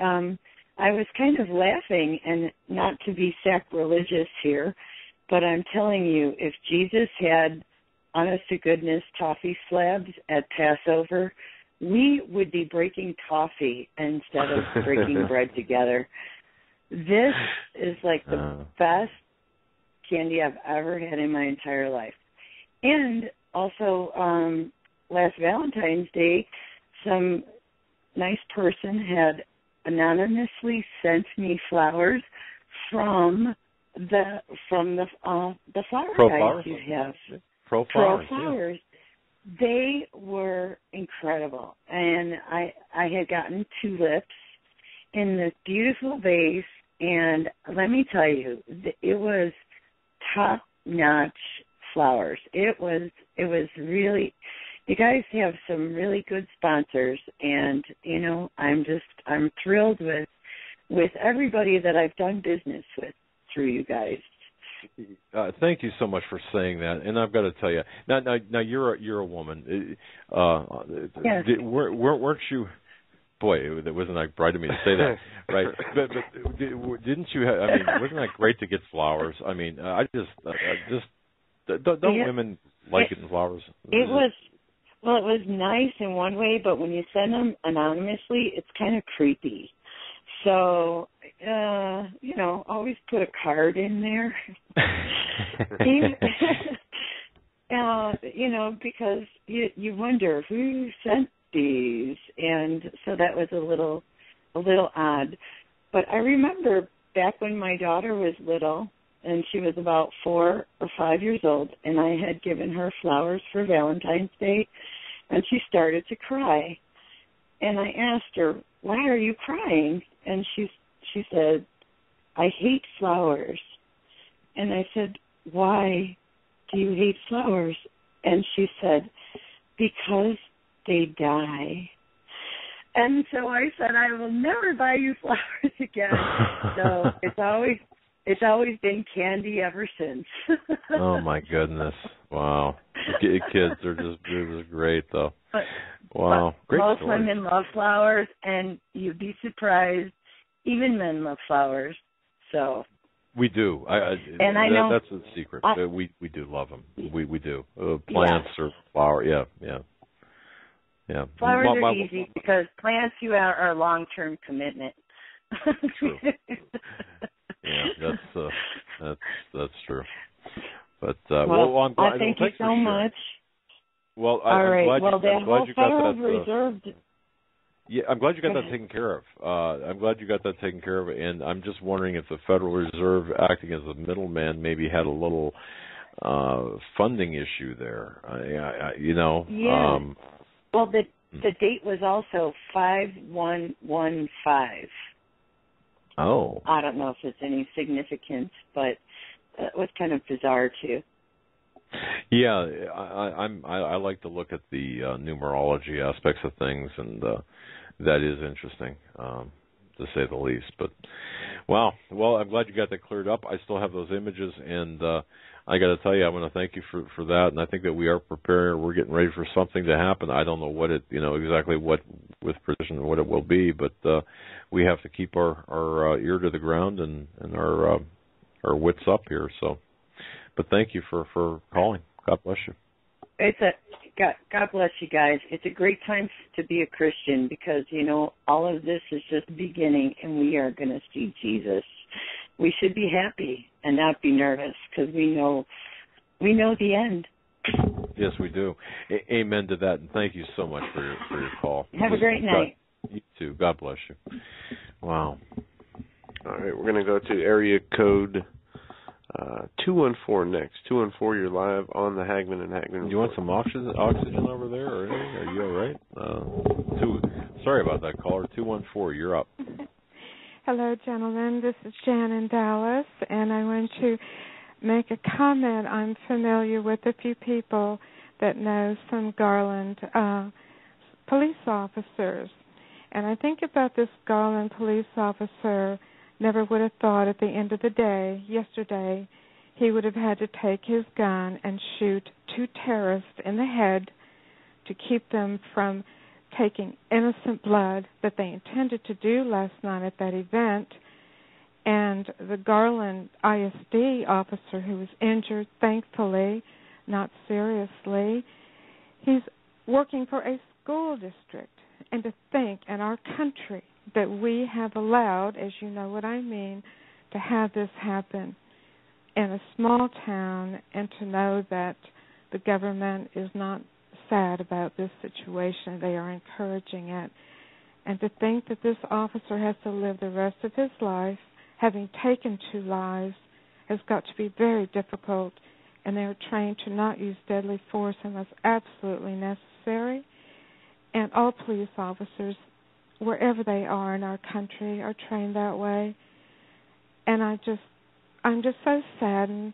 I was kind of laughing, and not to be sacrilegious here, But I'm telling you, if Jesus had, honest to goodness, toffee slabs at Passover, we would be breaking toffee instead of breaking bread together. This is like the best candy I've ever had in my entire life. And also, last Valentine's Day, some nice person had anonymously sent me flowers from the flower guys you have. Pro Flowers. Yeah. They were incredible, and I had gotten tulips in this beautiful vase, and let me tell you, it was top-notch flowers. It was really. You guys have some really good sponsors, and I'm thrilled with everybody that I've done business with through you guys. Thank you so much for saying that. And I've got to tell you, now you're a woman. Yes. Weren't you? Boy, it wasn't that bright of me to say that, right? But didn't you? Wasn't that great to get flowers? I mean, don't women like getting flowers? It was nice in one way, but when you send them anonymously, it's kind of creepy. So, always put a card in there. Because you wonder who sent these, and so that was a little odd. But I remember back when my daughter was little, and she was about 4 or 5 years old, and I had given her flowers for Valentine's Day, and she started to cry. And I asked her, "Why are you crying?" And she said, "I hate flowers." And I said, "Why do you hate flowers?" And she said, "Because they die." And so I said, "I will never buy you flowers again." So it's always been candy ever since. Oh my goodness! Wow, kids are just great though. Wow, great most story. women love flowers, and you'd be surprised. Even men love flowers. So we do. I know that's the secret. We do love them. We do. Plants or flower. Yeah. Flowers are easy because plants are a long-term commitment. True. Yeah, that's true. But I'm glad. Thank you so much. Well, all right. I'm glad you got that. Reserved. Yeah, I'm glad you got that taken care of. And I'm just wondering if the Federal Reserve, acting as a middleman, maybe had a little funding issue there. Yeah. Well, the date was also 5/1/15. Oh. I don't know if it's any significance, but it was kind of bizarre too. Yeah, I like to look at the numerology aspects of things, and that is interesting, to say the least. But wow, well, I'm glad you got that cleared up. I still have those images, and I got to tell you, I want to thank you for that. And I think that we are preparing. We're getting ready for something to happen. I don't know what it, exactly what with precision what it will be, but we have to keep our ear to the ground and our wits up here. So. But thank you for calling. God bless you. God bless you guys. It's a great time to be a Christian because, all of this is just the beginning, and we are going to see Jesus. We should be happy and not be nervous because we know the end. Yes, we do. Amen to that, and thank you so much for your call. Have a great night. You too. God bless you. Wow. All right, we're going to go to area code 214 next. 214, you're live on the Hagmann and Hagmann Report. Do you want some oxygen over there or anything? Are you all right? Sorry about that, caller. 214, you're up. Hello, gentlemen. This is Jan in Dallas, and I want to make a comment. I'm familiar with a few people that know some Garland police officers, and I think about this Garland police officer. Never would have thought at the end of the day, yesterday, he would have had to take his gun and shoot 2 terrorists in the head to keep them from taking innocent blood that they intended to do last night at that event. And the Garland ISD officer who was injured, thankfully, not seriously, he's working for a school district. And to think in our country that we have allowed, as you know what I mean, to have this happen in a small town, and to know that the government is not sad about this situation, they are encouraging it. And to think that this officer has to live the rest of his life having taken 2 lives has got to be very difficult, and they're trained to not use deadly force unless absolutely necessary. And all police officers, wherever they are in our country, are trained that way. And I'm just so saddened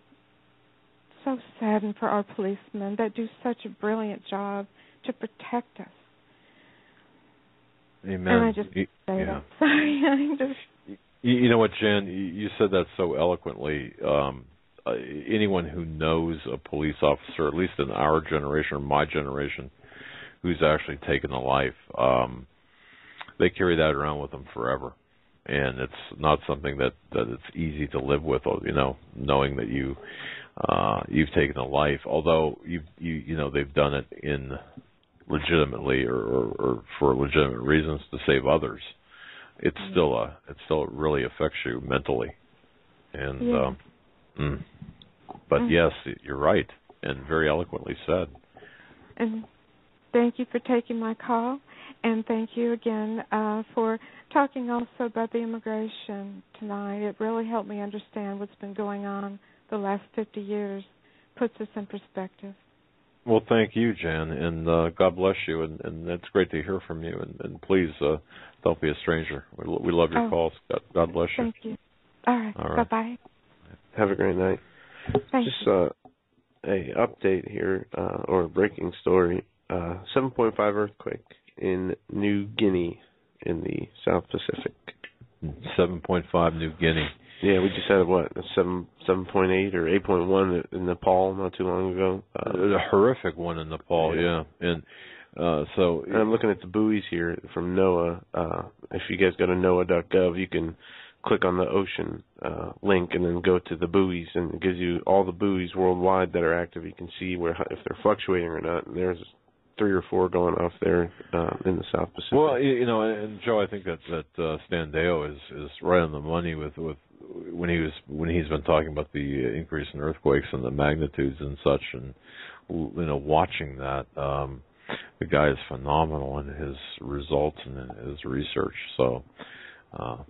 for our policemen that do such a brilliant job to protect us. Amen. And I just say that. Sorry, You know what, Jan? You said that so eloquently. Anyone who knows a police officer, at least in our generation or my generation, who's actually taken a life, they carry that around with them forever. And it's not something that it's easy to live with, knowing that you've taken a life. Although they've done it in legitimately or for legitimate reasons to save others. It still really affects you mentally. And but yes, you're right, and very eloquently said. And thank you for taking my call, and thank you again for talking also about the immigration tonight. It really helped me understand what's been going on the last 50 years, puts us in perspective. Well, thank you, Jan, and God bless you, and it's great to hear from you, and please don't be a stranger. We love your calls. God bless you. Thank you. All right. Bye-bye. Have a great night. Thanks. Just a update here, or a breaking story. 7.5 earthquake in New Guinea in the South Pacific. 7.5 New Guinea. Yeah, we just had a 7.8 or 8.1 in Nepal not too long ago. A horrific one in Nepal, yeah. And so and I'm looking at the buoys here from NOAA. If you guys go to NOAA.gov, you can click on the ocean link and then go to the buoys, and it gives you all the buoys worldwide that are active. You can see if they're fluctuating or not. And there's 3 or 4 going off there in the South Pacific. Well, and Joe, I think that Stan Deo is right on the money with when he's been talking about the increase in earthquakes and the magnitudes and such, and watching that. The guy is phenomenal in his results and in his research. So,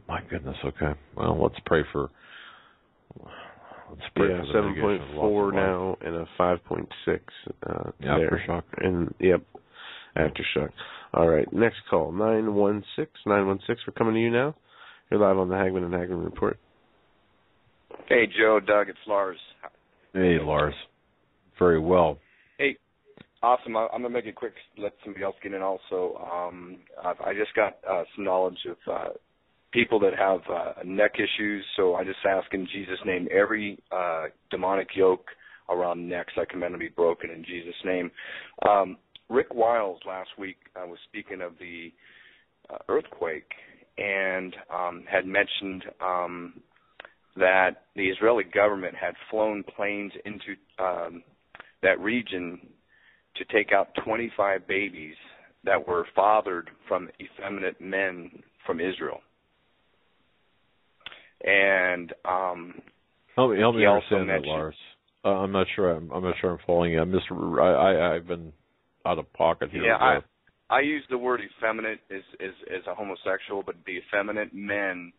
my goodness. Okay. Well, let's pray for. Let's pray for 7.4 now and a 5.6 aftershock. And aftershock. All right. Next call 916. We're coming to you now. You're live on the Hagmann Hagmann Report. Hey, Joe, Doug, it's Lars. Hey, Lars. Very well. Hey, awesome. I'm going to make it quick, let somebody else get in also. I just got some knowledge of people that have neck issues, so I just ask in Jesus' name, every demonic yoke around necks, I command to be broken in Jesus' name. Rick Wiles last week was speaking of the earthquake and had mentioned that the Israeli government had flown planes into that region to take out 25 babies that were fathered from effeminate men from Israel. And help me understand that, Lars. I'm not sure I'm following you. I've been out of pocket here. Yeah, I use the word effeminate as a homosexual, but the effeminate men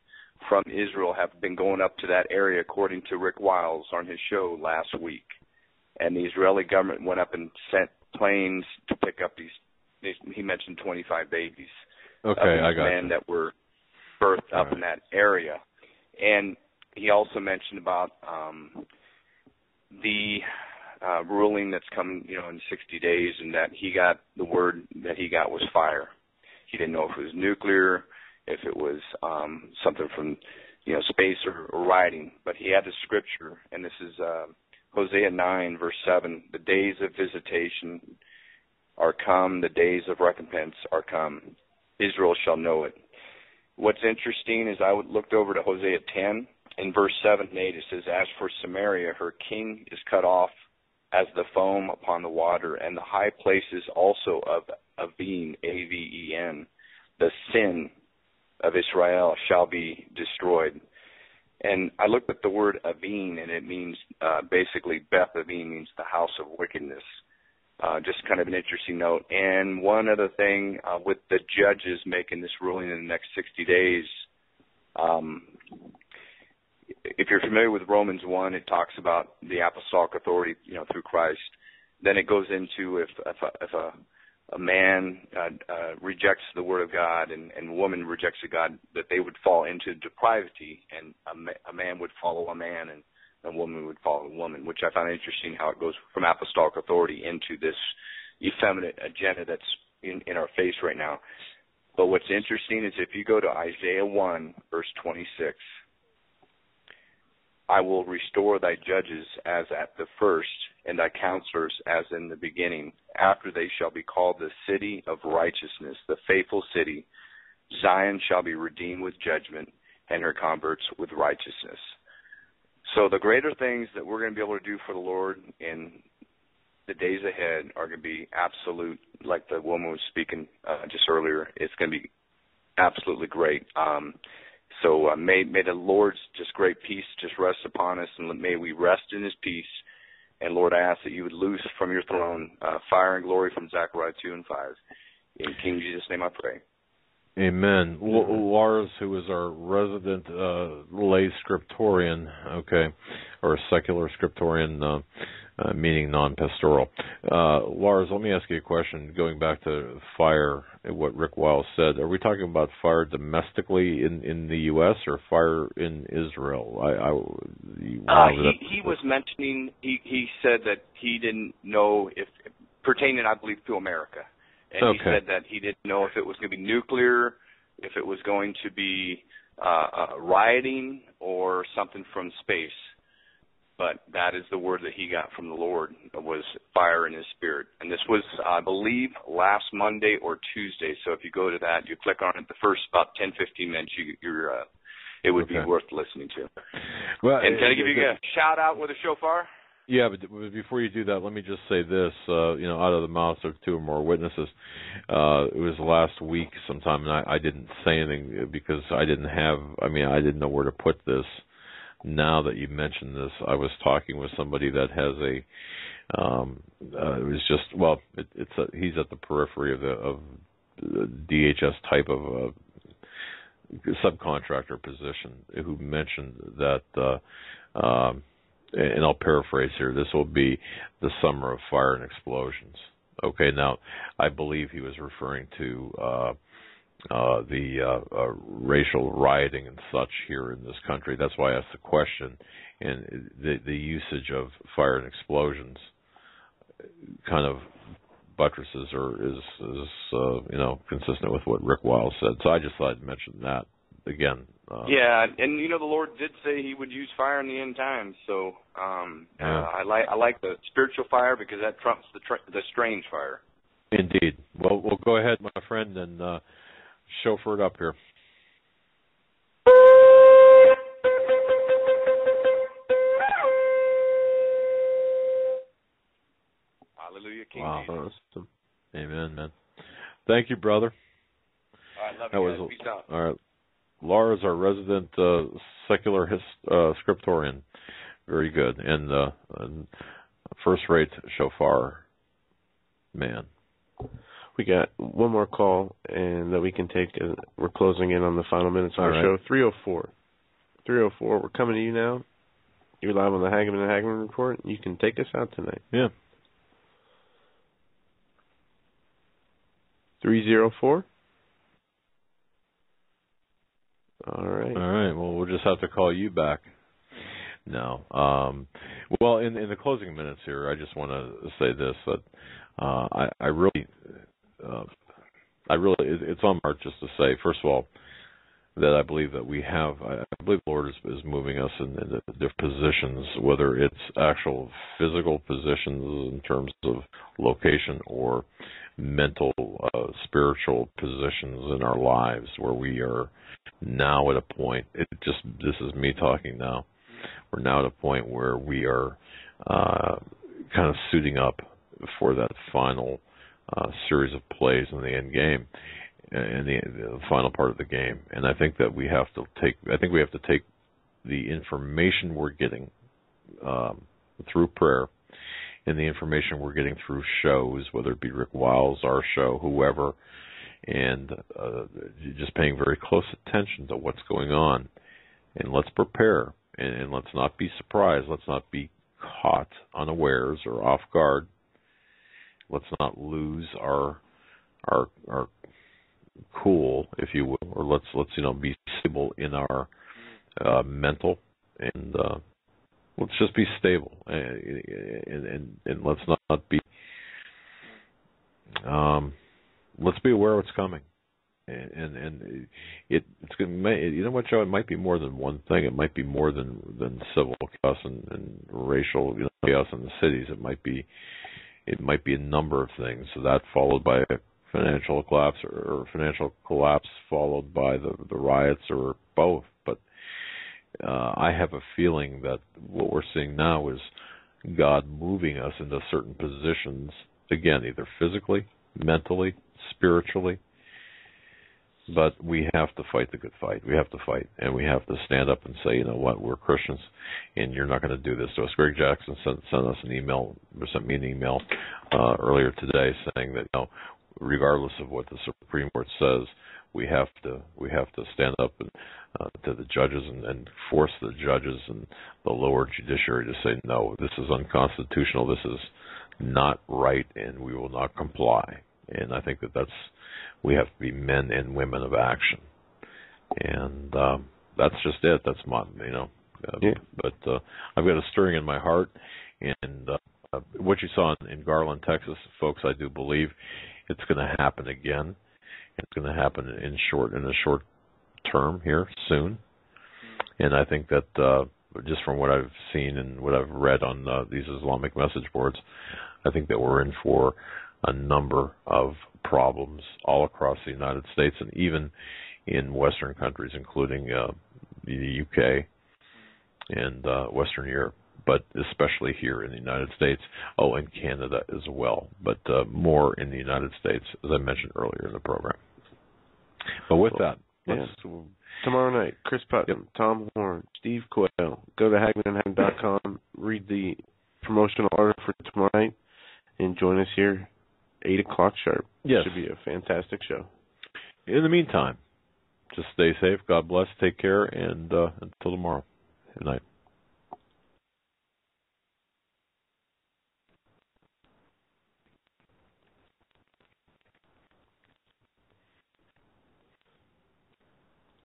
from Israel have been going up to that area, according to Rick Wiles on his show last week. And the Israeli government went up and sent planes to pick up he mentioned 25 babies. Okay, I got men that were birthed up in that area. And he also mentioned about the ruling that's come, in 60 days, and that the word that he got was fire. He didn't know if it was nuclear, if it was something from, space or writing. But he had the scripture, and this is Hosea 9, verse 7. The days of visitation are come, the days of recompense are come. Israel shall know it. What's interesting is I looked over to Hosea 10, in verse 7 and 8, it says, "As for Samaria, her king is cut off as the foam upon the water, and the high places also of Aven, A-V-E-N, the sin of Israel shall be destroyed." And I looked at the word Aven, and it means basically Beth Aven means the house of wickedness. Just kind of an interesting note. And one other thing, with the judges making this ruling in the next 60 days, if you're familiar with Romans 1, it talks about the apostolic authority, through Christ. Then it goes into if a man rejects the word of God and a woman rejects the God, that they would fall into depravity, and a man would follow a man and a woman would follow a woman, which I found interesting how it goes from apostolic authority into this effeminate agenda that's in our face right now. But what's interesting is if you go to Isaiah 1, verse 26, "I will restore thy judges as at the first, and thy counselors as in the beginning. After they shall be called the city of righteousness, the faithful city. Zion shall be redeemed with judgment, and her converts with righteousness." So the greater things that we're going to be able to do for the Lord in the days ahead are going to be absolute, like the woman was speaking just earlier. It's going to be absolutely great. So may the Lord's just great peace just rest upon us, and may we rest in his peace. And Lord, I ask that you would loose from your throne fire and glory from Zechariah 2 and 5. In King Jesus' name I pray. Amen. Lars, who is our resident lay scriptorian, or secular scriptorian, meaning non-pastoral. Lars, let me ask you a question. Going back to fire, what Rick Wiles said, are we talking about fire domestically in the U.S. or fire in Israel? He was mentioning, he said that he didn't know if, pertaining, I believe, to America. And he said that he didn't know if it was going to be nuclear, if it was going to be rioting or something from space. But that is the word that he got from the Lord, was fire in his spirit. And this was, I believe, last Monday or Tuesday. So if you go to that, you click on it, the first about 10, 15 minutes, it would be worth listening to. Well, and can I give you a shout out with a shofar? Yeah, but before you do that, let me just say this, out of the mouths of two or more witnesses. It was last week sometime, and I didn't say anything because I didn't know where to put this. Now that you mentioned this, I was talking with somebody that has he's at the periphery of the DHS type of subcontractor position, who mentioned that, and I'll paraphrase here, this will be the summer of fire and explosions. Okay, now, I believe he was referring to the racial rioting and such here in this country. That's why I asked the question. And the usage of fire and explosions kind of buttresses or is consistent with what Rick Wiles said. So I just thought I'd mention that again. And the Lord did say he would use fire in the end times. So I like the spiritual fire because that trumps the strange fire. Indeed. Well, we'll go ahead, my friend, and chauffeur it up here. Hallelujah, King Jesus. Awesome. Amen, man. Thank you, brother. All right, love you guys. Peace out. All right. Laura's our resident secular scriptorian. Very good. And first-rate shofar man. We got one more call and that we can take. We're closing in on the final minutes of our show. 304. 304. We're coming to you now. You're live on the Hagmann Hagmann Report. You can take us out tonight. Yeah. 304. All right. Well, we'll just have to call you back. No. Well, in the closing minutes here, I just want to say this, that I really, it's on my heart just to say, first of all, that I believe that I believe the Lord is moving us in different positions, whether it's actual physical positions in terms of location or mental, spiritual positions in our lives where we are now at a point. This is me talking now. We're now at a point where we are kind of suiting up for that final series of plays in the end game, in the final part of the game. And I think that we have to take the information we're getting through prayer and the information we're getting through shows, whether it be Rick Wiles, our show, whoever, and just paying very close attention to what's going on. And let's prepare, and let's not be surprised. Let's not be caught unawares or off guard. Let's not lose our cool, if you will, or let's be stable in our mental, and let's just be stable, and let's not be. Let's be aware of what's coming, and it's going to. You know what, Joe? It might be more than one thing. It might be more than civil chaos and racial chaos in the cities. It might be a number of things. So that followed by a financial collapse, or financial collapse followed by the riots, or both. But I have a feeling that what we're seeing now is God moving us into certain positions, again, either physically, mentally, spiritually. But we have to fight the good fight. We have to fight, and we have to stand up and say, you know what, we're Christians, and you're not going to do this to us. Greg Jackson sent us an email, or sent me an email earlier today saying that, regardless of what the Supreme Court says, we have to stand up and to the judges and force the judges and the lower judiciary to say, no, this is unconstitutional, this is not right, and we will not comply. And I think we have to be men and women of action, and that's just it. That's my, yeah. But I've got a stirring in my heart, and what you saw in Garland, Texas, folks, I do believe it's going to happen again. It's going to happen in a short term here soon, and I think that just from what I've seen and what I've read on these Islamic message boards, I think that we're in for a number of problems all across the United States and even in Western countries, including the UK and Western Europe, but especially here in the United States. Oh, and Canada as well, but more in the United States, as I mentioned earlier in the program. But with that, tomorrow night, Chris Putnam, Tom Horn, Steve Quayle. Go to HagmannHagmann.com, read the promotional order for tomorrow night, and join us here 8 o'clock sharp. Yes. It should be a fantastic show. In the meantime, just stay safe. God bless. Take care. And until tomorrow. Good night.